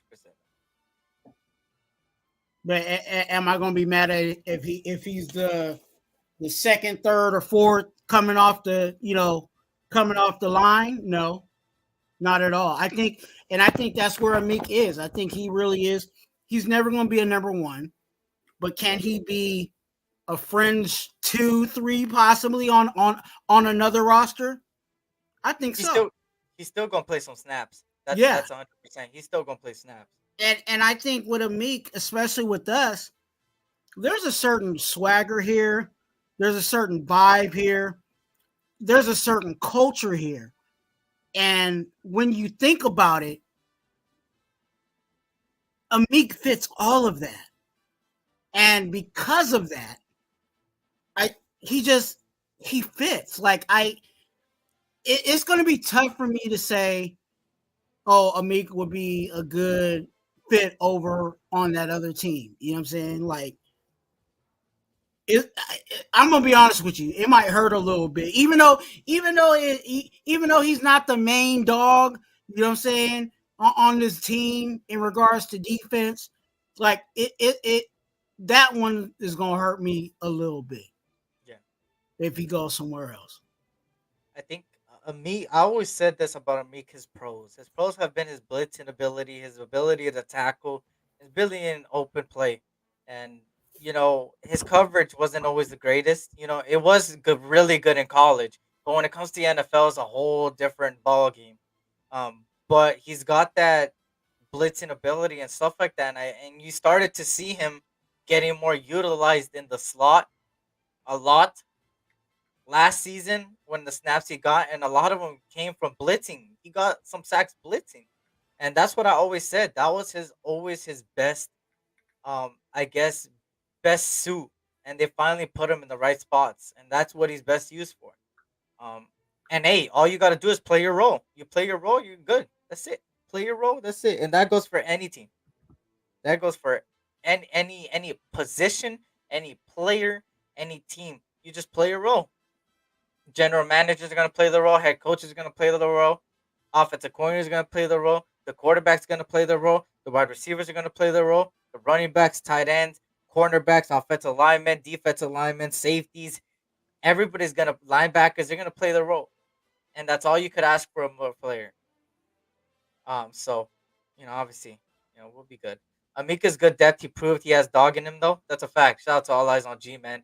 But am I going to be mad at it if he's the second, third, or fourth coming off the line? No, not at all. I think that's where Amik is. I think he really is. He's never going to be a number one, but can he be a fringe 2, 3 possibly on another roster? I think so. He's still going to play some snaps. That's 100%. He's still going to play snaps. And I think with Amik, especially with us, there's a certain swagger here. There's a certain vibe here. There's a certain culture here. And when you think about it, Amik fits all of that. And because of that, he fits. Like it's going to be tough for me to say, oh, Amik would be a good fit over on that other team. You know what I'm saying? Like, I'm gonna be honest with you. It might hurt a little bit, even though he's not the main dog. You know what I'm saying on this team in regards to defense. Like it that one is gonna hurt me a little bit. Yeah. If he goes somewhere else. I think Amik. I always said this about Amik. His pros. His pros have been his blitzing ability, his ability to tackle, his ability in open play, and his coverage wasn't always the greatest. It was good, really good in college, but when it comes to the NFL, it's a whole different ball game. But he's got that blitzing ability and stuff like that, and you started to see him getting more utilized in the slot a lot last season when the snaps he got, and a lot of them came from blitzing. He got some sacks blitzing, and that's what I always said. That was his always his best, I guess, best suit, and they finally put him in the right spots, and that's what he's best used for. Um, and hey, all you got to do is play your role. You play your role, you're good. That's it. Play your role. That's it, and that goes for any team. That goes for any position, any player, any team. You just play your role. General managers are going to play the role. Head coaches are going to play the role. Offensive coordinators are going to play the role. The quarterback's going to play the role. The wide receivers are going to play the role. The running backs, tight ends, cornerbacks, offensive linemen, defensive linemen, safeties. Everybody's going to, linebackers, they're going to play the role. And that's all you could ask for a player. So, obviously, we'll be good. Amika's good depth. He proved he has dog in him, though. That's a fact. Shout out to All Eyes on G, man.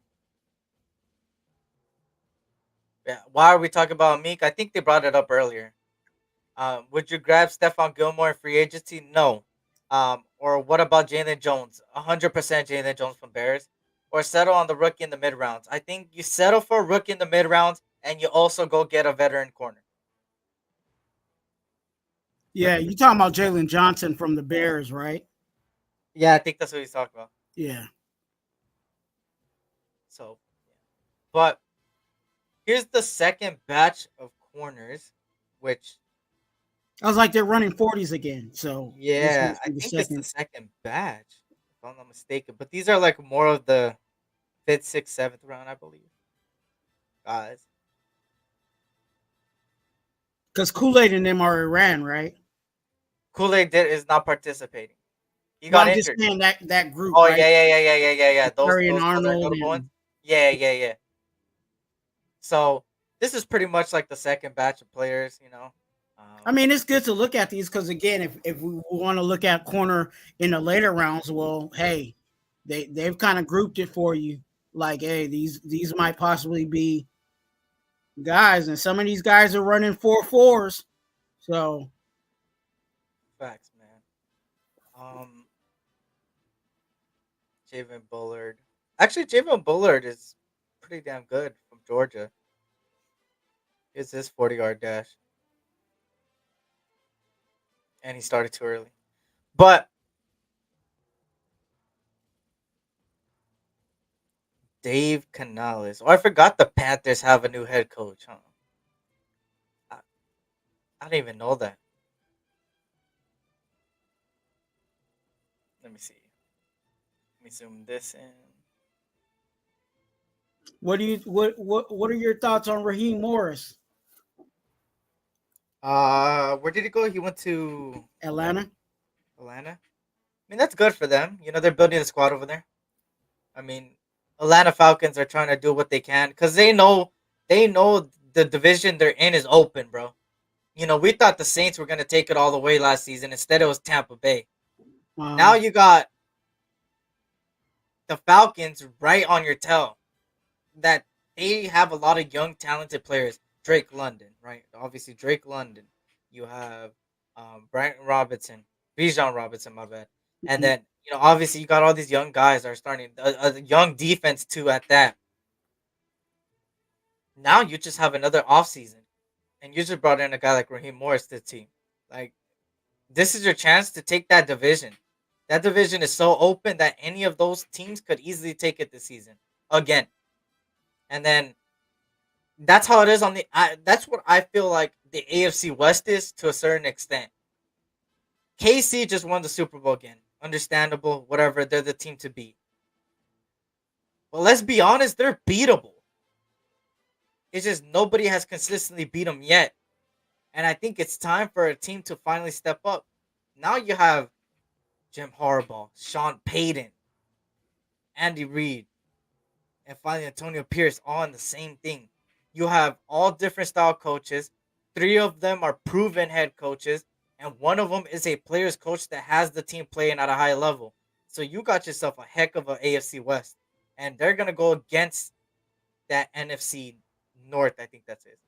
Yeah. Why are we talking about Amik? I think they brought it up earlier. Would you grab Stephon Gilmore in free agency? No. Or what about Jalen Jones? 100% Jalen Jones from Bears. Or settle on the rookie in the mid rounds. I think you settle for a rookie in the mid rounds, and you also go get a veteran corner. Yeah, you talking about Jalen Johnson from the Bears, right? Yeah, I think that's what he's talking about. Yeah. So, but here's the second batch of corners, which I was like, they're running 40s again. So yeah, I think it's the second batch, if I'm not mistaken. But these are like more of the fifth, sixth, seventh round, I believe. Guys. Because Kool-Aid and them already ran, right? Kool-Aid is not participating. He Well, got I'm injured. just saying that group. Oh, right? yeah. Those Arnold other notable ones. Yeah. So this is pretty much like the second batch of players, I mean, it's good to look at these because again, if we want to look at corner in the later rounds, well, hey, they've kind of grouped it for you. Like, hey, these might possibly be guys, and some of these guys are running 4.4s. So facts, man. Javon Bullard. Actually, Javon Bullard is pretty damn good from Georgia. It's his 40-yard dash. And he started too early. But Dave Canales. Oh, I forgot the Panthers have a new head coach, huh? I didn't even know that. Let me see. Let me zoom this in. what are your thoughts on Raheem Morris? Where did he go? He went to Atlanta. I mean, that's good for them. They're building a squad over there. I mean, Atlanta Falcons are trying to do what they can because they know the division they're in is open, bro. We thought the Saints were gonna take it all the way last season. Instead, it was Tampa Bay. Now you got the Falcons right on your tail. That they have a lot of young, talented players. Drake London, right? Obviously, Drake London. You have Brian Robinson, Bijan Robinson, my bad. And then, obviously, you got all these young guys that are starting a young defense, too, at that. Now you just have another offseason. And you just brought in a guy like Raheem Morris to the team. Like, this is your chance to take that division. That division is so open that any of those teams could easily take it this season. Again. And then that's how it is on the. That's what I feel like the AFC West is to a certain extent. KC just won the Super Bowl again. Understandable, whatever. They're the team to beat. But let's be honest, they're beatable. It's just nobody has consistently beat them yet. And I think it's time for a team to finally step up. Now you have Jim Harbaugh, Sean Payton, Andy Reid, and finally Antonio Pierce all in the same thing. You have all different style coaches. 3 of them are proven head coaches, and one of them is a player's coach that has the team playing at a high level. So you got yourself a heck of an AFC West, and they're gonna go against that NFC North. I think that's it.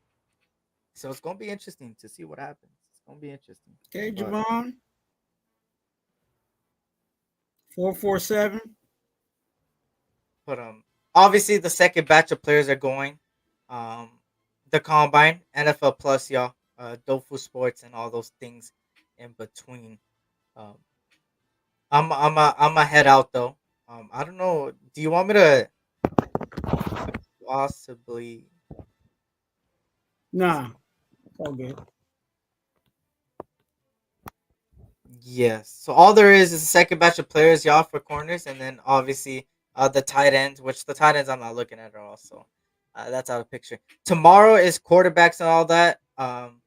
So it's gonna be interesting to see what happens. It's gonna be interesting. Okay, But, Javon. 447. but obviously the second batch of players are going. The combine, NFL Plus, y'all, Dofu Sports, and all those things in between. Um, I'm a head out though. I don't know. Do you want me to possibly? Nah, it's all good. Yes. So all there is a second batch of players, y'all, for corners, and then obviously the tight ends, which the tight ends I'm not looking at all. So that's out of picture. Tomorrow is quarterbacks and all that. I'm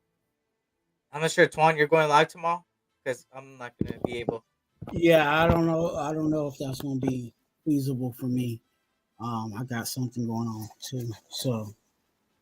not sure, Twuan, you're going live tomorrow because I'm not gonna be able. Yeah, I don't know. I don't know if that's gonna be feasible for me. I got something going on too. So,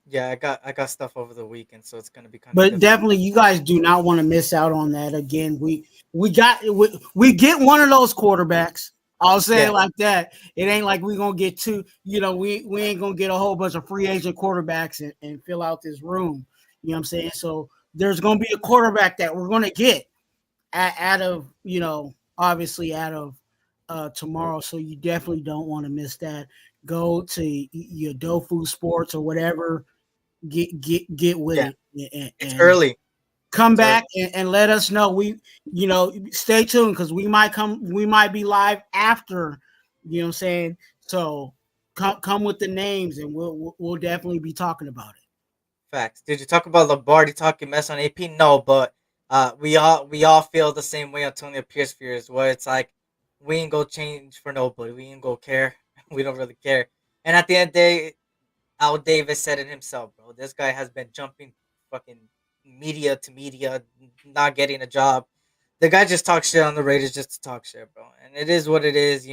Yeah, I got stuff over the weekend, so it's gonna be kind of. but definitely, you guys do not want to miss out on that. Again, we get one of those quarterbacks. I'll say it like that. It ain't like we're gonna get two. We ain't gonna get a whole bunch of free agent quarterbacks and fill out this room. You know what I'm saying? So there's gonna be a quarterback that we're gonna get out of obviously out of tomorrow. So you definitely don't want to miss that. Go to your Dofu Sports or whatever. Get with Yeah, it. it's early. Come It's early. back and let us know. Stay tuned because we might be live after. You know what I'm saying? So come with the names and we'll definitely be talking about it. Facts. Did you talk about Lombardi talking mess on AP? No, but we all feel the same way Antonio Pierce fears, where it's like we ain't go change for nobody. We ain't go care. We don't really care. And at the end of the day, Al Davis said it himself, bro. This guy has been jumping fucking media to media, not getting a job. The guy just talks shit on the Raiders just to talk shit, bro. And it is what it is,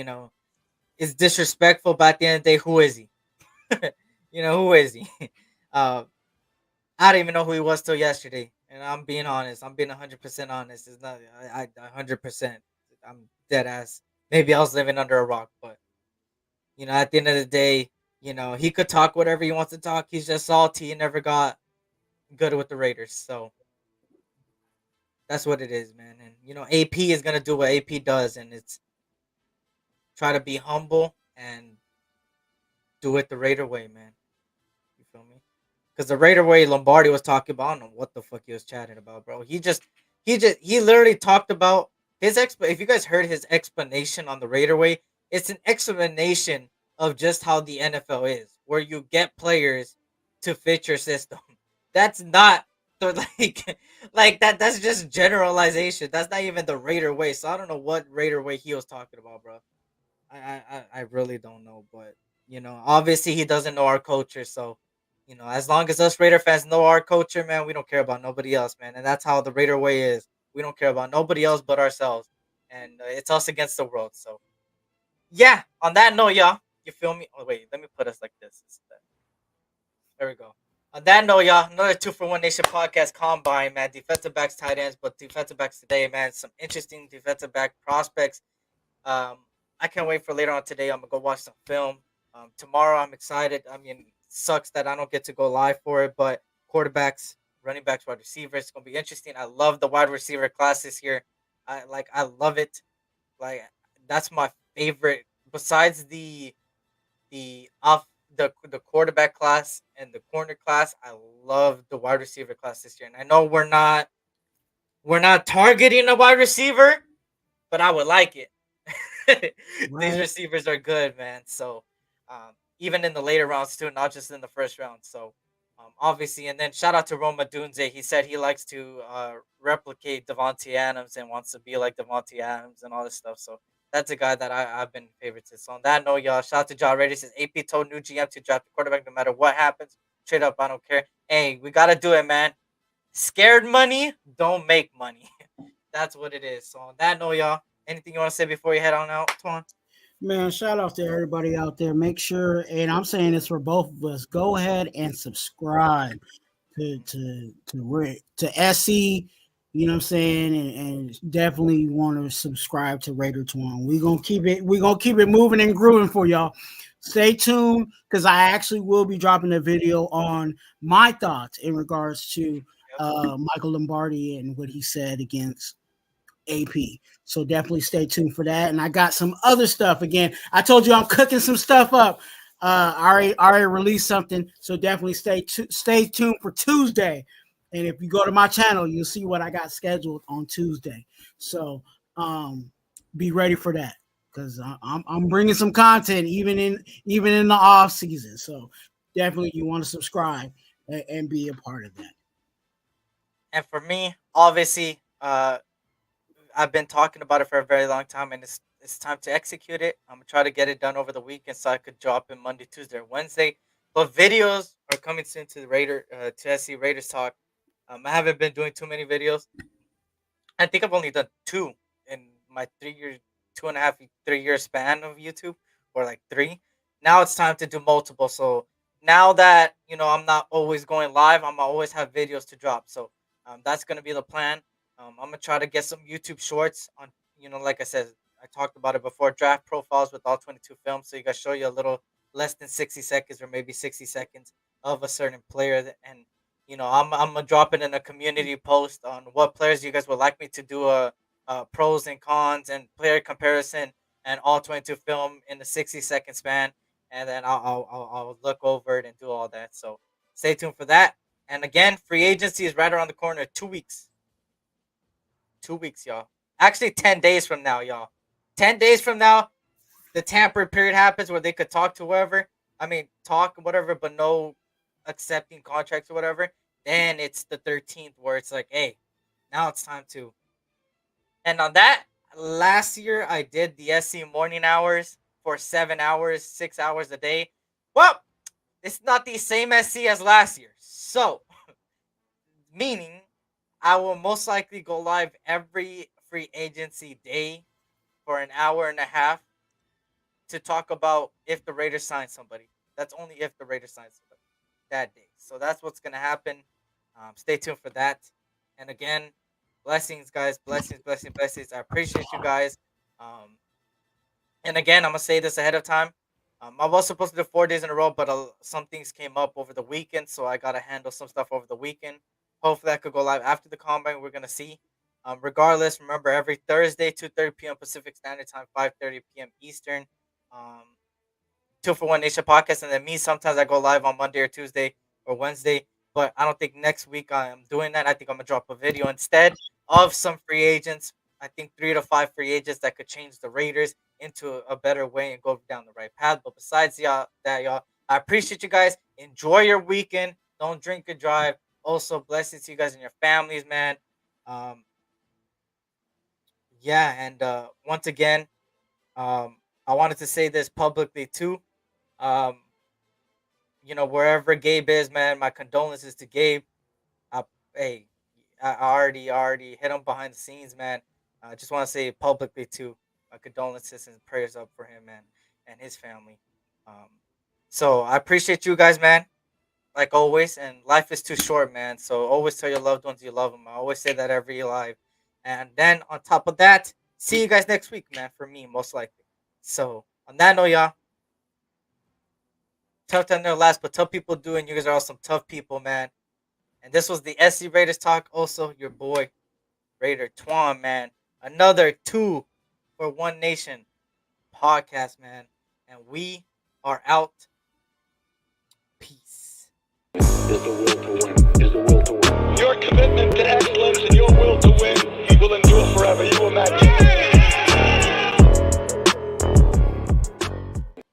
It's disrespectful, but at the end of the day, who is he? Who is he? uh, I don't even know who he was till yesterday. And I'm being honest. I'm being 100% honest. It's not, 100%. I'm dead ass. Maybe I was living under a rock, but, at the end of the day, he could talk whatever he wants to talk. He's just salty and never got good with the Raiders. So that's what it is, man. And, AP is going to do what AP does, and it's try to be humble and do it the Raider way, man. You feel me? Because the Raider way Lombardi was talking about, I don't know what the fuck he was chatting about, bro. He literally talked about his if you guys heard his explanation on the Raider way, it's an explanation of just how the NFL is, where you get players to fit your system. That's not the like that. That's just generalization. That's not even the Raider way. So I don't know what Raider way he was talking about, bro. I really don't know, but obviously he doesn't know our culture. So as long as us Raider fans know our culture, man, we don't care about nobody else, man. And that's how the Raider way is. We don't care about nobody else but ourselves, and it's us against the world. So yeah, on that note, y'all, you feel me? Oh wait, let me put us like this. There we go. On that note, y'all, another 2-for-1 Nation podcast combine, man. Defensive backs, tight ends, but defensive backs today, man. Some interesting defensive back prospects. I can't wait for later on today. I'm gonna go watch some film. Tomorrow, I'm excited. I mean, sucks that I don't get to go live for it, but quarterbacks, running backs, wide receivers, it's gonna be interesting. I love the wide receiver classes here. I love it. Like that's my favorite. Besides the quarterback class and the corner class, I love the wide receiver class this year. And I know we're not targeting a wide receiver, but I would like it. These Right. receivers are good, man. So even in the later rounds too, not just in the first round. So obviously, and then shout out to Roma Dunze. He said he likes to replicate Devontae Adams and wants to be like Devontae Adams and all this stuff. So that's a guy that I've been favorited. So on that note, y'all, shout out to John Reddy. Says AP told new GM to draft the quarterback no matter what happens. Trade up, I don't care. Hey, we gotta do it, man. Scared money don't make money. That's what it is. So on that note, y'all, anything you want to say before you head on out, Twuan? Man, shout out to everybody out there. Make sure, and I'm saying this for both of us, go ahead and subscribe to SE. You know what I'm saying, and definitely want to subscribe to RaiderTwuan. We're gonna keep it moving and grooving for y'all. Stay tuned, because I actually will be dropping a video on my thoughts in regards to Michael Lombardi and what he said against AP. So definitely stay tuned for that. And I got some other stuff. Again, I told you I'm cooking some stuff up. I already released something. So definitely stay tuned for Tuesday. And if you go to my channel, you'll see what I got scheduled on Tuesday. So be ready for that, because I'm bringing some content even in the off season. So definitely you want to subscribe and be a part of that. And for me, obviously, I've been talking about it for a very long time, and it's time to execute it. I'm gonna try to get it done over the weekend so I could drop in Monday, Tuesday, or Wednesday. But videos are coming soon to the to SC Raiders Talk. I haven't been doing too many videos. I think I've only done 2 in my 3-year span of YouTube, or like 3. Now it's time to do multiple. So now that I'm not always going live, I'm gonna always have videos to drop. So that's gonna be the plan. I'm gonna try to get some YouTube shorts on. Like I said, I talked about it before. Draft profiles with all 22 films, so you guys show you a little less than 60 seconds or maybe 60 seconds of a certain player, and I'm gonna drop it in a community post on what players you guys would like me to do a pros and cons and player comparison and all 22 film in the 60-second span, and then I'll look over it and do all that. So stay tuned for that. And again, free agency is right around the corner. 2 weeks. 2 weeks, y'all. Actually, 10 days from now, y'all. 10 days from now, the tamper period happens where they could talk to whoever. I mean, talk whatever, but no accepting contracts or whatever. Then it's the 13th where it's like, hey, now it's time to. And on that, last year I did the SC morning hours for 7 hours, 6 hours a day. Well, it's not the same SC as last year. So, meaning I will most likely go live every free agency day for an hour and a half to talk about if the Raiders sign somebody. That's only if the Raiders sign somebody that day. So that's what's going to happen. Stay tuned for that. And again, blessings, guys. Blessings, blessings, blessings. I appreciate you guys. And again, I'm going to say this ahead of time. I was supposed to do 4 days in a row, but some things came up over the weekend, so I got to handle some stuff over the weekend. Hopefully, I could go live after the combine. We're going to see. Regardless, remember, every Thursday, 2:30 p.m. Pacific Standard Time, 5:30 p.m. Eastern. 2-for-1 Nation podcast. And then me, sometimes I go live on Monday or Tuesday or Wednesday. But I don't think next week I'm doing that. I think I'm going to drop a video instead of some free agents. I think 3 to 5 free agents that could change the Raiders into a better way and go down the right path. But besides y'all, I appreciate you guys. Enjoy your weekend. Don't drink and drive. Also, blessings to you guys and your families, man. Yeah, and once again, I wanted to say this publicly too. Wherever Gabe is, man, my condolences to Gabe. I already hit him behind the scenes, man. I just want to say publicly too, my condolences and prayers up for him, man, and his family. So I appreciate you guys, man, like always. And life is too short, man. So always tell your loved ones you love them. I always say that every live. And then on top of that, see you guys next week, man. For me, most likely. So on that note, y'all. Tough time never last, but tough people do, and you guys are all some tough people, man. And this was the SC Raiders Talk. Also, your boy, RaiderTwuan, man. Another 2-for-1 Nation podcast, man. And we are out. Peace. Is the will to win. Is the will to win. Your commitment to excellence and your will to win will endure forever. You will match